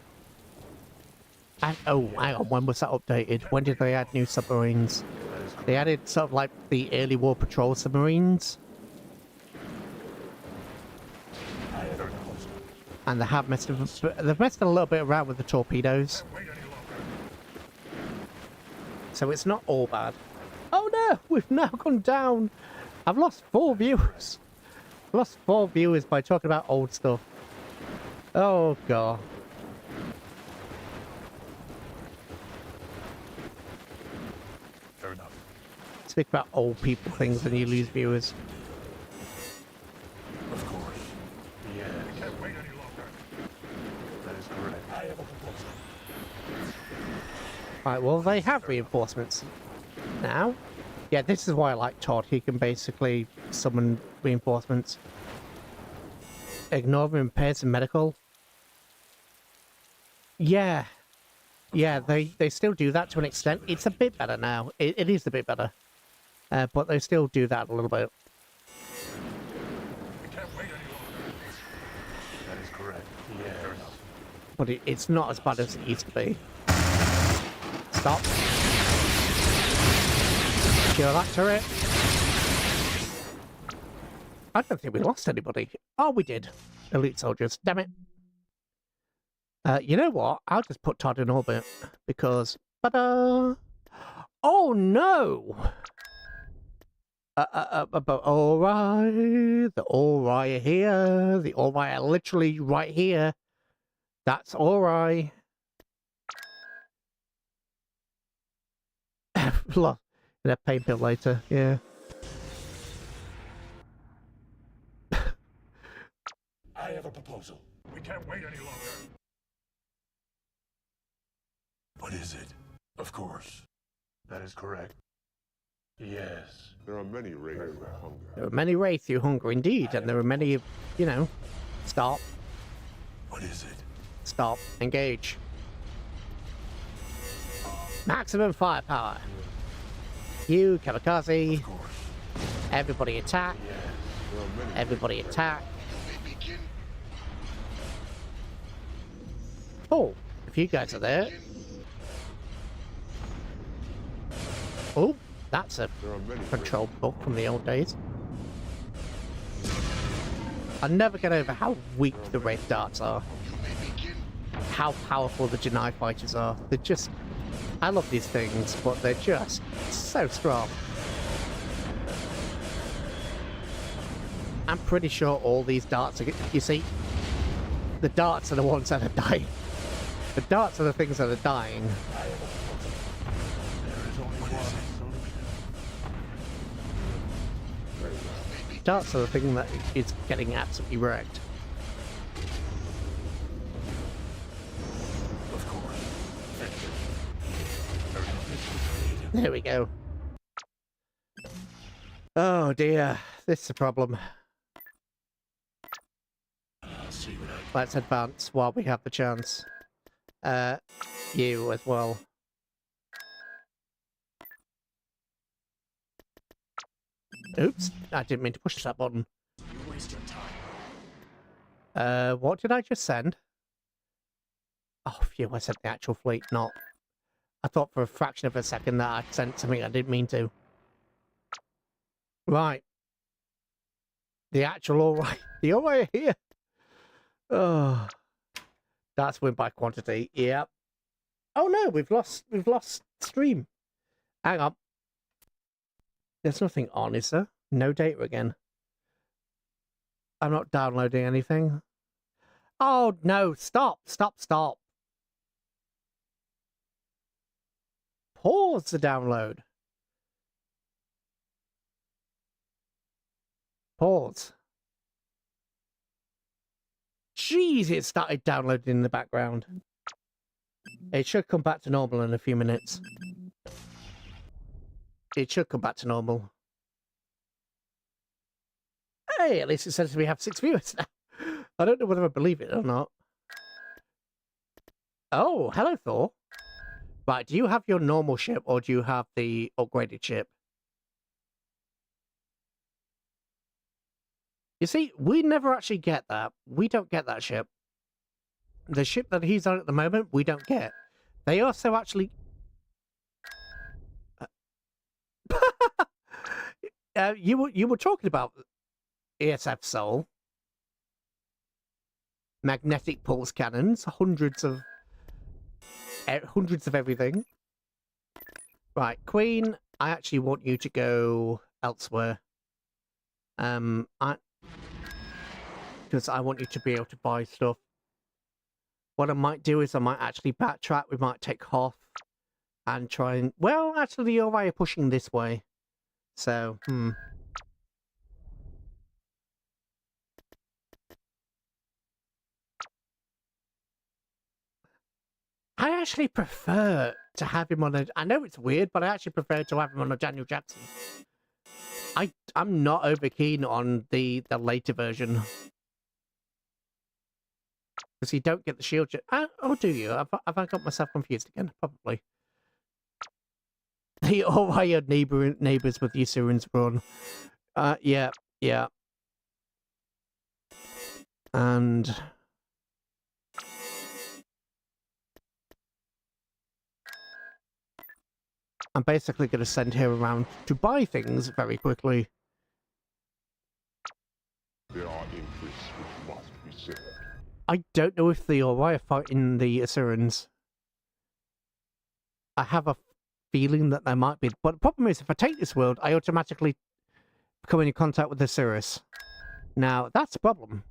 hang on, when was that updated? When did they add new submarines? They added sort of like the early war patrol submarines. And they have messed a little bit around with the torpedoes. So it's not all bad. Oh no, we've now gone down. I've lost 4 viewers. I've lost 4 viewers by talking about old stuff. Oh god. Fair enough. Speak about old people things and you lose viewers. Of course. Yeah. I can't wait any longer. That is correct. I have a proposal. Right, well, they have reinforcements now. Yeah, this is why I like Todd. He can basically summon reinforcements. Ignore repairs and medical. Yeah. Yeah, they still do that to an extent. It's a bit better now. It is a bit better. But they still do that a little bit. I can't wait any longer. That is correct. Yeah. Fair enough. But it's not as bad as it used to be. Stop. Kill that turret. I don't think we lost anybody. Oh, we did. Elite soldiers. Damn it. You know what? I'll just put Todd in orbit. Because... Ta-da! Oh, no! But alright. The alright are here. The alright are literally right here. That's alright. Look, that pain pill later, yeah. I have a proposal. We can't wait any longer. What is it? Of course. That is correct. Yes. There are many Wraith who hunger. There are many Wraith who hunger indeed, and there are many, you know, stop, What is it? stop, engage. Maximum firepower. You, kamikaze, Of course. everybody attack, There are many everybody Wraith attack. Oh, if you guys are there. Oh, that's a There are many control book from the old days. I never get over how weak the Wraith darts are. How powerful the Janai fighters are. They're just... I love these things, but they're just so strong. I'm pretty sure all these darts are... You see, the darts are the ones that are dying. The darts are the things that are dying. There is only one solution. Darts are the thing that is getting absolutely wrecked. Of course. There we go. Oh dear, this is a problem. I'll see what I Let's advance while we have the chance. You as well. Oops, I didn't mean to push that button. You waste your time. What did I just send? Oh, phew, I sent the actual fleet, not... I thought for a fraction of a second that I'd sent something I didn't mean to. Right. The actual alright. The alright here. Oh. That's win by quantity. Yep. Oh no, we've lost stream. Hang on. There's nothing on, is there? No data again. I'm not downloading anything. Oh no, stop. Pause the download. Pause. Jeez, it started downloading in the background. It should come back to normal in a few minutes. It should come back to normal. Hey, at least it says we have 6 viewers now. I don't know whether I believe it or not. Oh, hello, Thor. Right, do you have your normal ship or do you have the upgraded ship? You see, we never actually get that. We don't get that ship. The ship that he's on at the moment, we don't get. They also actually... you were talking about ESF Soul. Magnetic pulse cannons, hundreds of everything. Right, Queen, I actually want you to go elsewhere. Because I want you to be able to buy stuff. What I might do is I might actually backtrack. We might take Hoth and try and... Well, actually, you're right, pushing this way. So, I actually prefer to have him on a... I know it's weird, but I actually prefer to have him on a Daniel Jackson. I'm not over keen on the later version. Because you don't get the shield... Oh, do you? Have I got myself confused again? Probably. The Orion neighbours with Yusurin's run. Yeah. And... I'm basically going to send her around to buy things very quickly. There are interests which must be served. I don't know if the Ori are fighting the Assyrians. I have a feeling that there might be. But the problem is, if I take this world, I automatically come in contact with Osiris. Now, that's a problem.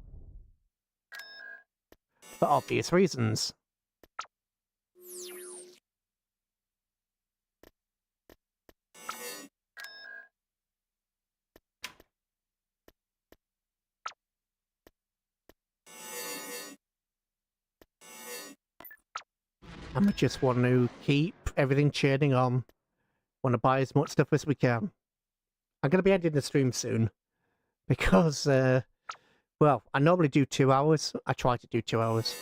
For obvious reasons. And we just want to keep everything churning on. Want to buy as much stuff as we can. I'm going to be ending the stream soon. Because, well, I normally do 2 hours. I try to do 2 hours.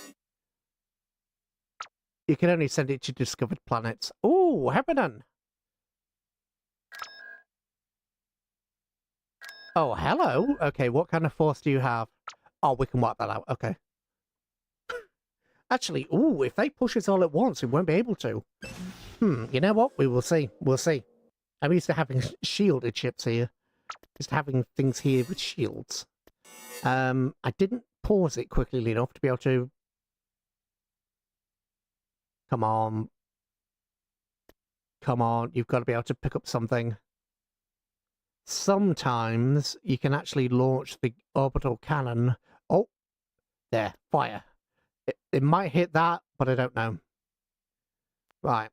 You can only send it to discovered planets. Oh, Hebenon! Oh, hello. Okay, what kind of force do you have? Oh, we can wipe that out. Okay. Actually, ooh, if they push us all at once, we won't be able to. You know what? We will see. We'll see. I'm used to having shielded ships here. Just having things here with shields. I didn't pause it quickly enough to be able to... Come on. Come on, you've got to be able to pick up something. Sometimes you can actually launch the orbital cannon. Oh, there, fire. It might hit that, but I don't know. Right.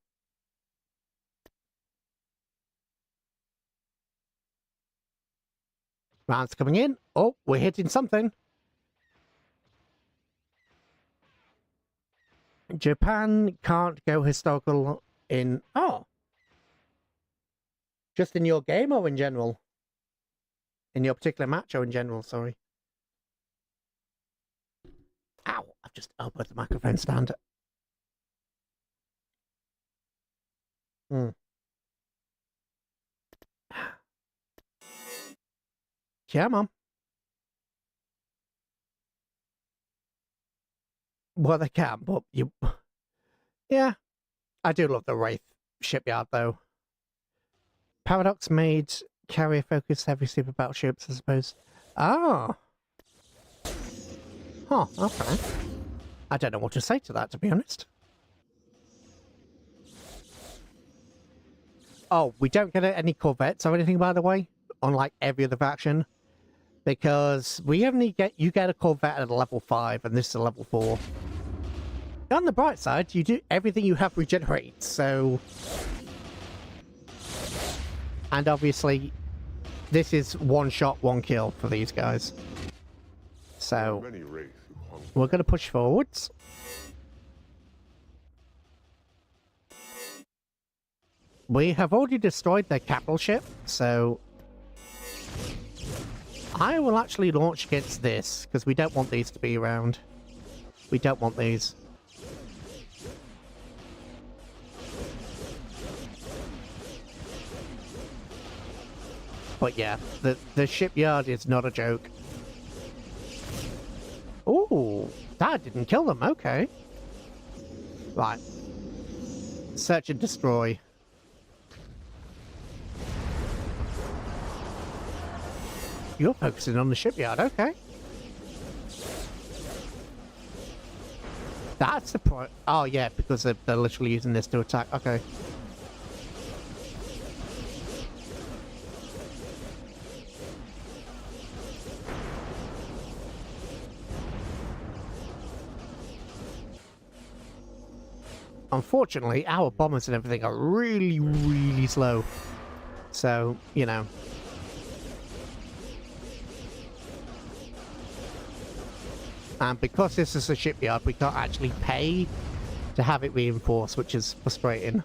Rounds coming in. Oh, we're hitting something. Japan can't go historical in... Oh. Just in your game or in general? In your particular match or in general, sorry. Ow, I've just elbowed the microphone stand. Come on. Well, they can, but you... Yeah. I do love the Wraith shipyard, though. Paradox made carrier-focused heavy super battleships, I suppose. Ah. Huh, okay. I don't know what to say to that, to be honest. Oh, we don't get any corvettes or anything, by the way, unlike every other faction. Because we only get... You get a corvette at a level 5, and this is a level 4. On the bright side, you do... Everything you have regenerates, so... And obviously, this is one shot, one kill for these guys. So, we're going to push forwards. We have already destroyed their capital ship, so... I will actually launch against this, because we don't want these to be around. We don't want these. But yeah, the shipyard is not a joke. Ooh, that didn't kill them, okay. Right. Search and destroy. You're focusing on the shipyard, okay. That's the point. Oh yeah, because they're literally using this to attack, okay. Unfortunately, our bombers and everything are really, really slow. So, you know. And because this is a shipyard, we can't actually pay to have it reinforced, which is frustrating.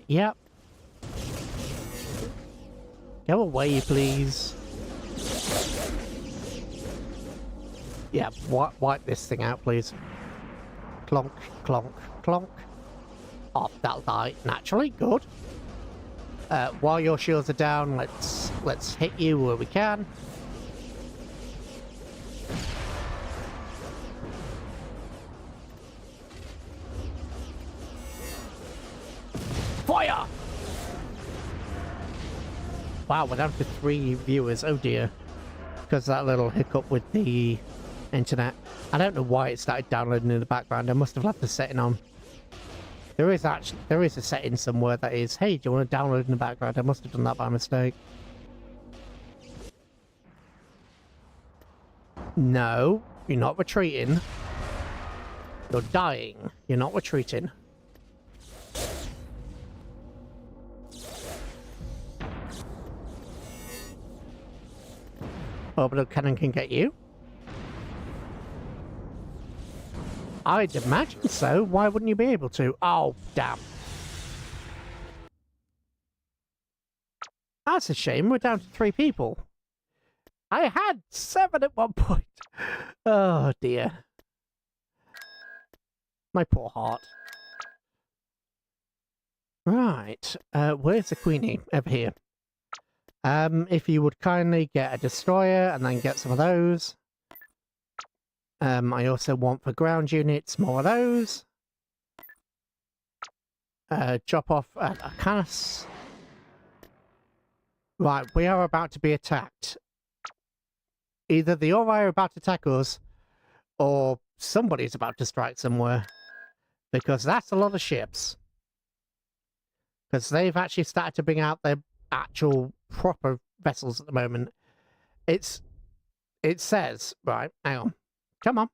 Yep. Go away, please. Yeah, wipe this thing out, please. Clonk, clonk, clonk. Oh, that'll die naturally. Good. While your shields are down, let's hit you where we can. Fire! Wow, we're down to 3 viewers. Oh dear. Because of that little hiccup with the internet. I don't know why it started downloading in the background. I must have left the setting on. There is a setting somewhere that is, hey, do you want to download in the background? I must have done that by mistake. No, you're not retreating. You're dying. You're not retreating. Orbital cannon can get you. I'd imagine so. Why wouldn't you be able to? Oh, damn. That's a shame. We're down to 3 people. I had 7 at one point. Oh, dear. My poor heart. Right. Where's the Queenie? Over here. If you would kindly get a destroyer and then get some of those. I also want for ground units more of those. Drop off a Canis. Right, we are about to be attacked. Either the Ori are about to attack us, or somebody's about to strike somewhere. Because that's a lot of ships. Because they've actually started to bring out their actual proper vessels at the moment. It says, right, hang on. Come on.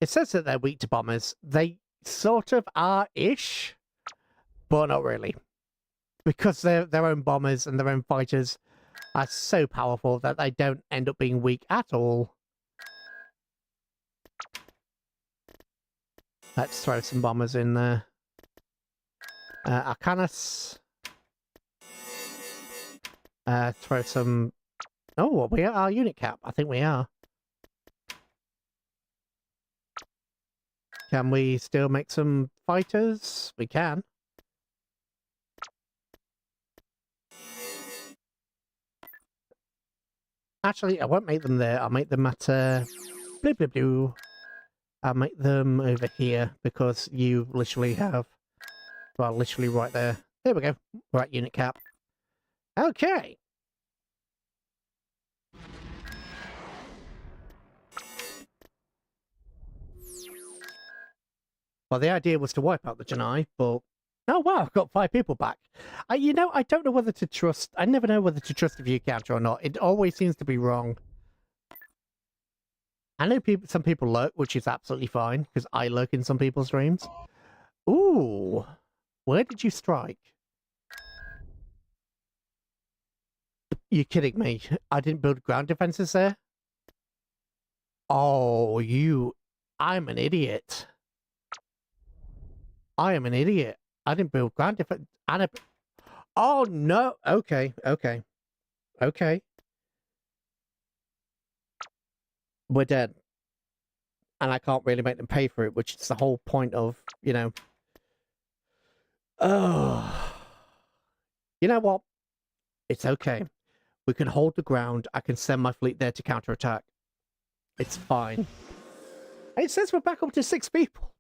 It says that they're weak to bombers. They sort of are-ish, but not really. Because their own bombers and their own fighters are so powerful that they don't end up being weak at all. Let's throw some bombers in there. Arcanus. Throw some... Oh, we are our unit cap. I think we are. Can we still make some fighters? We can. Actually, I won't make them there. I'll make them at... Blue, blue, blue. I'll make them over here because you literally have... Well, literally right there. There we go. We're at unit cap. Okay. Well, the idea was to wipe out the Janai, but... Oh, wow, I've got 5 people back. You know, I don't know whether to trust... I never know whether to trust a view counter or not. It always seems to be wrong. I know some people lurk, which is absolutely fine, because I lurk in some people's streams. Ooh. Where did you strike? You're kidding me. I didn't build ground defenses there? Oh, I'm an idiot. I am an idiot. I didn't build ground defense. Oh, no. Okay. We're dead. And I can't really make them pay for it, which is the whole point of, you know... Oh. You know what? It's okay. We can hold the ground. I can send my fleet there to counterattack. It's fine. It says we're back up to 6 people.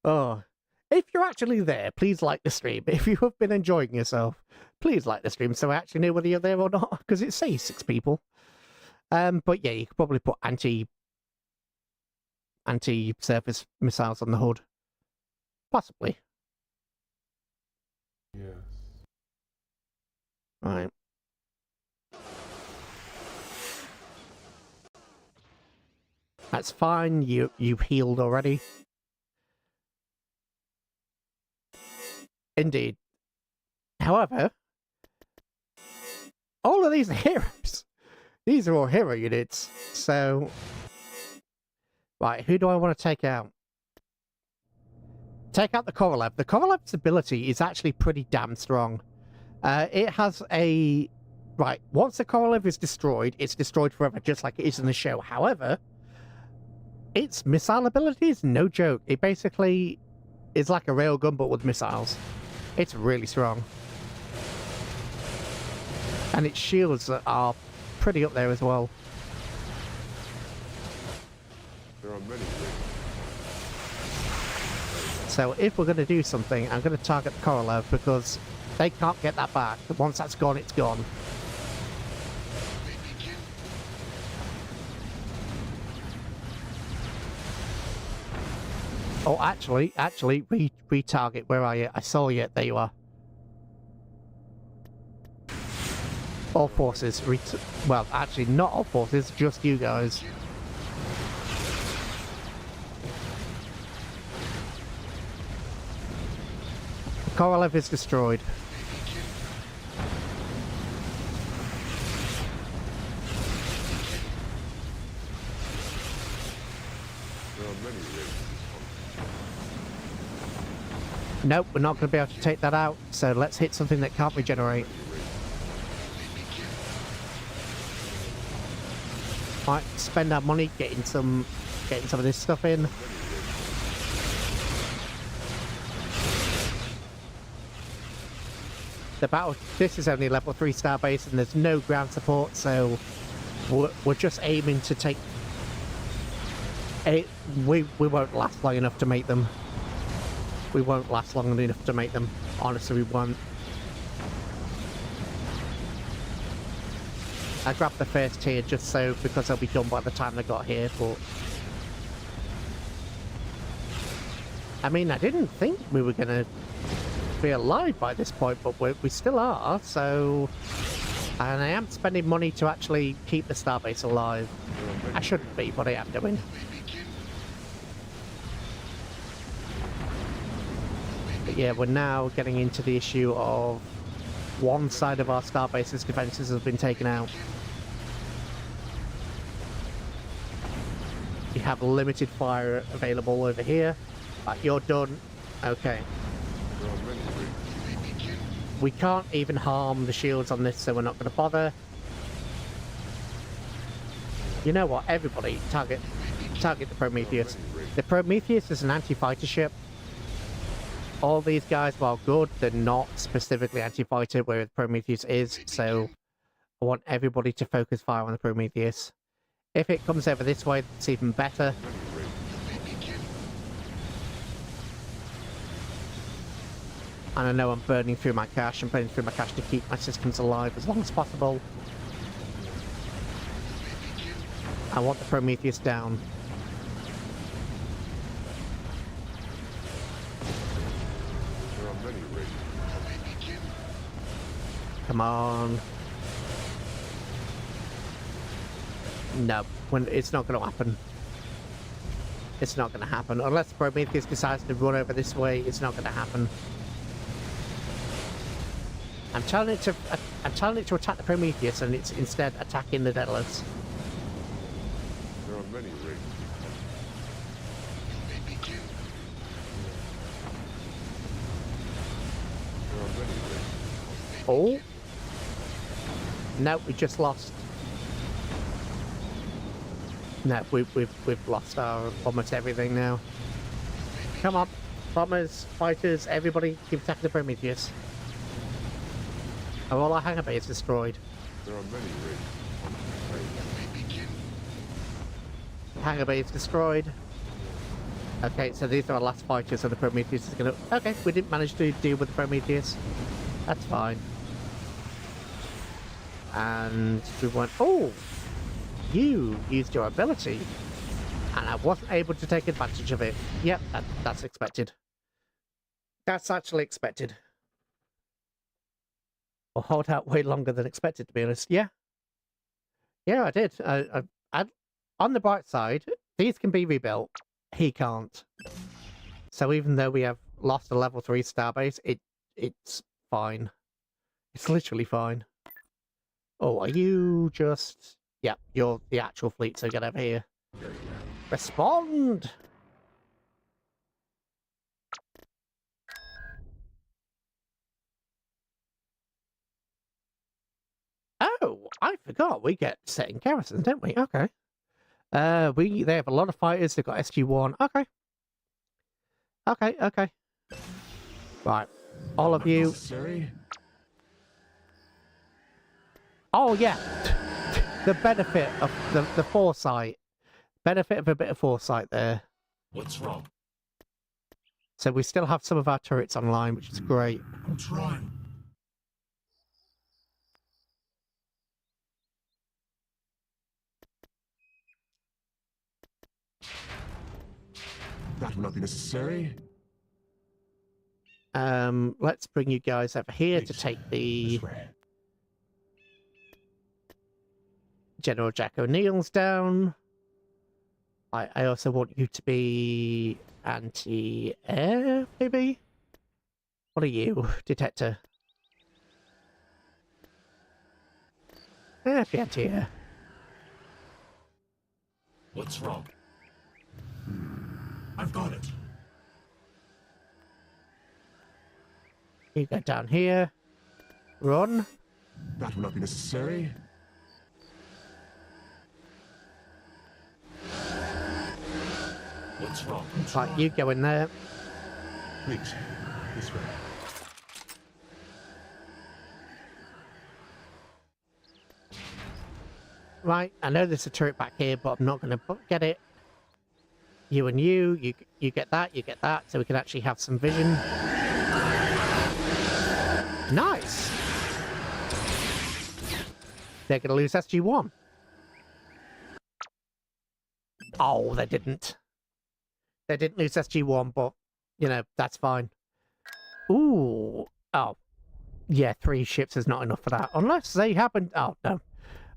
Oh. If you're actually there, please like the stream. If you have been enjoying yourself, please like the stream so I actually know whether you're there or not, because it says 6 people. But yeah, you could probably put anti-surface missiles on the hood. Possibly. Yes. Right. That's fine. You've healed already. Indeed. However, all of these are heroes. These are all hero units. So, right, who do I want to take out? Take out the Korolev. The Korolev's ability is actually pretty damn strong. It has a... Right, once the Korolev is destroyed, it's destroyed forever, just like it is in the show. However, its missile ability is no joke. It basically is like a railgun, but with missiles. It's really strong. And its shields are pretty up there as well. There are many ways. So if we're going to do something, I'm going to target the Korolev because they can't get that back. Once that's gone, it's gone. Oh, actually, retarget. Where are you? I saw you. There you are. All forces. Well, actually, not all forces. Just you guys. Korolev is destroyed. are many Wraiths. Nope, we're not going to be able to take that out, so let's hit something that can't regenerate. Might spend our money getting some of this stuff in. This is only level 3 starbase and there's no ground support, so we're just aiming to take it. We won't last long enough to make them. We won't last long enough to make them. Honestly, we won't. I grabbed the first tier just so, because they'll be done by the time they got here, but... I mean, I didn't think we were gonna be alive by this point, but we still are, so... And I am spending money to actually keep the starbase alive. I shouldn't be, but I am doing. But yeah, we're now getting into the issue of one side of our starbase's defenses has been taken out. We have limited fire available over here. But you're done. Okay. We can't even harm the shields on this, so we're not going to bother. You know what? Everybody, target the Prometheus. The Prometheus is an anti-fighter ship. All these guys, while good, they're not specifically anti-fighter, whereas Prometheus is, so I want everybody to focus fire on the Prometheus. If it comes over this way, it's even better. And I know I'm burning through my cash. I'm burning through my cash to keep my systems alive as long as possible. I want the Prometheus down. Come on. No, it's not going to happen. It's not going to happen. Unless Prometheus decides to run over this way, it's not going to happen. I'm telling it to attack the Prometheus, and it's instead attacking the Daedalus. There are many Wraiths. There are many Wraiths. Oh. No, we just lost. No, we've lost our almost everything now. Come on, bombers, fighters, everybody, keep attacking the Prometheus. Oh, all our hangar bay is destroyed. There are many Wraiths. Hangar bay is destroyed. Okay, so these are our last fighters, so the Prometheus is gonna... Okay, we didn't manage to deal with the Prometheus. That's fine. And we went... Oh! You used your ability. And I wasn't able to take advantage of it. Yep, that's expected. That's actually expected. Or hold out way longer than expected, to be honest. Yeah. Yeah, I did. On the bright side, these can be rebuilt. He can't. So even though we have lost a level 3 starbase, it's fine. It's literally fine. Oh, are you just... Yeah, you're the actual fleet, so get over here. Respond! Oh, I forgot. We get setting garrisons, don't we? Okay. They have a lot of fighters. They've got SG-1. Okay. Okay. Right. All of you. Oh, yeah. The benefit of the foresight. Benefit of a bit of foresight there. What's wrong? So we still have some of our turrets online, which is great. I'm trying. That will not be necessary. Let's bring you guys over here to take the General Jack O'Neill's down. I also want you to be anti-air, maybe? What are you, detector? Be anti-air. What's wrong? I've got it. You go down here. Run. That will not be necessary. What's wrong? Right, you go in there. Please, this way. Right, I know there's a turret back here, but I'm not going to get it. You and you get that, so we can actually have some vision. Nice! They're going to lose SG-1. Oh, they didn't. They didn't lose SG-1, but, you know, that's fine. Ooh. Oh. Yeah, 3 ships is not enough for that. Unless they happen... Oh, no.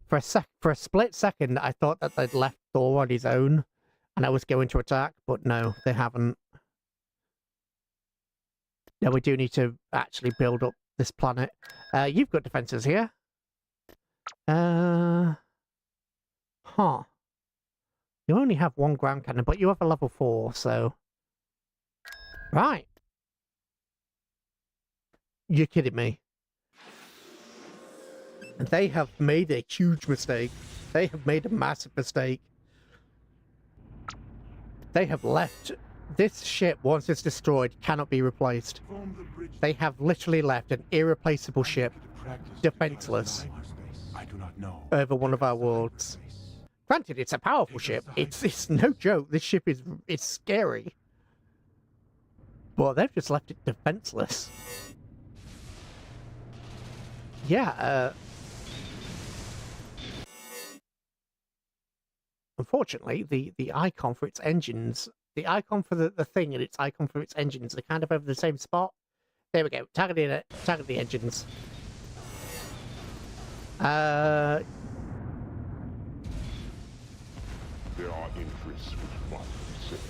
For a split second, I thought that they'd left Thor on his own, and I was going to attack, but no, they haven't. No, we do need to actually build up this planet. You've got defenses here. Huh. You only have 1 ground cannon, but you have a level 4, so... Right. You're kidding me. And they have made a huge mistake. They have made a massive mistake. They have left... This ship, once it's destroyed, cannot be replaced. They have literally left an irreplaceable ship, defenseless, over one of our worlds. Granted, it's a powerful ship. It's no joke. This ship is scary. But they've just left it defenseless. Yeah, unfortunately, the icon for its engines, the icon for the thing and its icon for its engines are kind of over the same spot. There we go. Targeting it. Target the engines. There are interests which must be served.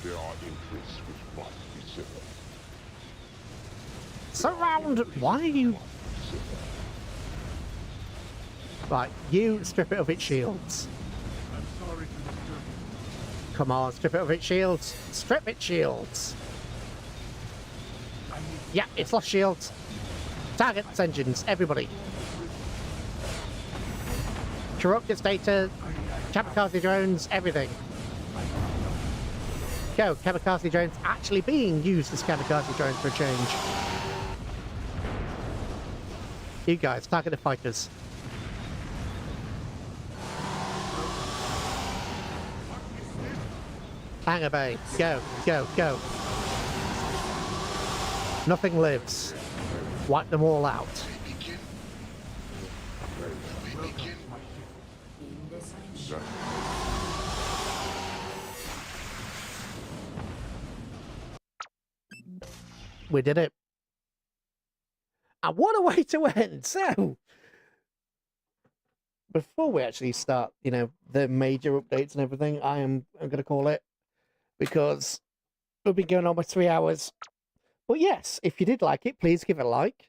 There are interests which must be served. Surround! Why are you... Right, you strip it of its shields. I'm sorry to disturb you. Come on, strip it of its shields. Strip its shields. Yeah, it's lost shields. Target its engines, everybody. Corrupt its data, kamikaze drones, everything. Go, kamikaze drones actually being used as kamikaze drones for a change. You guys, target the fighters. Hangar bay, go, go, go. Nothing lives. Wipe them all out. We did it. And what a way to end! So, before we actually start, you know, the major updates and everything, I'm going to call it, because we've been going on for 3 hours. But yes, if you did like it, please give it a like.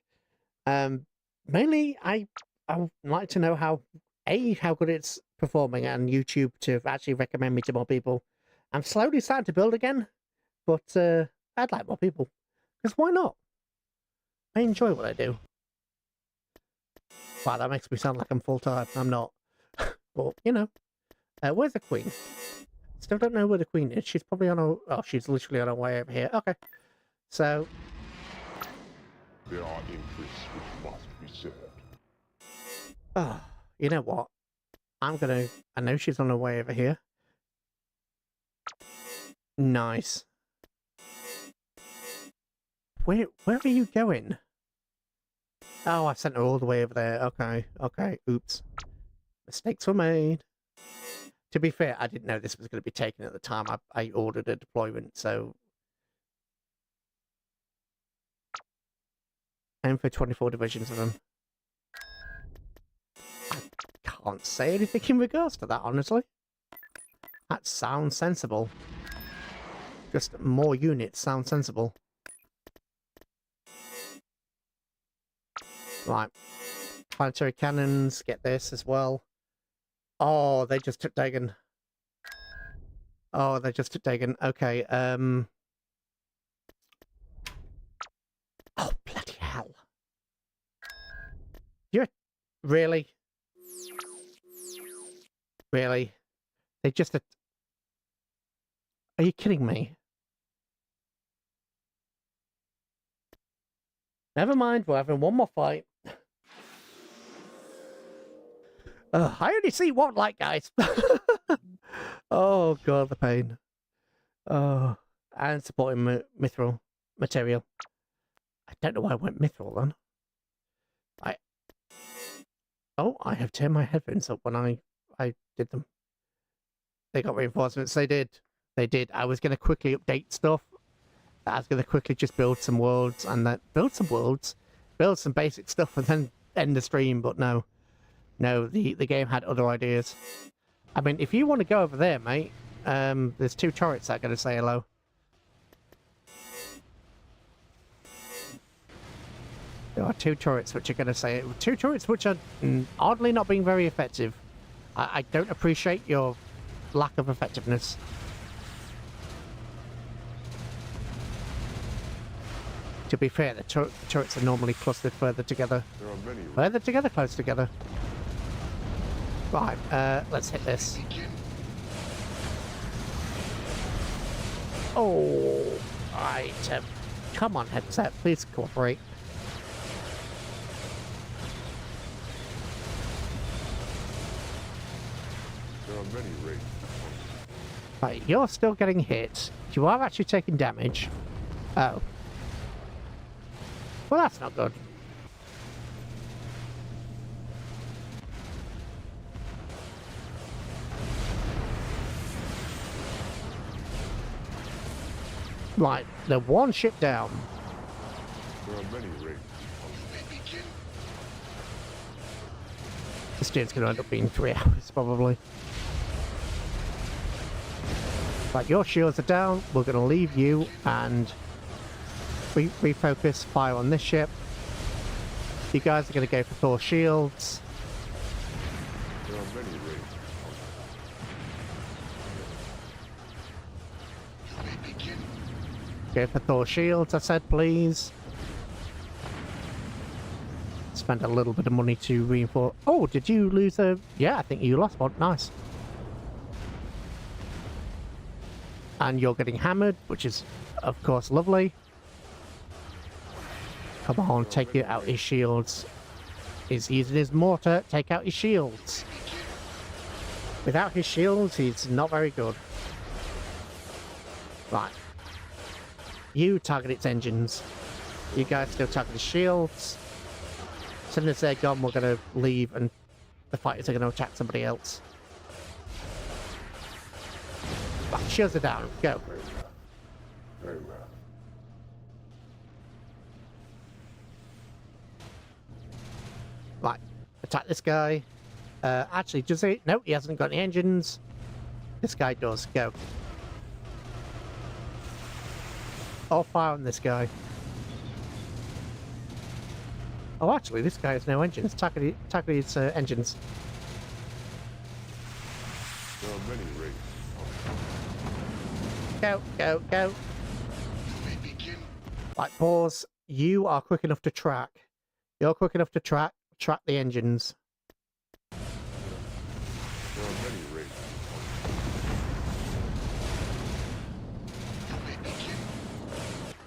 Mainly, I would like to know how good it's performing on YouTube to actually recommend me to more people. I'm slowly starting to build again, but I'd like more people. Because why not? I enjoy what I do. Wow, that makes me sound like I'm full-time. I'm not. But, you know. Where's the queen? Still don't know where the queen is. She's probably on her... Oh, she's literally on her way over here. Okay. So... There are interests which must be served. Oh, you know what? I'm gonna... I know she's on her way over here. Nice. Where are you going? Oh, I sent her all the way over there. Okay, okay. Oops. Mistakes were made. To be fair, I didn't know this was going to be taken at the time. I ordered a deployment, so... Aim for 24 divisions of them. I can't say anything in regards to that, honestly. That sounds sensible. Just more units sound sensible. Right. Planetary cannons, get this as well. Oh, they just took Dagon. Oh, they're just taken. Okay, Oh, bloody hell. You're... Really? Really? They just... Are you kidding me? Never mind, we're having one more fight. I only see one light, guys. Oh, God, the pain. Oh, and supporting mithril material. I don't know why I went mithril then. Oh, I have turned my headphones up when I did them. They got reinforcements. They did. They did. I was going to quickly update stuff. I was going to quickly just build some worlds and then build some basic stuff and then end the stream. But no, the game had other ideas. I mean, if you want to go over there, mate, there's 2 turrets that are going to say hello. There are 2 turrets which are going to say... 2 turrets which are oddly not being very effective. I don't appreciate your lack of effectiveness. To be fair, the turrets are normally clustered further together. There are many. Further together, close together. Right, let's hit this. Oh, right. Come on, headset, please cooperate. There are many Wraiths. Right, you're still getting hit. You are actually taking damage. Oh. Well, that's not good. Right, the one ship down. There are many Wraiths. This stream's going to end up being 3 hours, probably. Right, your shields are down. We're going to leave you and refocus fire on this ship. You guys are going to go for Thor shields. There are many Wraiths. Go for Thor shields, I said, please. Spend a little bit of money to reinforce. Oh, did you lose a... Yeah, I think you lost one. Nice. And you're getting hammered, which is, of course, lovely. Come on, take it out his shields. He's using his mortar. Take out his shields. Without his shields, he's not very good. Right. You target its engines. You guys still target the shields. As soon as they're gone, we're going to leave and the fighters are going to attack somebody else. Right, shields are down. Go. Very well. Right, attack this guy. Actually, does he? No, he hasn't got any engines. This guy does. Go. All fire on this guy. Oh, actually, this guy has no engines. Tackle his engines. There are many Wraiths. Go, go, go. Right, pause. You are quick enough to track. You're quick enough to track the engines. There are many Wraiths.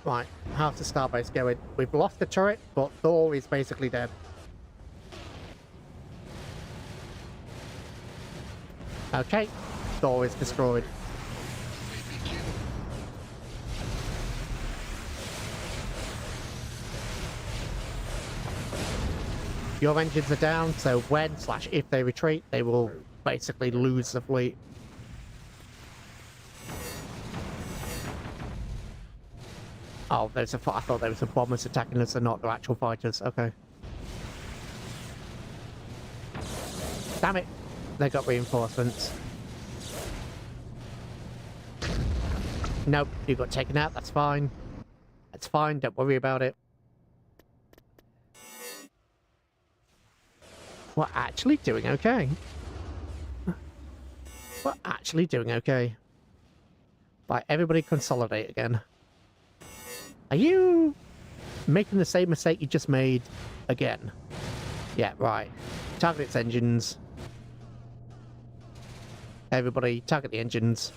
Right, how's the starbase going? We've lost the turret, but Thor is basically dead. Okay, Thor is destroyed. Your engines are down, so when/if they retreat, they will basically lose the fleet. Oh, I thought there was some bombers attacking us and not the actual fighters. Okay. Damn it. They got reinforcements. Nope, you got taken out. That's fine. That's fine. Don't worry about it. We're actually doing okay. We're actually doing okay. Right, everybody consolidate again. Are you making the same mistake you just made again? Yeah, right. Target its engines. Everybody, target the engines.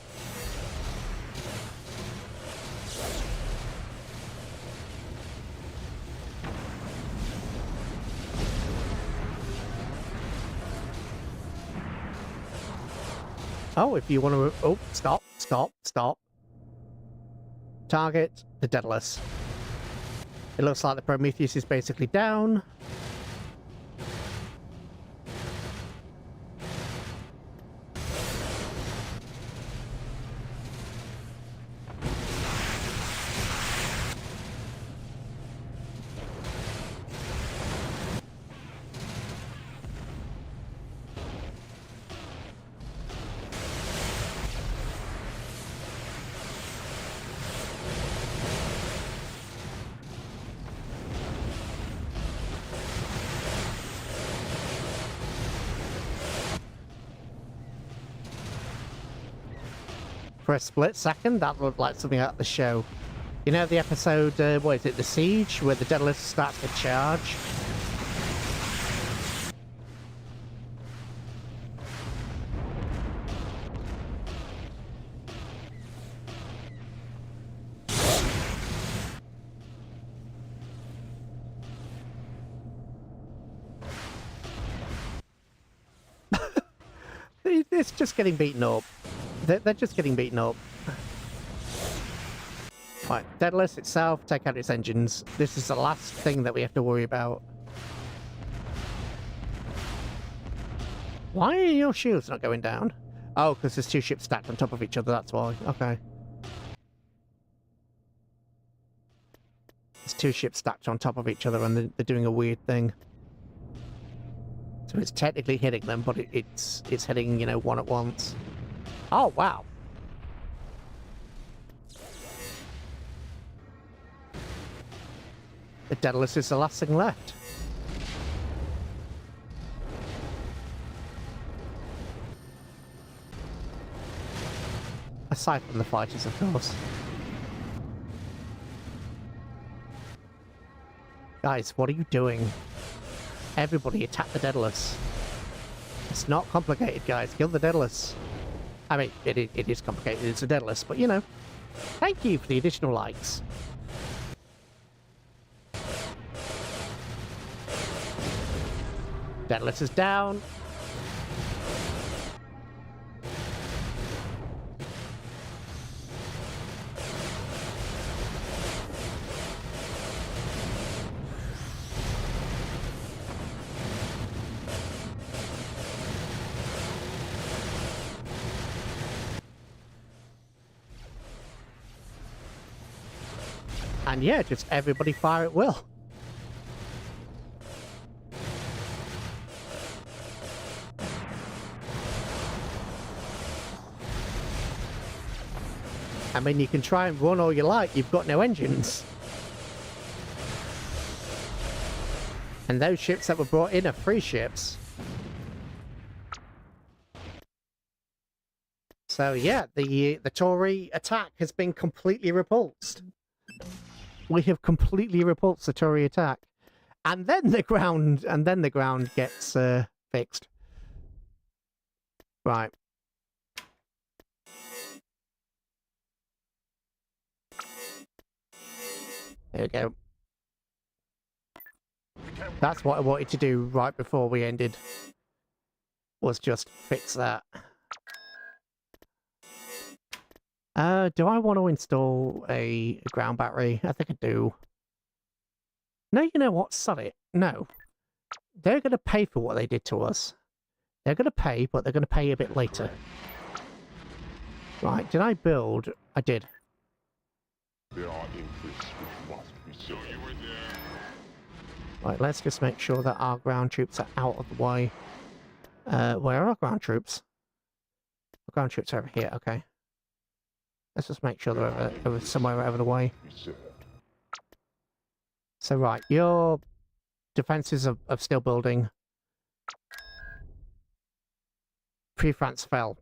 Oh, if you want to... Oh, stop, stop, stop. Target the Daedalus. It looks like the Prometheus is basically down. For a split second, that looked like something out of the show. You know the episode, what is it, The Siege, where the Daedalus starts to charge? It's just getting beaten up. They're just getting beaten up. Right, Daedalus itself, take out its engines. This is the last thing that we have to worry about. Why are your shields not going down? Oh, because there's two ships stacked on top of each other, that's why. Okay. There's two ships stacked on top of each other and they're doing a weird thing. So it's technically hitting them, but it's hitting, you know, one at once. Oh, wow. The Daedalus is the last thing left. Aside from the fighters, of course. Guys, what are you doing? Everybody attack the Daedalus. It's not complicated, guys. Kill the Daedalus. I mean, it is complicated. It's a Daedalus, but you know. Thank you for the additional likes. Daedalus is down. And yeah, just everybody fire at will. I mean, you can try and run all you like, you've got no engines. And those ships that were brought in are free ships. So yeah, the Tory attack has been completely repulsed. We have completely repulsed the Tory attack. And then the ground gets fixed. Right. There we go. That's what I wanted to do right before we ended. Was just fix that. Do I want to install a ground battery? I think I do. No, you know what? Sod it. No. They're going to pay for what they did to us. They're going to pay, but they're going to pay a bit later. Right, did I build? I did. There are interests which must be so you were there. Right, let's just make sure that our ground troops are out of the way. Where are our ground troops? Our ground troops are over here, okay. Let's just make sure they're over somewhere out of the way. So right, your defences are still building. Pre-France fell.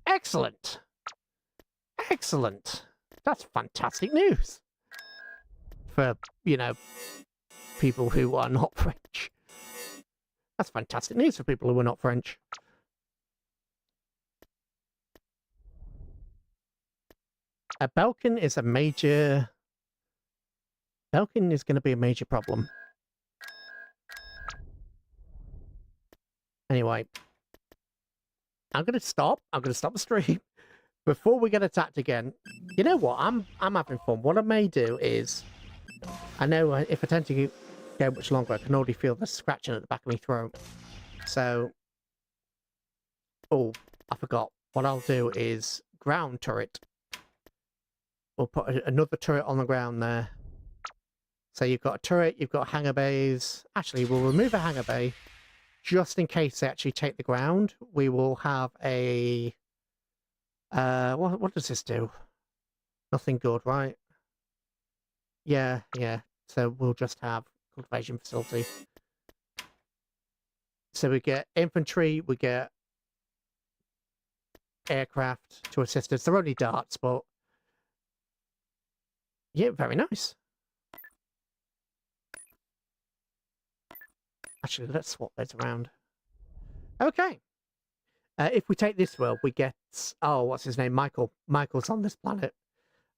Excellent! Excellent. That's fantastic news. For, you know, people who are not French. That's fantastic news for people who are not French. A Belkin is a major... Belkin is going to be a major problem. Anyway. I'm going to stop. I'm going to stop the stream. Before we get attacked again. You know what? I'm having fun. What I may do is... I know if I tend to go much longer, I can already feel the scratching at the back of my throat. So... Oh, I forgot. What I'll do is ground turret. We'll put another turret on the ground there. So you've got a turret, you've got hangar bays. Actually, we'll remove a hangar bay. Just in case they actually take the ground. We will have a... what does this do? Nothing good, right? Yeah. So we'll just have cultivation facility. So we get infantry, we get aircraft to assist us. They're only darts, but... Yeah, very nice. Actually, let's swap those around. Okay. If we take this world, we get... Oh, what's his name? Michael. Michael's on this planet.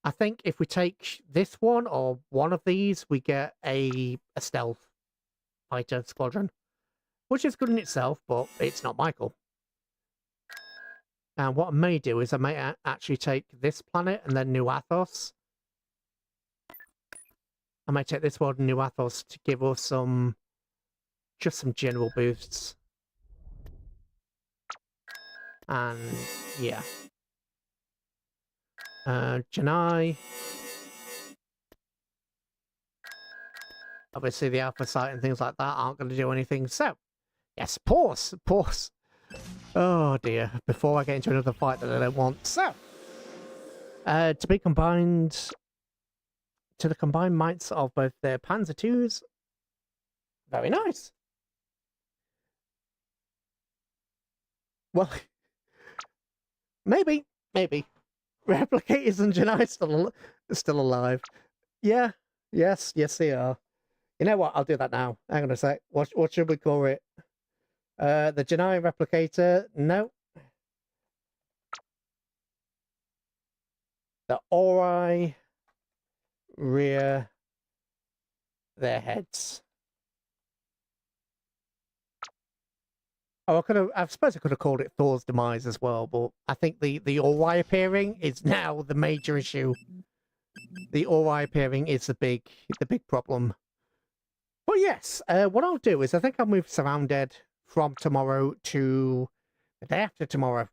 I think if we take this one, or one of these, we get a stealth fighter squadron. Which is good in itself, but it's not Michael. And what I may do is I may actually take this planet and then New Athos. I might take this world and New Athos to give us some... Just some general boosts. And, yeah. Janai. Obviously the Alpha Site and things like that aren't going to do anything. So, yes, pause. Oh dear, before I get into another fight that I don't want. So, to be combined... To the combined mights of both their Panzer IIs. Very nice. Well, maybe. Replicators and Janai still alive. Yeah, yes, they are. You know what? I'll do that now. Hang on a sec. What should we call it? The Janai replicator. No. The Ori rear their heads. Oh, I suppose I could have called it Thor's demise as well, but I think the Ori appearing is now the major issue. The Ori appearing is the big problem. But yes, what I'll do is I think I'll move Surrounded from tomorrow to the day after tomorrow.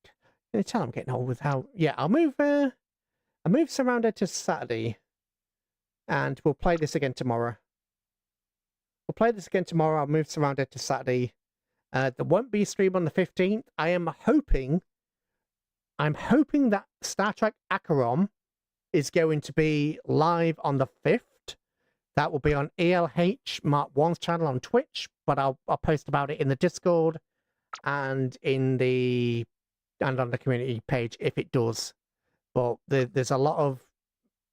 Can you tell I'm getting old with how? Yeah, I'll move Surrounded to Saturday, and we'll play this again tomorrow. I'll move Surrounded to Saturday. There won't be a stream on the 15th. I'm hoping that Star Trek Acheron is going to be live on the 5th. That will be on ELH Mark 1's channel on Twitch, but I'll post about it in the Discord and on the community page if it does. But there's a lot of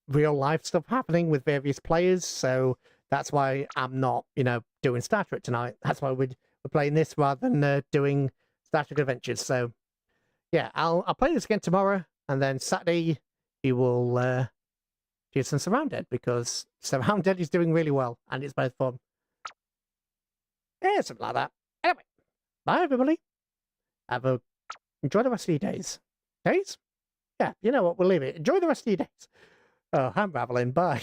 real life stuff happening with various players, so that's why I'm not, doing Star Trek tonight. That's why we're playing this rather than doing Star Trek Adventures. So, yeah, I'll play this again tomorrow, and then Saturday we will do some Surrounded, because Surrounded is doing really well, and it's both fun. Yeah, something like that. Anyway, bye everybody. Enjoy the rest of your days. Days? Yeah, you know what? We'll leave it. Enjoy the rest of your days. Oh, I'm raveling. Bye.